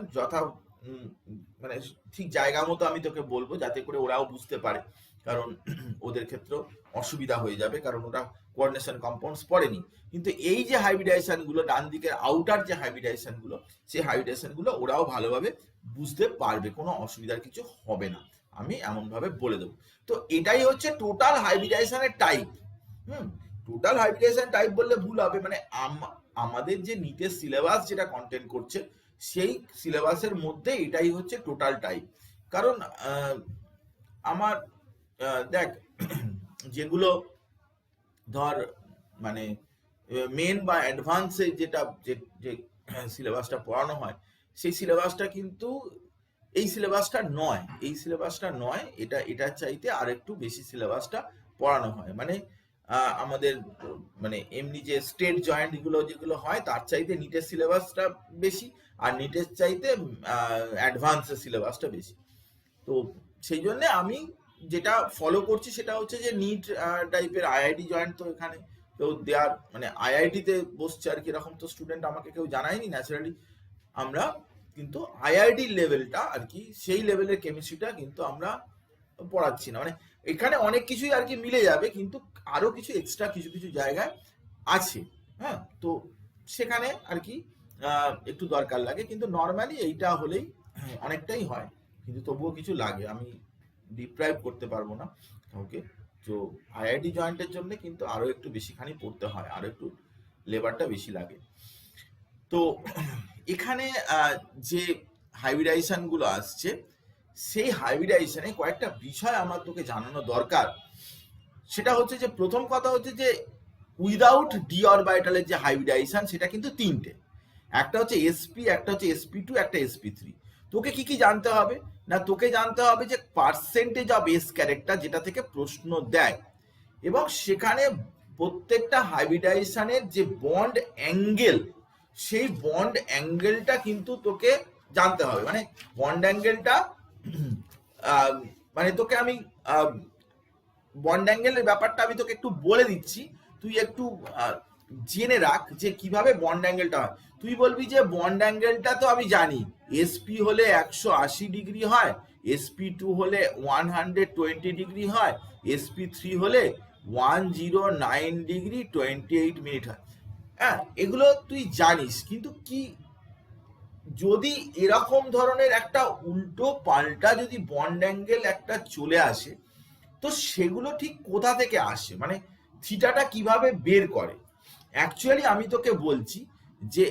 মানে ঠিক জায়গা মতো আমি তোকে বলবো, যাতে করে ওরাও বুঝতে পারে, কারণ ওদের ক্ষেত্রেও অসুবিধা হয়ে যাবে, কারণ ওরা কোঅর্ডিনেশন কম্পাউন্ডস পড়েনি। কিন্তু এই যে হাইব্রিডাইজেশন গুলো ডান দিকের আউটার যে হাইব্রিডাইজেশন গুলো, সেই হাইব্রিডাইজেশন গুলো ওরাও ভালোভাবে বুঝতে পারবে, কোনো অসুবিধার কিছু হবে না, আমি এমন ভাবে বলে দেবো। তো এটাই হচ্ছে টোটাল হাইব্রিডাইজেশনের টাইপ। টোটাল হাইব্রিডাইজেশন টাইপ বললে ভুল হবে, মানে আমাদের যে নিটের সিলেবাস যেটা কন্টেন্ট করছে সেই সিলেবাসের মধ্যে এটাই হচ্ছে টোটাল টাইপ। কারণ আমার দেখ যেগুলো ধর মানে মেন বা অ্যাডভান্সে যেটা যে সিলেবাসটা পড়ানো হয় সেই সিলেবাসটা কিন্তু এই সিলেবাসটা নয়, এটার চাইতে আর একটু বেশি সিলেবাসটা পড়ানো হয়। মানে আমাদের মানে এমনি যে স্টেট জয়েন্ট গুলো যেগুলো হয় তার চাইতে নিটের সিলেবাসটা বেশি, আর নিটের চাইতে অ্যাডভান্সের সিলেবাসটা বেশি। তো সেই জন্য আমি যেটা ফলো করছি সেটা হচ্ছে যে নিট টাইপের আইআইটি জয়েন্ট তো এখানে কেউ দেয়ার, মানে আইআইটিতে বসছে আর কি, এরকম তো স্টুডেন্ট আমাকে কেউ জানায়নি ন্যাচারালি। আমরা কিন্তু আইআইটি লেভেলটা আর কি, সেই লেভেলের কেমিস্ট্রিটা কিন্তু আমরা পড়াচ্ছি না। মানে এখানে অনেক কিছুই আর কি মিলে যাবে, কিন্তু আরো কিছু এক্সট্রা কিছু কিছু জায়গায় আছে। হ্যাঁ, তো সেখানে আর কি একটু দরকার লাগে, কিন্তু নর্মালি এইটা হলেই অনেকটাই হয়, কিন্তু তবুও কিছু লাগে, আমি ডিপ্রাইভ করতে পারবো না কাউকে। তো আইআইটি জয়েন্টের জন্য কিন্তু আরো একটু বেশিখানি পড়তে হয়, আরো একটু লেবারটা বেশি লাগে। তো এখানে যে হাইব্রিডাইজেশন গুলো আসছে সেই হাইব্রিডাইজেশনে কয়েকটা বিষয় আমার তোকে জানানো দরকার। সেটা হচ্ছে যে প্রথম কথা হচ্ছে যে উইদাউট ডি অরবিটালের যে হাইব্রিডাইজেশন সেটা কিন্তু তিনটে, একটা হচ্ছে এসপি, একটা হচ্ছে sp2, একটা sp3। তোকে কি কি জানতে হবে না, তোকে জানতে হবে যে পার্সেন্টেজ অফ এস ক্যারেক্টার, যেটা থেকে প্রশ্ন দেয়, এবং সেখানে প্রত্যেকটা হাইব্রিডাইজেশনের যে বন্ড অ্যাঙ্গেল, সেই বন্ড অ্যাঙ্গেলটা কিন্তু তোকে জানতে হবে। মানে বন্ড অ্যাঙ্গেলটা মানে তোকে আমি বন্ড অ্যাঙ্গেলের ব্যাপারটা আমি তোকে একটু বলে দিচ্ছি, তুই একটু জেনে রাখ যে কিভাবে বন্ড অ্যাঙ্গেলটা হয়। তুই বলবি যে বন্ড অ্যাঙ্গেলটা তো আমি জানি, এসপি হলে 180 ডিগ্রি হয়, sp2 হলে 120 ডিগ্রি হয়, sp3 হলে 109 ডিগ্রি 28 মিনিট হয়। হ্যাঁ, এগুলো তুই জানিস, কিন্তু কি যদি এরকম ধরনের একটা উল্টো পাল্টা যদি বন্ড অ্যাঙ্গেল একটা চলে আসে, তো সেগুলো ঠিক কোথা থেকে আসে, মানে থিটাটা কিভাবে বের করে। অ্যাকচুয়ালি আমি তোকে বলছি যে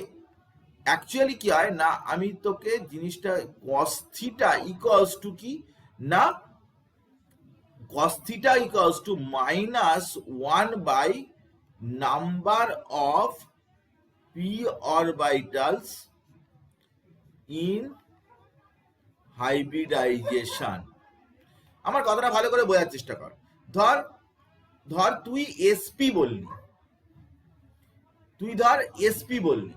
অ্যাকচুয়ালি কি হয় না, আমি তোকে জিনিসটা cos থিটা ইকুয়ালস টু কি না, cos theta equals to -1 by number of P orbitals in hybridization. আমার কথাটা ভালো করে বোঝার চেষ্টা কর। ধর ধর তুই এসপি বললি,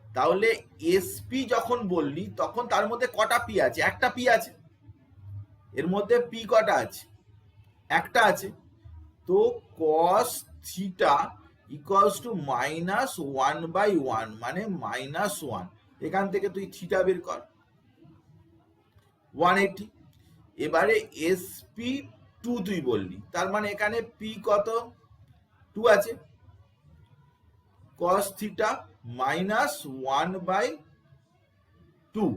তাহলে এসপি যখন বললি তখন তার মধ্যে কটা পি আছে? একটা পি আছে। এর মধ্যে পি কটা আছে? একটা আছে। তো cos theta equals to -1 by 1 মানে -1। এখান থেকে তুই থিটা বের কর 180। এবারে sp2 তুই বললি, তার মানে এখানে পি কত? 2 আছে। cos থিটা -1 বাই 2,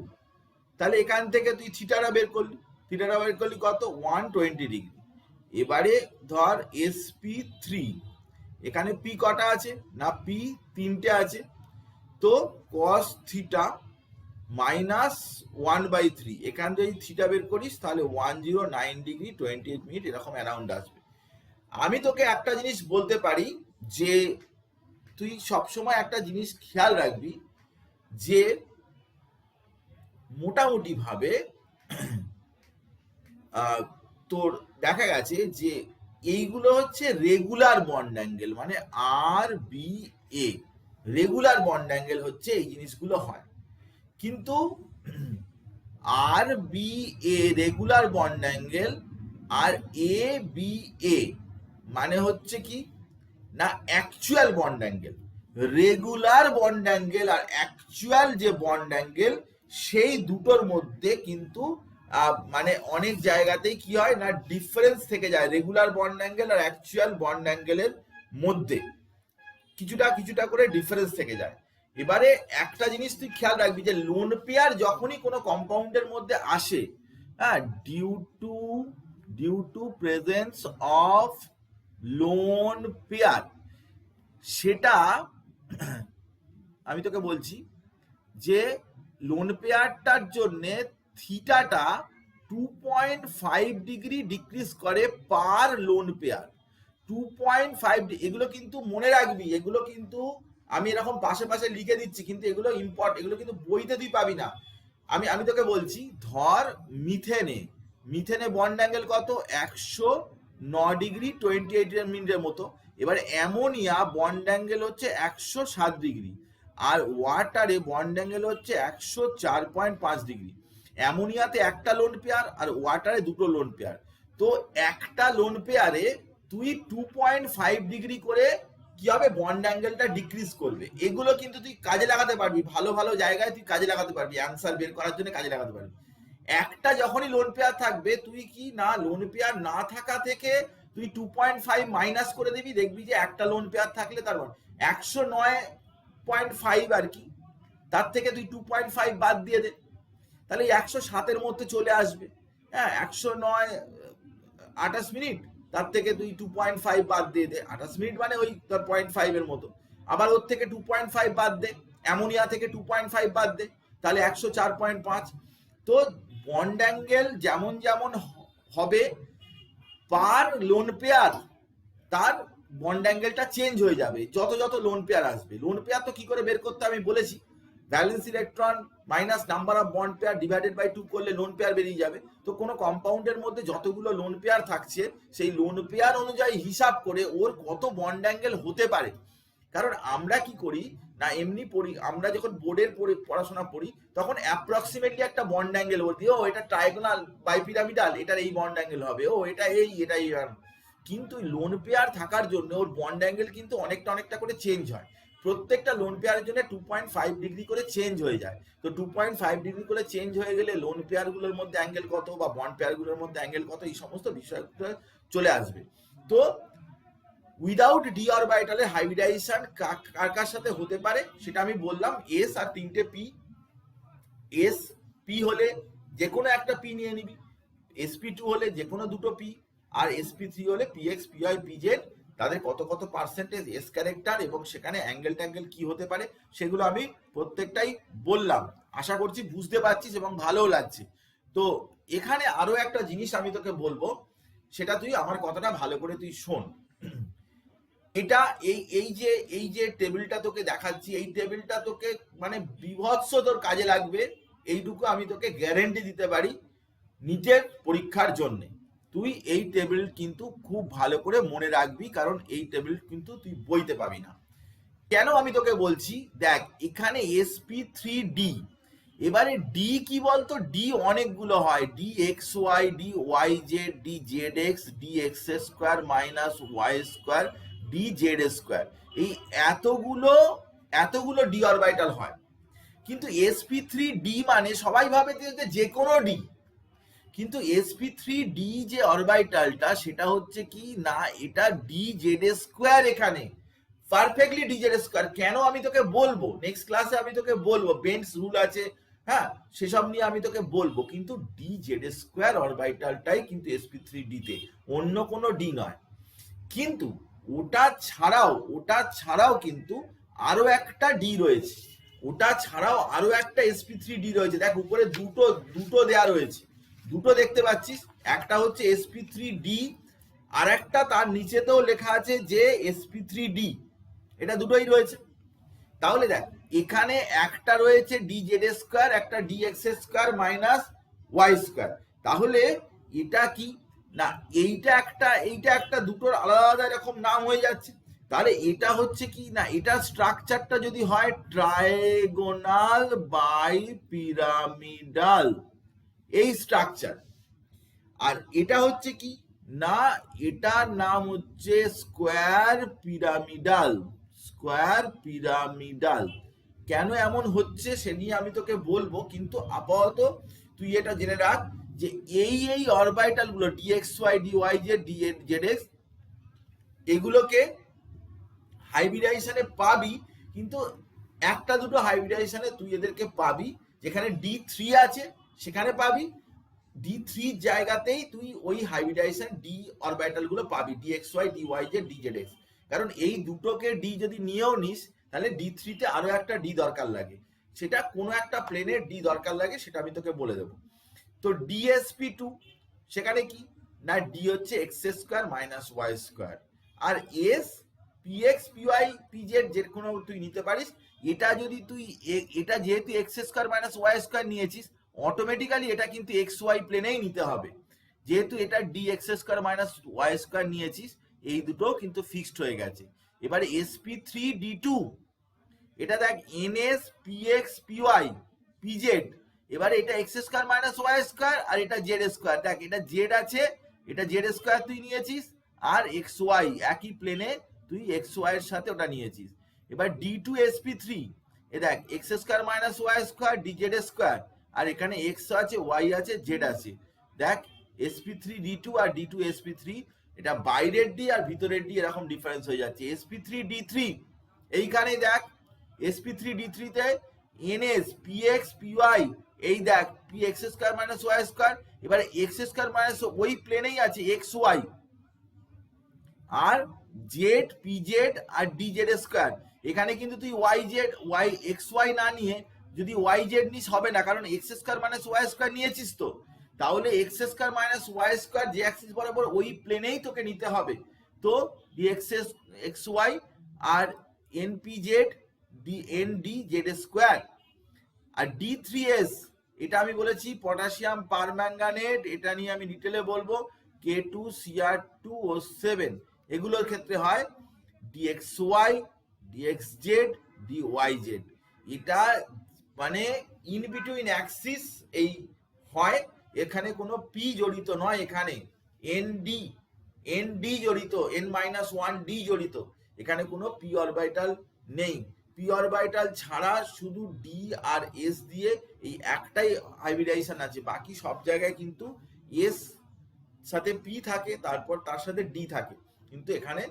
তাহলে এখান থেকে তুই থিটাটা বের করলি কত? 120 ডিগ্রি। এবারে ধর sp3, এখানে পি কটা আছে না, পি 3টে আছে। তো cos থিটা -1 বাই 3, এখান থেকে থিটা বের করিস তাহলে 109 ডিগ্রি 28 মিনিট এরকম অ্যারাউন্ড আসবে। আমি তোকে একটা জিনিস বলতে পারি যে তুই সবসময় একটা জিনিস খেয়াল রাখবি যে মোটামুটি ভাবে তোর দেখা গেছে যে এইগুলো হচ্ছে রেগুলার বন্ড অ্যাঙ্গেল, মানে আর B A regular bond angle হচ্ছে এই জিনিসগুলো হয়। কিন্তু আর B A regular bond angle আর এ বি এ মানে হচ্ছে কি না actual bond angle. Regular bond angle আর অ্যাকচুয়াল যে বন্ড অ্যাঙ্গেল, সেই দুটোর মধ্যে কিন্তু মানে অনেক জায়গাতেই কি হয় না ডিফারেন্স থেকে যায়। রেগুলার বন্ড অ্যাঙ্গেল আর অ্যাকচুয়াল বন্ড অ্যাঙ্গেলের মধ্যে কিছুটা করে ডিফারেন্স থেকে যায়। এবারে একটা জিনিস তুই খেয়াল রাখবি যে লোন পেয়ার যখনই কোনো কম্পাউন্ডের মধ্যে আসে, হ্যাঁ, due to presence of lone pair, সেটা আমি তোকে বলছি যে লোন পেয়ারটার জন্য থিটাটা 2.5 ডিগ্রি ডিক্রিজ করে পার লোন পেয়ার। 2.5। এগুলো কিন্তু মনে রাখবি, এগুলো কিন্তু আমি এরকম পাশে পাশে লিখে দিচ্ছি, কিন্তু এগুলো এগুলো কিন্তু বইতে তুই পাবি না। আমি তোকে বলছি, ধর মিথেনে বন্ড অ্যাঙ্গেল কত? 109 ডিগ্রি 28 মিনিটের মতো। এবার অ্যামোনিয়া বন্ড অ্যাঙ্গেল হচ্ছে 107 ডিগ্রি, আর ওয়াটারে বন্ড অ্যাঙ্গেল হচ্ছে 104.5 ডিগ্রি। অ্যামোনিয়াতে একটা লোন পেয়ার আর ওয়াটারে দুটো লোন পেয়ার। তো একটা লোন পেয়ারে তুই 2.5 ডিগ্রি করে কি হবে বন্ড অ্যাঙ্গেলটা ডিক্রিজ করবে। এগুলো কিন্তু তুই কাজে লাগাতে পারবি, ভালো ভালো জায়গায় তুই কাজে লাগাতে পারবি, অ্যান্সার বের করার জন্য কাজে লাগাতে পারবি। একটা যখনই লোন পেয়ার থাকবে, তুই কি না লোন পেয়ার না থাকা থেকে তুই 2.5 মাইনাস করে দিবি, দেখবি যে একটা লোন পেয়ার থাকলে তার 109.5 আর কি, তার থেকে তুই 2.5 বাদ দিয়ে দে, তাহলে 107-এর মধ্যে চলে আসবে। হ্যাঁ, 109 28 মিনিট, তার থেকে তুই 2.5 বাদ দিয়ে দে। 28 মিনিট মানে ওই তোর 0.5 এর মতো। আবার ওর থেকে 2.5 বাদ দে, অ্যামোনিয়া থেকে 2.5 বাদ দে, তাহলে 104.5। তো বন্ড অ্যাঙ্গেল যেমন যেমন হবে পার লোন পেয়ার তার বন্ড অ্যাঙ্গেলটা চেঞ্জ হয়ে যাবে যত যত লোন পেয়ার আসবে। লোন পেয়ার তো কি করে বের করতে আমি বলেছি, valence electron minus number of bond pair divided by 2 করলে লোন পেয়ার বেরিয়ে যাবে। তো কোনো কম্পাউন্ডের মধ্যে যতগুলো লোন পেয়ার থাকছে সেই লোন পেয়ার অনুযায়ী হিসাব করে ওর কত বন্ড অ্যাঙ্গেল হতে পারে। কারণ আমরা কি করি না, এমনি পড়ি, আমরা যখন বোর্ডের পড়াশোনা পড়ি তখন অ্যাপ্রক্সিমেটলি একটা বন্ড অ্যাঙ্গেল বলতে, ও এটা ট্রায়াগোনাল বাইপিরামিডাল, এটার এই বন্ড অ্যাঙ্গেল হবে, ও এটা এই কিন্তু লোন পেয়ার থাকার জন্য ওর বন্ড অ্যাঙ্গেল কিন্তু অনেকটা করে চেঞ্জ হয়। প্রত্যেকটা লোন পেয়ারের জন্য 2.5 ডিগ্রি করে চেঞ্জ হয়ে যায়। তো 2.5 ডিগ্রি করে চেঞ্জ হয়ে গেলে লোন পেয়ারগুলোর মধ্যে অ্যাঙ্গেল কত বা বন্ড পেয়ারগুলোর মধ্যে অ্যাঙ্গেল কত, এই সমস্ত বিষয়গুলো চলে আসবে। তো উইদাউট ডি অরবিটালের হাইব্রিডাইজেশন কার কার সাথে হতে পারে সেটা আমি বললাম, এস আর 3টে পি। এস পি হলে যে কোনো একটা পি নিয়ে নিবি, sp2 হলে যে কোনো দুটো পি, আর sp3 হলে px py pz তাদের কত কত পার্সেন্টেজ এস ক্যারেক্টার এবং সেখানে অ্যাঙ্গেল ট্যাঙ্গেল কি হতে পারে সেগুলো আমি প্রত্যেকটাই বললাম। আশা করছি বুঝতে পারছিস এবং ভালোও লাগছে। তো এখানে আরো একটা জিনিস আমি তোকে বলবো, সেটা তুই আমার কথাটা ভালো করে তুই শোন। এটা এই যে টেবিলটা তোকে দেখাচ্ছি, এই টেবিলটা তোকে মানে বিভৎস তোর কাজে লাগবে, এইটুকু আমি তোকে গ্যারেন্টি দিতে পারি নিটের পরীক্ষার জন্য। তুই এই টেবিল কিন্তু খুব ভালো করে মনে রাখবি, কারণ এই টেবিল কিন্তু তুই বইতে পাবি না। কেন আমি তোকে বলছি, দেখ এখানে sp3d, এবারে ডি কি বলতো, ডি অনেকগুলো হয়, D x Y, D Y Z, D Z X, D x square minus Y square, D Z square, এই এতগুলো ডি অরবিটাল হয়। কিন্তু sp3d মানে সবাই ভাবে যে কোনো ডি, কিন্তু sp3d যে অরবিটালটা সেটা হচ্ছে কি না, এটা ডি জেড স্কোয়ার, এখানে পারফেক্টলি ডি জেড স্কোয়ার। কেন আমি তোকে বলবো, নেক্সট ক্লাসে আমি তোকে বলবো, বেন্টস রুল আছে, হ্যাঁ সেসব নিয়ে আমি তোকে বলবো, কিন্তু ডি জেড স্কোয়ার অরবিটালটাই কিন্তু sp3d তে, অন্য কোনো ডি নয়। কিন্তু ওটা ছাড়াও কিন্তু আরো একটা ডি রয়েছে, ওটা ছাড়াও আরো একটা sp3d রয়েছে। দেখ উপরে দুটো দেয়া রয়েছে, দুটো দেখতে পাচ্ছিস, একটা হচ্ছে sp3d আর একটা তার নিচেতেও লেখা আছে যে sp3d, এটা দুটোই রয়েছে। তাহলে দেখ এখানে একটা রয়েছে ডি জেড স্কোয়ার, একটা D x square minus Y square. তাহলে এটা কি না, এইটা একটা দুটোর আলাদা আলাদা এরকম নাম হয়ে যাচ্ছে। তাহলে এটা হচ্ছে কি না, এটা স্ট্রাকচারটা যদি হয় ট্রায়াগোনাল বাই পিরামিডাল, এই স্ট্রাকচার। আর এটা হচ্ছে কি না, এটার নাম হচ্ছে স্কোয়ার পিরামিডাল। কেন এমন হচ্ছে সে নিয়ে আমি তোকে বলবো, কিন্তু আপাতত তুই এটা জেনে রাখ যে এই অরবিটাল গুলো dxy dy zdx এগুলোকে হাইব্রিডাইজেশনে পাবি, কিন্তু একটা দুটো হাইব্রিডাইজেশনে তুই এদেরকে পাবি, যেখানে d3 আছে সেখানে পাবি, d3 জায়গাতেই তুই ওই হাইব্রিডাইজেশন ডি অরবিটাল গুলো পাবি, dxy dyz dzx। কারণ এই দুটোকে ডি যদি নিয়েও নিস তাহলে d3 তে আরো একটা ডি দরকার লাগে, সেটা কোনো একটা প্লেনের ডি দরকার লাগে, সেটা আমি তোকে বলে দেবো। তো dsp2 সেখানে কি না, ডি হচ্ছে x square minus Y square, আর এস px py pz যে কোনো তুই নিতে পারিস। এটা যদি তুই এটা যেহেতু X square minus Y square নিয়েছিস, অটোমেটিক্যালি এটা কিন্তু এক্স ওয়াই প্লেনেই নিতে হবে, যেহেতু এটা D x square minus Y square নিয়েছিস, এই দুটো কিন্তু ফিক্সড হয়ে গেছে। এবারে sp3d2, এটা দেখ ns px py pz, এবারে এটা x square minus Y square আর এটা জেড স্কোয়ার। দেখ এটা জেড আছে, এটা জেড স্কোয়ার তুই নিয়েছিস, আর এক্স ওয়াই একই প্লেনে তুই এক্স ওয়াই এর সাথে ওটা নিয়েছিস। এবার d2 sp3, এ দেখ x square minus Y square D Z square, আর এখানে এক্স আছে ওয়াই আছে জেড আছে। দেখ sp3d2 আর d2 sp3, এটা বাইরের ডি আর ভিতরের ডি এরকম ডিফারেন্স হয়ে যাচ্ছে। sp3d3 এইখানে দেখ sp3d3 তে ns px py, এই দেখ px square minus Y square, এবারে x স্কয়ার মাইনাস ওই প্লেনেই আছে xy, আর z pz আর dz স্কয়ার। এখানে কিন্তু তুই yz y xy না নিয়ে যদি ওয়াই জেড নিস হবে না, কারণ x square minus Y square নিয়েছিস তো, তাহলে x square minus Y square যে অ্যাক্সিস বরাবর ওই প্লেনেই তোকে নিতে হবে। তো ডি এক্স ওয়াই আর and p z d and d Z square. আর D3S এটা আমি বলেছি পটাশিয়াম পারম্যাঙ্গানেট, এটা নিয়ে আমি ডিটেলে বলবো। K2Cr2O7 এগুলোর ক্ষেত্রে হয় DXY DXZ DYZ। এটা মানে ইন বিটুইন অ্যাক্সিস এই হয়, এখানে কোনো পি জড়িত নয়, এখানে এনডি জড়িত, n-1d জড়িত, এখানে কোনো পি অরবিটাল নেই। পি অরবিটাল ছাড়া শুধু ডি আর এস দিয়ে এই একটাই হাইব্রিডাইজেশন আছে, বাকি সব জায়গায় কিন্তু এস সাথে পি থাকে, তারপর তার সাথে ডি থাকে। কিন্তু এখানে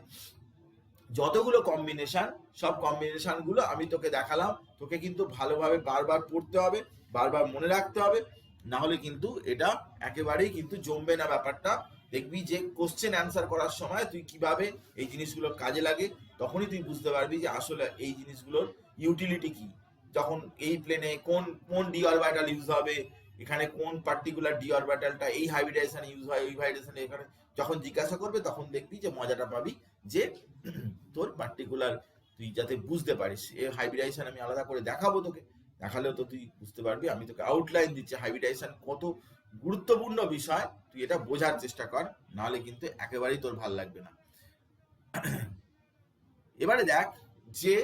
যতগুলো কম্বিনেশন, সব কম্বিনেশন গুলো আমি তোকে দেখালাম। তোকে কিন্তু ভালোভাবে বারবার পড়তে হবে, বারবার মনে রাখতে হবে, না হলে কিন্তু এটা একেবারেই কিন্তু জমবে না ব্যাপারটা। দেখবি যে কোশ্চেন অ্যান্সার করার সময় তুই কিভাবে এই জিনিসগুলো কাজে লাগে, তখনই তুই বুঝতে পারবি যে আসলে এই জিনিসগুলোর ইউটিলিটি কি। যখন এই প্লেনে কোন কোন ডি অরবিটাল ইউজ হবে, এখানে কোন পার্টিকুলার ডি অরবিটালটা এই হাইব্রিডাইজেশনে ইউজ হয়, ওই হাইব্রিডাইজেশনে এখানে যখন জিজ্ঞাসা করবে তখন দেখবি যে মজাটা পাবি, যে তোর পার্টিকুলার তুই যাতে বুঝতে পারিস। এই হাইব্রিডাইজেশন আমি আলাদা করে দেখাবো তোকে, দেখালেও তো তুই বুঝতে পারবি। আমি তোকে আউটলাইন দিচ্ছি হাইব্রিডাইজেশন কত গুরুত্বপূর্ণ বিষয়, তুই এটা বোঝার চেষ্টা কর, নাহলে কিন্তু একেবারেই তোর ভাল লাগবে না। এবারে দেখ যে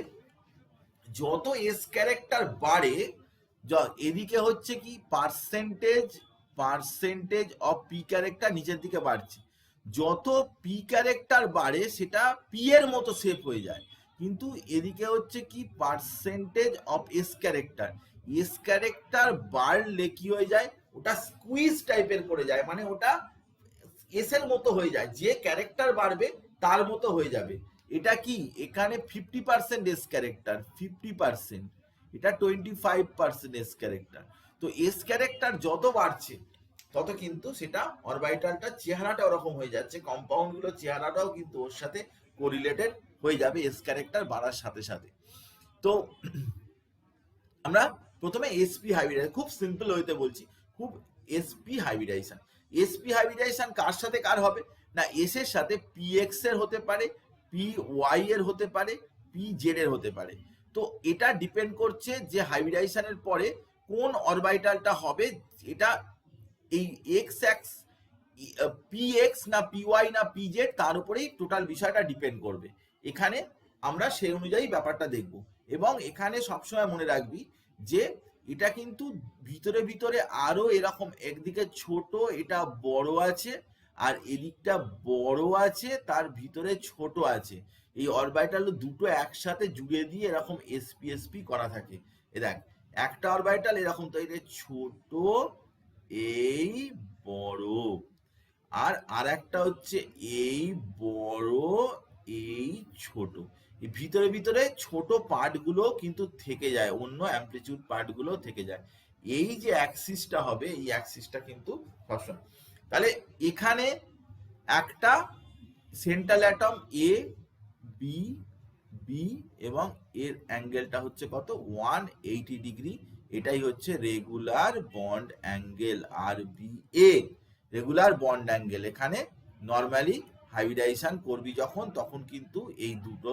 যত এস ক্যারেক্টার বাড়ে, এদিকে হচ্ছে কি পার্সেন্টেজ অফ পি ক্যারেক্টার নিচের দিকে বাড়ছে। যত পি ক্যারেক্টার বাড়ে সেটা পি এর মতো শেপ হয়ে যায়, কিন্তু এদিকে হচ্ছে কি পার্সেন্টেজ অফ এস ক্যারেক্টার বাড়লে কি হয়ে যায়, ওটা স্কুইজ টাইপের করে যায়, মানে ওটা এস এর মতো হয়ে যায়, যে ক্যারেক্টার বাড়বে তার মতো হয়ে যাবে। এটা কি এখানে 50% এস ক্যারেক্টার, 50%, এটা 25% এস ক্যারেক্টার। তো এস ক্যারেক্টার যত বাড়ছে তত কিন্তু সেটা অরবিটালটার চেহারাটা ওরকম হয়ে যাচ্ছে, কম্পাউন্ড গুলোর চেহারাটাও কিন্তু ওর সাথে কোরিলেটেড হয়ে যাবে এস ক্যারেক্টার বাড়ার সাথে সাথে। তো আমরা প্রথমে এসপি হাইব্রিডাইজেশন, খুব সিম্পল হইতে বলছি, খুব এসপি হাইব্রিডাইজেশন কার সাথে কার হবে না, এস এর সাথে পি এক্স এর হতে পারে, পি ওয়াই এর হতে পারে, পি জেড এর হতে পারে। তো এটা ডিপেন্ড করছে যে হাইব্রিডাইজেশনের পরে কোন অরবিটালটা হবে, এটা এই এক্স এক্স পি এক্স না পি ওয়াই না পি জেড, তার উপরেই টোটাল বিষয়টা ডিপেন্ড করবে। এখানে আমরা সেই অনুযায়ী ব্যাপারটা দেখব। এবং এখানে সবসময় মনে রাখবি যে এটা কিন্তু ভিতরে ভিতরে আরো এরকম একদিকে ছোট, এটা বড় আছে, আর এদিকটা বড় আছে, তার ভিতরে ছোট আছে। এই অরবিটাল দুটো একসাথে জুড়ে দিয়ে এরকম এসপি করা থাকে। এ দেখ একটা অরবিটাল এরকম তৈরি, ছোট এই বড়, আর একটা হচ্ছে এই বড় এই ছোট। এই ভিতরে ভিতরে ছোট পার্ট গুলো কিন্তু থেকে যায়, অন্য অ্যামপ্লিটিউড পার্ট গুলো থেকে যায়। এই যে অ্যাক্সিসটা হবে, এই অ্যাক্সিসটা কিন্তু সবসময়, তাহলে এখানে একটা central atom A B B এবং এর অ্যাঙ্গেলটা হচ্ছে কত 180 ডিগ্রি, এটাই হচ্ছে regular bond angle R B A, regular bond angle. এখানে নর্মালি হাইব্রিডাইজেশন করবি যখন, তখন কিন্তু এই দুটো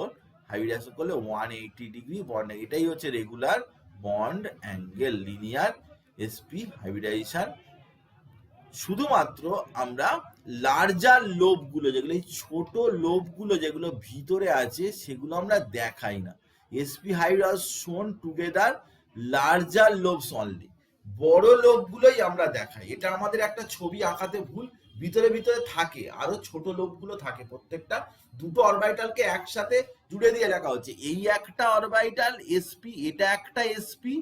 হাইব্রিডাইজেশন করলে 180 ডিগ্রি বন্ড, এটাই হচ্ছে regular bond angle, linear SP hybridization. শুধুমাত্র আমরা লার্জার লোবগুলো, যেগুলো এই ছোট লোবগুলো যেগুলো ভিতরে আছে, সেগুলো আমরা দেখাই না। এসপি হাইব্রিড শোন টুগেদার লার্জার লোবস অনলি, বড় লোবগুলোই আমরা দেখাই। এটা আমাদের একটা ছবি আঁকাতে ভুল, ভিতরে ভিতরে থাকে আরো ছোট লোবগুলো থাকে। প্রত্যেকটা দুটো অরবিটালকে একসাথে জুড়ে দিয়ে লেখা হচ্ছে, এই একটা অরবিটাল এসপি, এটা একটা এসপি,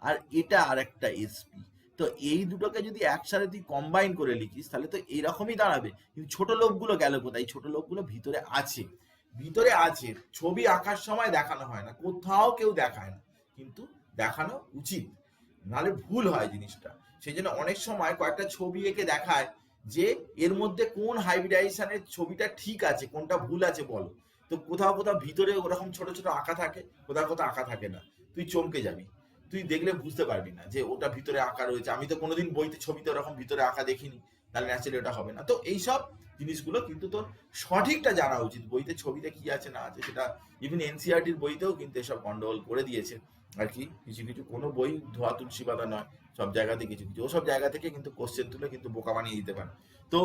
আর এটা আর একটা এসপি। তো এই দুটোকে যদি একসাথে তুই কম্বাইন করে লিখিস তাহলে তো এরকমই দাঁড়াবে। কিন্তু ছোট লোবগুলো গেল কোথায়? ছোট লোবগুলো ভিতরে আছে, ভিতরে আছে, ছবি আঁকার সময় দেখানো হয় না, কোথাও কেউ দেখায় না, কিন্তু দেখানো উচিত, নাহলে ভুল হয় জিনিসটা। সেই জন্য অনেক সময় কয়েকটা ছবি এঁকে দেখায় যে এর মধ্যে কোন হাইব্রিডাইজেশনের ছবিটা ঠিক আছে, কোনটা ভুল আছে বলো। তো কোথাও কোথাও ভিতরে ওরকম ছোট ছোট আঁকা থাকে, কোথাও কোথাও আঁকা থাকে না, তুই চমকে যাবি। তুই দেখলে বুঝতে পারবি না যে ওটা ভিতরে আঁকা রয়েছে। আমি তো কোনোদিন বইতে ছবিতে ওরকম ভিতরে আঁকা দেখিনি, তাহলে ন্যাচারালি ওটা হবে না। তো এইসব জিনিসগুলো কিন্তু তোর সঠিকটা জানা উচিত, বইতে ছবিতে কি আছে না আছে সেটা। ইভেন এনসিআরটির বইতেও কিন্তু এসব গন্ডগোল করে দিয়েছে আর কি। কিছু কিছু কোনো বই ধোয়া তুলসী পাতা নয়, সব জায়গাতে কিছু কিছু ওসব জায়গা থেকে কিন্তু কোশ্চেন তুলে কিন্তু বোকা বানিয়ে দিতে পারে। তো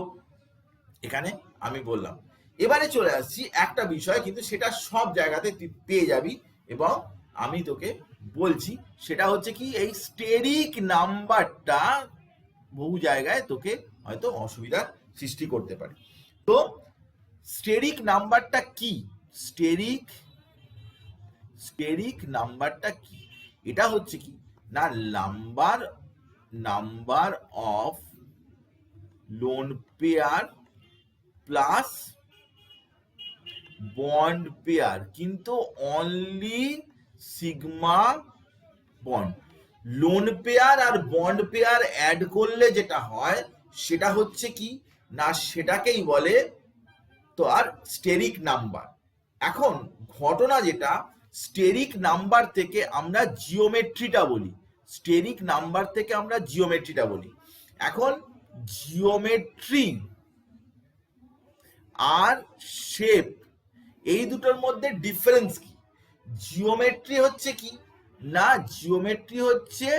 এখানে আমি বললাম, এবারে চলে আসছি একটা বিষয়, কিন্তু সেটা সব জায়গাতে তুই পেয়ে যাবি এবং আমি তোকে বলছি, সেটা হচ্ছে কি এই স্টেরিক নাম্বারটা বহু জায়গায় তোকে হয়তো অসুবিধার সৃষ্টি করতে পারে। তো স্টেরিক নাম্বারটা কি? স্টেরিক নাম্বারটা কি? এটা হচ্ছে কি না, number of lone pair plus bond pair, কিন্তু only sigma bond. Lone pair আর বন্ড পেয়ার অ্যাড করলে যেটা হয় সেটা হচ্ছে কি না, সেটাকেই বলে তো আর স্টেরিক নাম্বার। এখন ঘটনা যেটা, স্টেরিক নাম্বার থেকে আমরা জিওমেট্রিটা বলি, এখন জিওমেট্রি আর শেপ এই দুটোর মধ্যে ডিফারেন্স কি? জিওমেট্রি হচ্ছে কি না, জিওমেট্রি হচ্ছে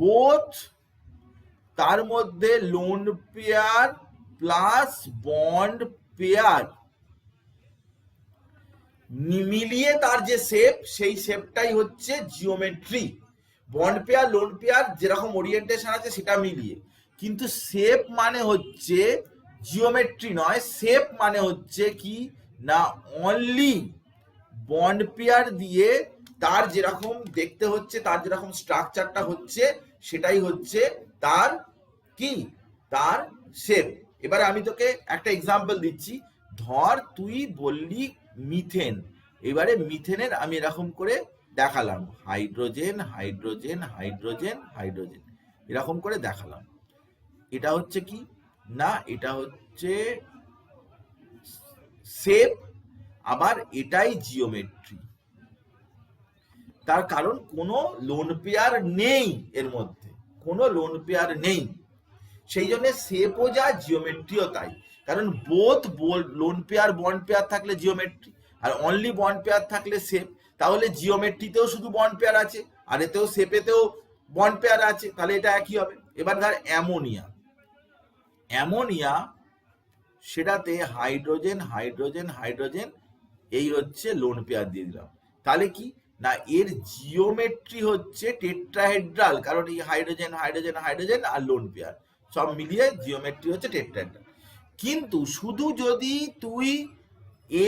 বোথ, তার মধ্যে loan pair plus bond pair মিলিয়ে তার যে শেপ, সেই শেপটাই হচ্ছে geometry. Bond pair lone pair যেরকম ওরিয়েন্টেশন আছে সেটা মিলিয়ে, কিন্তু শেপ মানে হচ্ছে জিওমেট্রি নয়, শেপ মানে হচ্ছে কি না অনলি বন্ড পেয়ার দিয়ে তার যেরকম দেখতে হচ্ছে, তার যেরকম স্ট্রাকচারটা হচ্ছে সেটাই হচ্ছে তার কি, তার শেপ। এবারে আমি তোকে একটা এক্সাম্পল দিচ্ছি। ধর তুই বললি মিথেন, এবারে মিথেনের আমি এরকম করে দেখালাম, হাইড্রোজেন হাইড্রোজেন হাইড্রোজেন হাইড্রোজেন, এরকম করে দেখালাম। এটা হচ্ছে কি না, এটা হচ্ছে শেপ, আবার এটাই জিওমেট্রি। তার কারণ কোনো লোন পেয়ার নেই, এর মধ্যে কোনো লোন পেয়ার নেই, সেই জন্য শেপও যা জিওমেট্রিও তাই। কারণ both lone pair bond pair থাকলে জিওমেট্রি, আর অনলি বন্ড পেয়ার থাকলে শেপ। তাহলে জিওমেট্রিতেও শুধু বন্ড পেয়ার আছে, আর এতেও শেপেতেও বন্ড পেয়ার আছে, তাহলে এটা একই হবে। এবার ধর অ্যামোনিয়া, সেটাতে হাইড্রোজেন হাইড্রোজেন হাইড্রোজেন, এই হচ্ছে লোন পেয়ার দিয়ে দিলাম। তাহলে কি না, এর জিওমেট্রি হচ্ছে টেট্রাহেড্রাল, কারণ এই হাইড্রোজেন হাইড্রোজেন হাইড্রোজেন আর লোন পেয়ার সব মিলিয়ে জিওমেট্রি হচ্ছে টেট্রাহেড্রাল। কিন্তু শুধু যদি তুই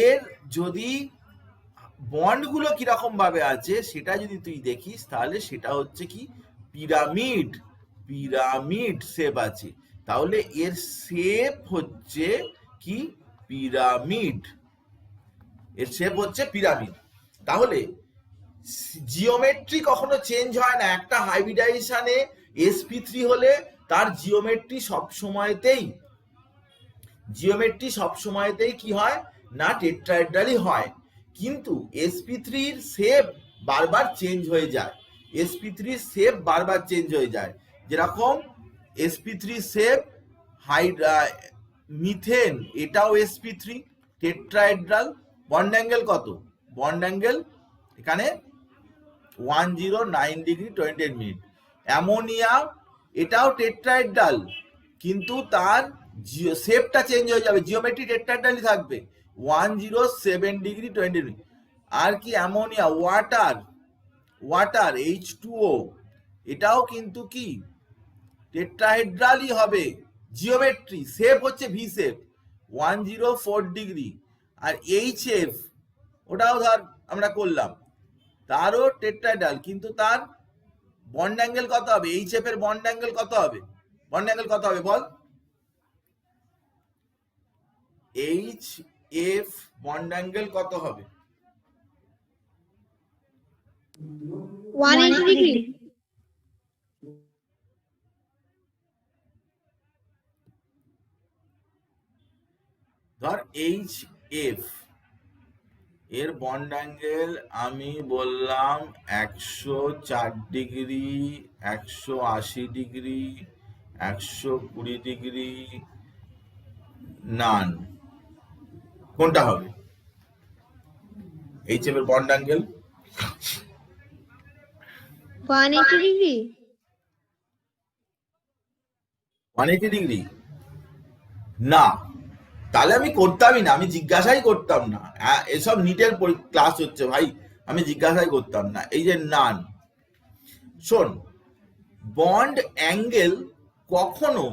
এর যদি বন্ডগুলো কিরকম ভাবে আছে সেটা যদি তুই দেখিস, তাহলে সেটা হচ্ছে কি পিরামিড শেপ আছে। তাহলে এর শেপ হচ্ছে কি পিরামিড, এর শেপ হচ্ছে পিরামিড। তাহলে জিওমেট্রি কখনো চেঞ্জ হয় না। একটা হাইব্রিডাইজেশনে sp3 হলে তার জিওমেট্রি সব সময়তেই কি হয় না টেট্রাহেড্রালই হয়। কিন্তু sp3 এর শেপ বারবার চেঞ্জ হয়ে যায়, যেরকম sp3 শেপ মিথেন, এটাও sp3 টেট্রাহেড্রাল। বন্ড অ্যাঙ্গেল কত? বন্ড অ্যাঙ্গেল এখানে 109 ডিগ্রি 28 মিনিট। অ্যামোনিয়া, এটাও টেট্রাহেড্রাল, কিন্তু তার শেপটা চেঞ্জ হয়ে যাবে, জিওমেট্রি টেট্রাহেড্রালই থাকবে, 107 ডিগ্রি 20 মিনিট। আর কি অ্যামোনিয়া, ওয়াটার H2O, এটাও কিন্তু কি টেট্রাহেড্রালই হবে, জিওমেট্রি শেপ হচ্ছে ভি শেপ, 104 ডিগ্রি। আর HF, ওটাও ধর আমরা করলাম, তারও টেট্রাহেড্রাল, কিন্তু তার বন্ড অ্যাঙ্গেল কত হবে? HF এর বন্ড অ্যাঙ্গেল কত হবে? বল। HF বন্ড অ্যাঙ্গেল কত হবে? 180 ডিগ্রি। ধর HF এর বন্ড অ্যাঙ্গেল আমি বললাম 104 ডিগ্রি, 180 ডিগ্রি, 120 ডিগ্রি। নান কোনটা হবে এই চেপের বন্ড অ্যাঙ্গেল? 180 ডিগ্রি। 180 ডিগ্রি না, তাহলে আমি করতামই না, আমি জিজ্ঞাসাই করতাম না। এসব নিটের ক্লাস হচ্ছে ভাই, আমি জিজ্ঞাসাই করতাম না। এই যে নান, শোন, বন্ড অ্যাঙ্গেল কখনো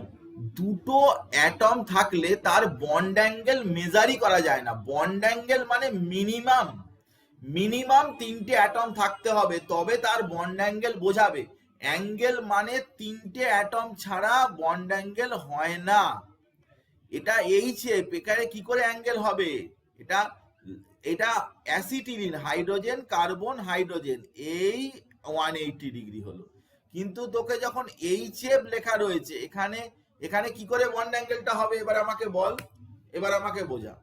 দুটো অ্যাটম থাকলে তার বন্ড অ্যাঙ্গেল মেজারই করা যায় না। বন্ড অ্যাঙ্গেল মানে মিনিমাম 3টে অ্যাটম থাকতে হবে, তবে তার বন্ড অ্যাঙ্গেল বোঝাবে। অ্যাঙ্গেল মানে 3টে অ্যাটম ছাড়া বন্ড অ্যাঙ্গেল হয় না। এটা এইচএফ, এখানে কি করে অ্যাঙ্গেল হবে? এটা অ্যাসিটিলিন, হাইড্রোজেন কার্বন হাইড্রোজেন, এই 180 ডিগ্রি হলো। কিন্তু তোকে যখন এইচএফ লেখা রয়েছে এখানে, এখানে কি করে বন্ড অ্যাঙ্গেলটা হবে? এবার আমাকে বল, এবার আমাকে বোঝা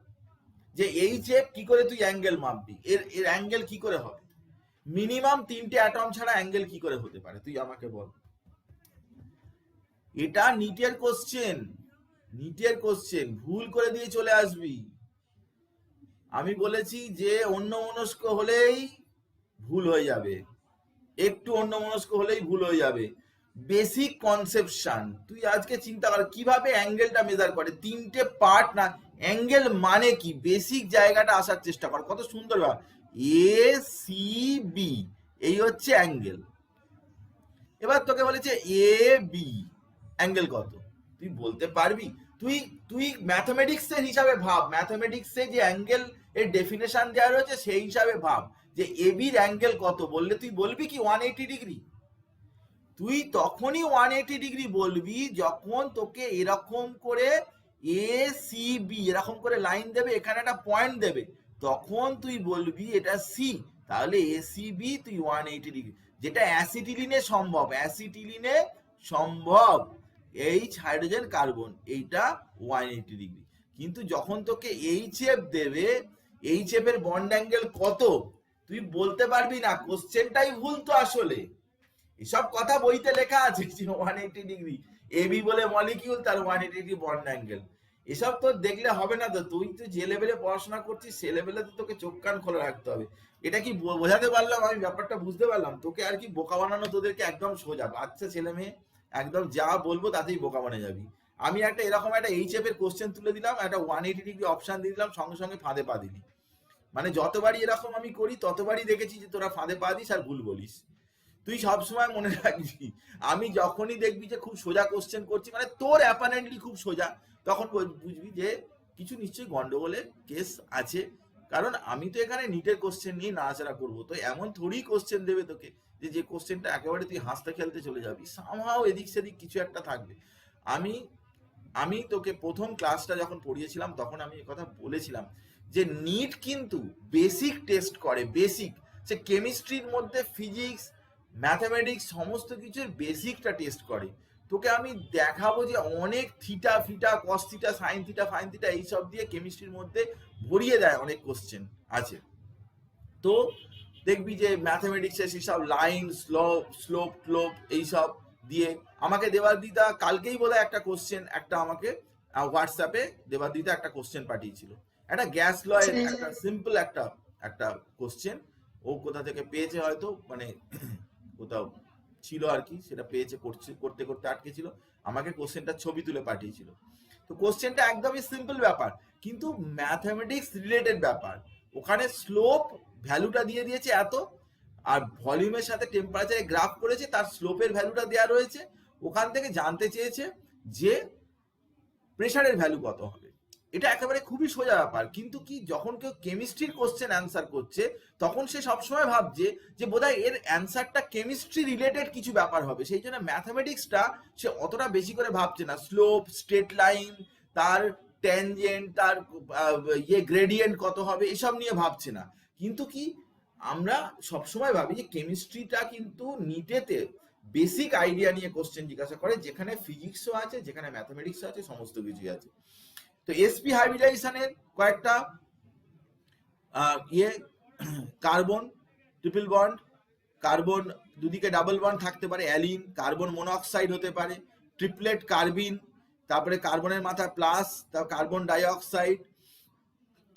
যে এইচএফ কি করে তুই অ্যাঙ্গেল মাপবি, এর অ্যাঙ্গেল কি করে হবে? মিনিমাম 3টে অ্যাটম ছাড়া অ্যাঙ্গেল কি করে হতে পারে তুই আমাকে বল। এটা নিটের কোশ্চেন, ভুল করে দিয়ে চলে আসবি। আমি বলেছি যে অন্যমনস্ক হলেই ভুল হয়ে যাবে, একটু অন্যমনস্ক হলেই ভুল হয়ে যাবে। বেসিক কনসেপশন তুই আজকে চিন্তা কর কিভাবে অ্যাঙ্গেলটা মেজার করে, 3টে পার্ট না, অ্যাঙ্গেল মানে কি বেসিক জায়গাটা আসার চেষ্টা কর। কত সুন্দর ভাব, এ সি বি, এই হচ্ছে অ্যাঙ্গেল। এবার তোকে বলেছে এ বি, অ্যাঙ্গেল কত তুই বলতে পারবি? তুই ম্যাথমেটিক্সের হিসাবে ভাব, ম্যাথমেটিক্সে যে অ্যাঙ্গেল এর ডেফিনেশন দেওয়া রয়েছে সেই হিসাবে ভাব যে এ বির অ্যাঙ্গেল কত, বললে তুই বলবি কি 180 ডিগ্রি? তুই তখনই 180 ডিগ্রি বলবি যখন তোকে এরকম করে এ সি বি এরকম করে লাইন দেবে, এখানে একটা পয়েন্ট দেবে, তখন তুই বলবি এটা সি, তাহলে এ সি বি তুই 180 ডিগ্রি। যেটা অ্যাসিটিলিনে সম্ভব, এইচ হাইড্রোজেন কার্বন, এইটা 180 ডিগ্রি। কিন্তু যখন তোকে এইচএফ দেবে, এইচএফ এর বন্ড অ্যাঙ্গেল কত তুই বলতে পারবি না, কোশ্চেনটাই ভুল তো আসলে। এসব কথা বইতে লেখা আছে 180 ডিগ্রি, এবি বলে মলিকিউল, তার 180 ডিগ্রি বন্ড অ্যাঙ্গেল। এসব তো দেখলে হবে না। তো তুই তো যে লেভেলে পড়াশোনা করছিস সে লেভেলে তো তোকে চোখ কান খোলা রাখতে হবে। এটা কি বোঝাতে পারলাম? আমি ব্যাপারটা বুঝতে পারলাম? তোকে আর কি বোকা বানানো, তোদেরকে একদম সোজা, বাচ্চা ছেলে মেয়ে একদম যা বলবো তাতেই বোকা বানিয়ে যাবি। আমি একটা এরকম একটা এইচএফ এর কোশ্চেন তুলে দিলাম, একটা 180 ডিগ্রি অপশন দিয়ে দিলাম, সঙ্গে সঙ্গে ফাঁদে পা দিলি। মানে যতবারই এরকম আমি করি ততবারই দেখেছি যে তোরা ফাঁদে পা দিস আর ভুল বলিস। তুই সবসময় মনে রাখবি, আমি যখনই দেখবি যে খুব সোজা কোশ্চেন করছি, মানে তোর অ্যাপারেন্টলি খুব সোজা, তখন বুঝবি যে কিছু নিশ্চয়ই গন্ডগোলের কেস আছে। কারণ আমি তো এখানে নিটের কোশ্চেন নিয়ে নাড়াচাড়া করবো, তো এমন থোড়ি কোশ্চেন দেবে তোকে যে কোশ্চেনটা একেবারে তুই হাসতে খেলতে চলে যাবি, সামহাও এদিক সেদিক কিছু একটা থাকবে। আমি তোকে প্রথম ক্লাসটা যখন পড়িয়েছিলাম তখন আমি কথা বলেছিলাম যে নিট কিন্তু বেসিক টেস্ট করে, বেসিক, সে কেমিস্ট্রির মধ্যে ফিজিক্স ম্যাথামেটিক্স সমস্ত কিছুর বেসিকটা টেস্ট করে। তোকে আমি দেখাবো যে অনেক থিটা ফিটা cos theta sine theta fine theta এইসব দিয়ে কেমিস্ট্রির মধ্যে ভরিয়ে দেয়, অনেক কোশ্চেন আছে। তো দেখবি যে ম্যাথামেটিক্সের সেসব লাইন স্লোপ ক্লোপ এইসব দিয়ে আমাকে দেবাদিতা কালকেই বোধহয় একটা কোশ্চেন, একটা আমাকে হোয়াটসঅ্যাপে দেবাদিতা একটা কোশ্চেন পাঠিয়েছিল, একটা গ্যাস লয়ের একটা সিম্পল একটা কোশ্চেন। ও কোথা থেকে পেয়েছে হয়তো, মানে কোথাও ছিল আর কি, সেটা পেয়েছে, করতে করতে আটকে ছিল, আমাকে কোশ্চেনটা ছবি তুলে পাঠিয়েছিল। তো কোশ্চেনটা একদমই সিম্পল ব্যাপার, কিন্তু ম্যাথামেটিক্স রিলেটেড ব্যাপার। ওখানে স্লোপ ভ্যালুটা দিয়ে দিয়েছে এত, আর ভলিউমের সাথে টেম্পারেচারে গ্রাফ করেছে, তার স্লোপের ভ্যালুটা দেওয়া রয়েছে। ওখান থেকে জানতে চেয়েছে যে প্রেসারের ভ্যালু কত হবে। এটা একেবারে খুবই সোজা ব্যাপার, কিন্তু কি যখন কেউ কেমিস্ট্রির কোশ্চেন অ্যান্সার করছে তখন সে সবসময় ভাবছে যে বোধহয় এর অ্যান্সারটা কেমিস্ট্রি রিলেটেড কিছু ব্যাপার হবে, সেই জন্য ম্যাথামেটিক্সটা সে অতটা বেশি করে ভাবছে না। স্লোপ, স্ট্রেট লাইন, তার ট্যানজেন্ট, তার গ্রেডিয়েন্ট কত হবে এসব নিয়ে ভাবছে না। কিন্তু কি আমরা সবসময় ভাবি যে কেমিস্ট্রিটা কিন্তু নিটেতে বেসিক আইডিয়া নিয়ে কোশ্চেন জিজ্ঞাসা করে, যেখানে ফিজিক্সও আছে, যেখানে ম্যাথামেটিক্সও আছে, সমস্ত কিছুই আছে। তো এসপি হাইব্রিডাইজেশনের কয়েকটা ইয়ে কার্বন ট্রিপল বন্ড, কার্বন দুদিকে ডাবল বন্ড থাকতে পারে অ্যালিন, কার্বন মনোঅক্সাইড হতে পারে, ট্রিপলেট কার্বিন, তারপরে কার্বনের মাথায় প্লাস, তারপর কার্বন ডাই অক্সাইড,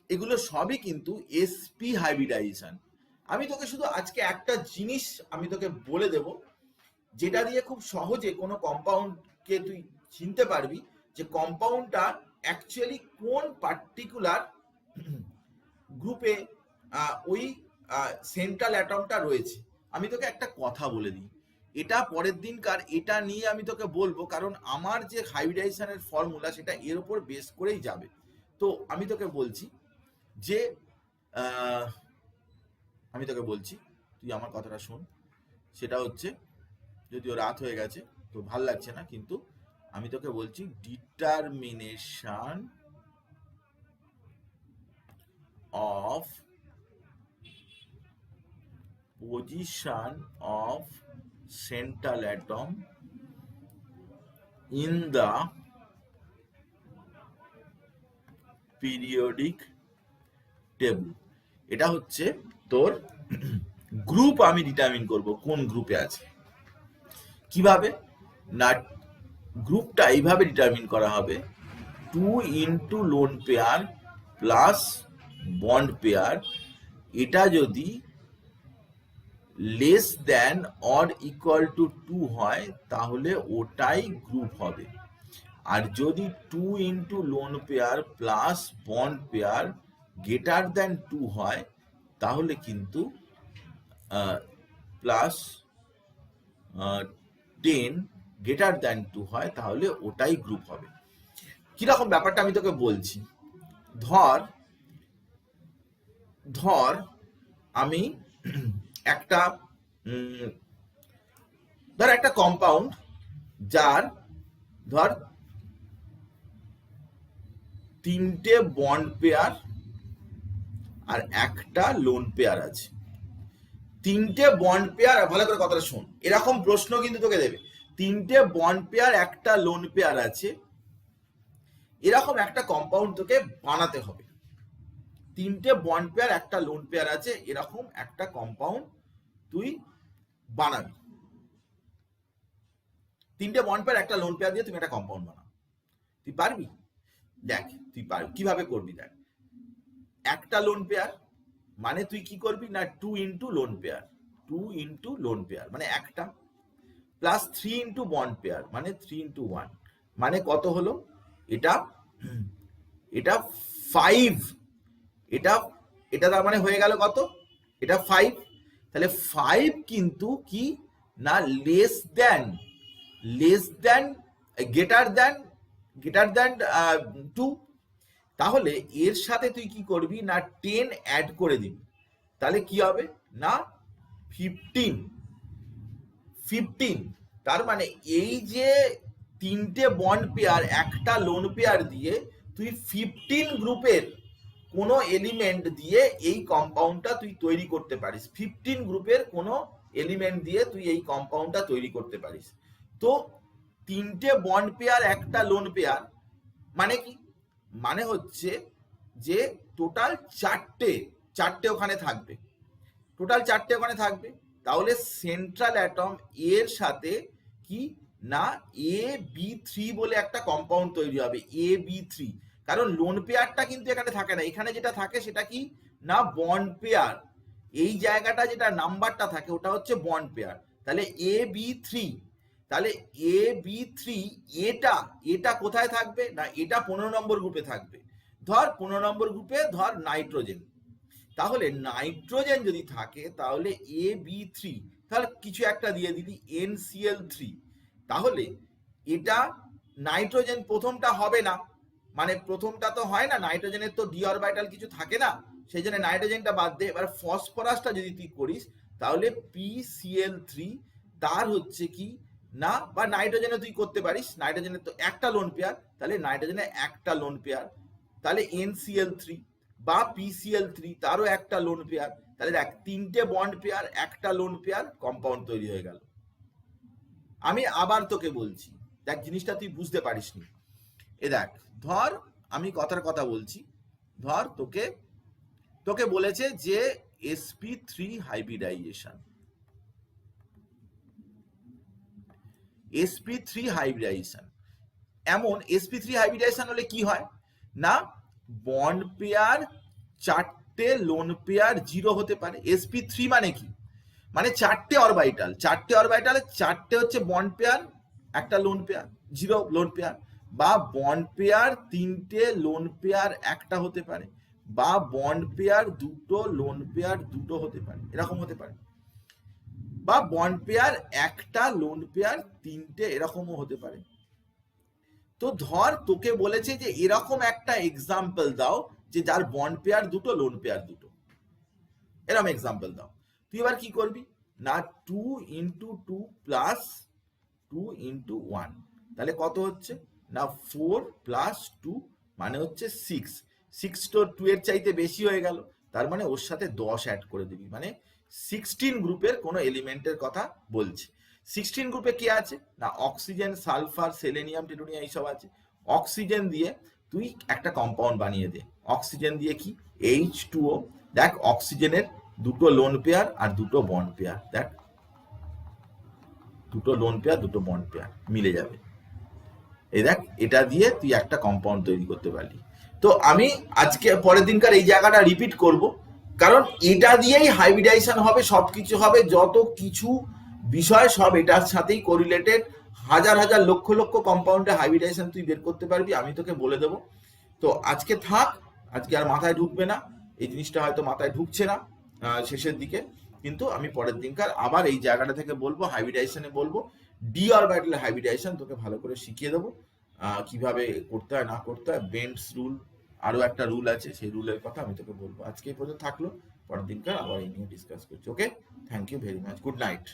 এগুলো সবই কিন্তু এসপি হাইব্রিডাইজেশন। আমি তোকে শুধু আজকে একটা জিনিস আমি তোকে বলে দেব, যেটা দিয়ে খুব সহজে কোনো কম্পাউন্ডকে তুই চিনতে পারবি যে কম্পাউন্ডটা অ্যাকচুয়ালি কোন পার্টিকুলার গ্রুপে ওই সেন্ট্রাল অ্যাটমটা রয়েছে। আমি তোকে একটা কথা বলে দিই, এটা পরের দিনকার এটা নিয়ে আমি তোকে বলবো, কারণ আমার যে হাইব্রিডাইজেশনের ফর্মুলা সেটা এর উপর বেস করেই যাবে। তো আমি তোকে বলছি যে আমি তোকে বলছি, তুই আমার কথাটা শোন। সেটা হচ্ছে, যদিও রাত হয়ে গেছে তো ভাল লাগছে না, কিন্তু আমি তোকে বলছি determination of position of central atom in the periodic table। এটা হচ্ছে তোর গ্রুপ, আমি ডিটারমিন করব কোন গ্রুপে আছে। কিভাবে না, গ্রুপটা এইভাবে ডিটারমিন করা হবে, 2 into loan pair plus bond pair, এটা যদি less than or equal to 2 হয় তাহলে ওটাই গ্রুপ হবে। আর যদি 2 into loan pair plus bond pair greater than 2 হয় তাহলে কিন্তু প্লাস 10 গ্রেটার দেন 2 হয় তাহলে ওটাই গ্রুপ হবে। কিরকম ব্যাপারটা আমি তোকে বলছি, ধর আমি একটা একটা কম্পাউন্ড যার ধর 3টে বন্ড পেয়ার আর একটা লোন পেয়ার আছে। 3টে বন্ড পেয়ার, ভালো করে কথাটা শোন, এরকম প্রশ্ন কিন্তু তোকে দেবে, 3টে বন্ড পেয়ার একটা লোন পেয়ার আছে, এরকম একটা কম্পাউন্ড তোকে বানাতে হবে। 3টে বন্ড পেয়ার একটা লোন পেয়ার আছে, এরকম একটা কম্পাউন্ড তুই বানাবি। 3টে বন্ড পেয়ার একটা লোন পেয়ার দিয়ে তুমি একটা কম্পাউন্ড বানাও, তুই পারবি? দেখ তুই পারবি, কিভাবে করবি দেখ। একটা লোন পেয়ার মানে তুই কি করবি না, 2 into lone pair, 2 into lone pair মানে একটা, প্লাস 3 ইন্টু বন্ড পেয়ার মানে 3 ইন্টু 1 মানে কত হলো, এটা 5, এটা তার মানে হয়ে গেল কত, এটা 5। তাহলে 5 কিন্তু কি না লেস দেন গ্রেটার দেন 2। তাহলে এর সাথে তুই কি করবি না 10 অ্যাড করে দিবি, তাহলে কি হবে না 15। তার মানে এই যে 3টে বন্ড পেয়ার একটা লোন পেয়ার দিয়ে তুই 15 গ্রুপের কোনো এলিমেন্ট দিয়ে এই কম্পাউন্ডটা তুই তৈরি করতে পারিস। 15 গ্রুপের কোনো এলিমেন্ট দিয়ে তুই এই কম্পাউন্ডটা তৈরি করতে পারিস। তো 3টে বন্ড পেয়ার একটা লোন পেয়ার মানে কি, মানে হচ্ছে যে টোটাল 4টে ওখানে থাকবে, তাহলে সেন্ট্রাল অ্যাটম এর সাথে কি না AB3 বলে একটা কম্পাউন্ড তৈরি হবে, AB3। কারণ লোন পেয়ারটা কিন্তু এখানে থাকে না, এখানে যেটা থাকে সেটা কি না বন্ড পেয়ার, এই জায়গাটা যেটা নাম্বারটা থাকে ওটা হচ্ছে বন্ড পেয়ার। তাহলে AB3, তাহলে AB3 এটা কোথায় থাকবে না, এটা 15 নম্বর গ্রুপে থাকবে। ধর 15 নম্বর গ্রুপে ধর নাইট্রোজেন, তাহলে নাইট্রোজেন যদি থাকে তাহলে AB3, তাহলে কিছু একটা দিয়ে দিবি NCl3। তাহলে এটা নাইট্রোজেন প্রথমটা হবে না, মানে প্রথমটা তো হয় না, নাইট্রোজেনের তো ডি অরবিটাল কিছু থাকে না, সেই জন্য নাইট্রোজেনটা বাদ দে। এবার ফসফরাসটা যদি তুই করিস তাহলে PCl3, তার হচ্ছে কি না, বা নাইট্রোজেনে তুই করতে পারিস, নাইট্রোজেনের তো একটা লোন পেয়ার, তাহলে নাইট্রোজেনের একটা লোন পেয়ার, তাহলে NCl3 বা PCl3 তারও একটা লোন পেয়ার, তাহলে দেখ 3টে বন্ড পেয়ার একটা লোন পেয়ার কম্পাউন্ড তৈরি হয়ে গেল। আমি আবার তোকে বলছি, দেখ জিনিসটা তুই বুঝতে পারিসনি। এ দেখ, ধর আমি কথা বলছি, ধর তোকে তোকে বলেছে যে sp3 হাইব্রিডাইজেশন, sp3 হাইব্রিডাইজেশন এমন sp3 হাইব্রিডাইজেশন হলে কি হয় না, বন্ড পেয়ার 4টে লোন পেয়ার 0 হতে পারে। sp3 মানে কি, মানে 4টে অরবিটাল, 4টে অরবিটালে 4টে হচ্ছে বন্ড পেয়ার, একটা লোন পেয়ার, 0 লোন পেয়ার, বা বন্ড পেয়ার 3টে লোন পেয়ার একটা হতে পারে, বা বন্ড পেয়ার 2টো লোন পেয়ার 2টো হতে পারে, এরকম হতে পারে, বা বন্ড পেয়ার একটা লোন পেয়ার 3টে এরকমও হতে পারে। তো ধর তোকে বলেছে যে এরকম একটা এক্সাম্পল দাও যে যার বন্ড পেয়ার 2টো লোন পেয়ার 2টো, এরকম এক্সাম্পল দাও। তুই এবার কি করবি না, 2 × 2 প্লাস 2 × 1, তাহলে কত হচ্ছে না 4 + 2 মানে হচ্ছে 6, 6 তো 2 এর চাইতে বেশি হয়ে গেল, তার মানে ওর সাথে 10 অ্যাড করে দিবি, মানে 16 গ্রুপের কোনো এলিমেন্টের কথা বলছে। 16 গ্রুপে কি আছে না, অক্সিজেন, সালফার, সেলেনিয়াম, টেলুরিয়াম এইসব আছে। অক্সিজেন দিয়ে তুই একটা কম্পাউন্ড বানিয়ে দে, অক্সিজেন দিয়ে কি H2O, দেখ অক্সিজেনের 2টো লোন পেয়ার আর 2টো বন্ড পেয়ার, দেখ 2টো লোন পেয়ার 2টো বন্ড পেয়ার মিলে যাবে, এই দেখ এটা দিয়ে তুই একটা কম্পাউন্ড তৈরি করতে পারলি। তো আমি আজকে পরের দিনকার এই জায়গাটা রিপিট করব, কারণ এটা দিয়েই হাইব্রিডাইজেশন হবে, সবকিছু হবে, যত কিছু বিষয় সব এটার সাথেই কোরিলেটেড, হাজার হাজার লক্ষ লক্ষ কম্পাউন্ডে হাইব্রিডাইজেশন তুই বের করতে পারবি, আমি তোকে বলে দেবো। তো আজকে থাক, আজকে আর মাথায় ঢুকবে না, এই জিনিসটা হয়তো মাথায় ঢুকছে না শেষের দিকে, কিন্তু আমি পরের দিনকার আবার এই জায়গাটা থেকে বলবো, হাইব্রিডাইজেশনে বলবো, ডি অরবিটাল হাইব্রিডাইজেশন তোকে ভালো করে শিখিয়ে দেবো, কিভাবে করতে হয় না করতে হয়, বেন্টস রুল, আরো একটা রুল আছে, সেই রুলের কথা আমি তোকে বলবো। আজকে এই পর্যন্ত থাকলো, পরের দিনকার আবার এই নিয়ে ডিসকাস করছি। Okay, thank you very much, good night.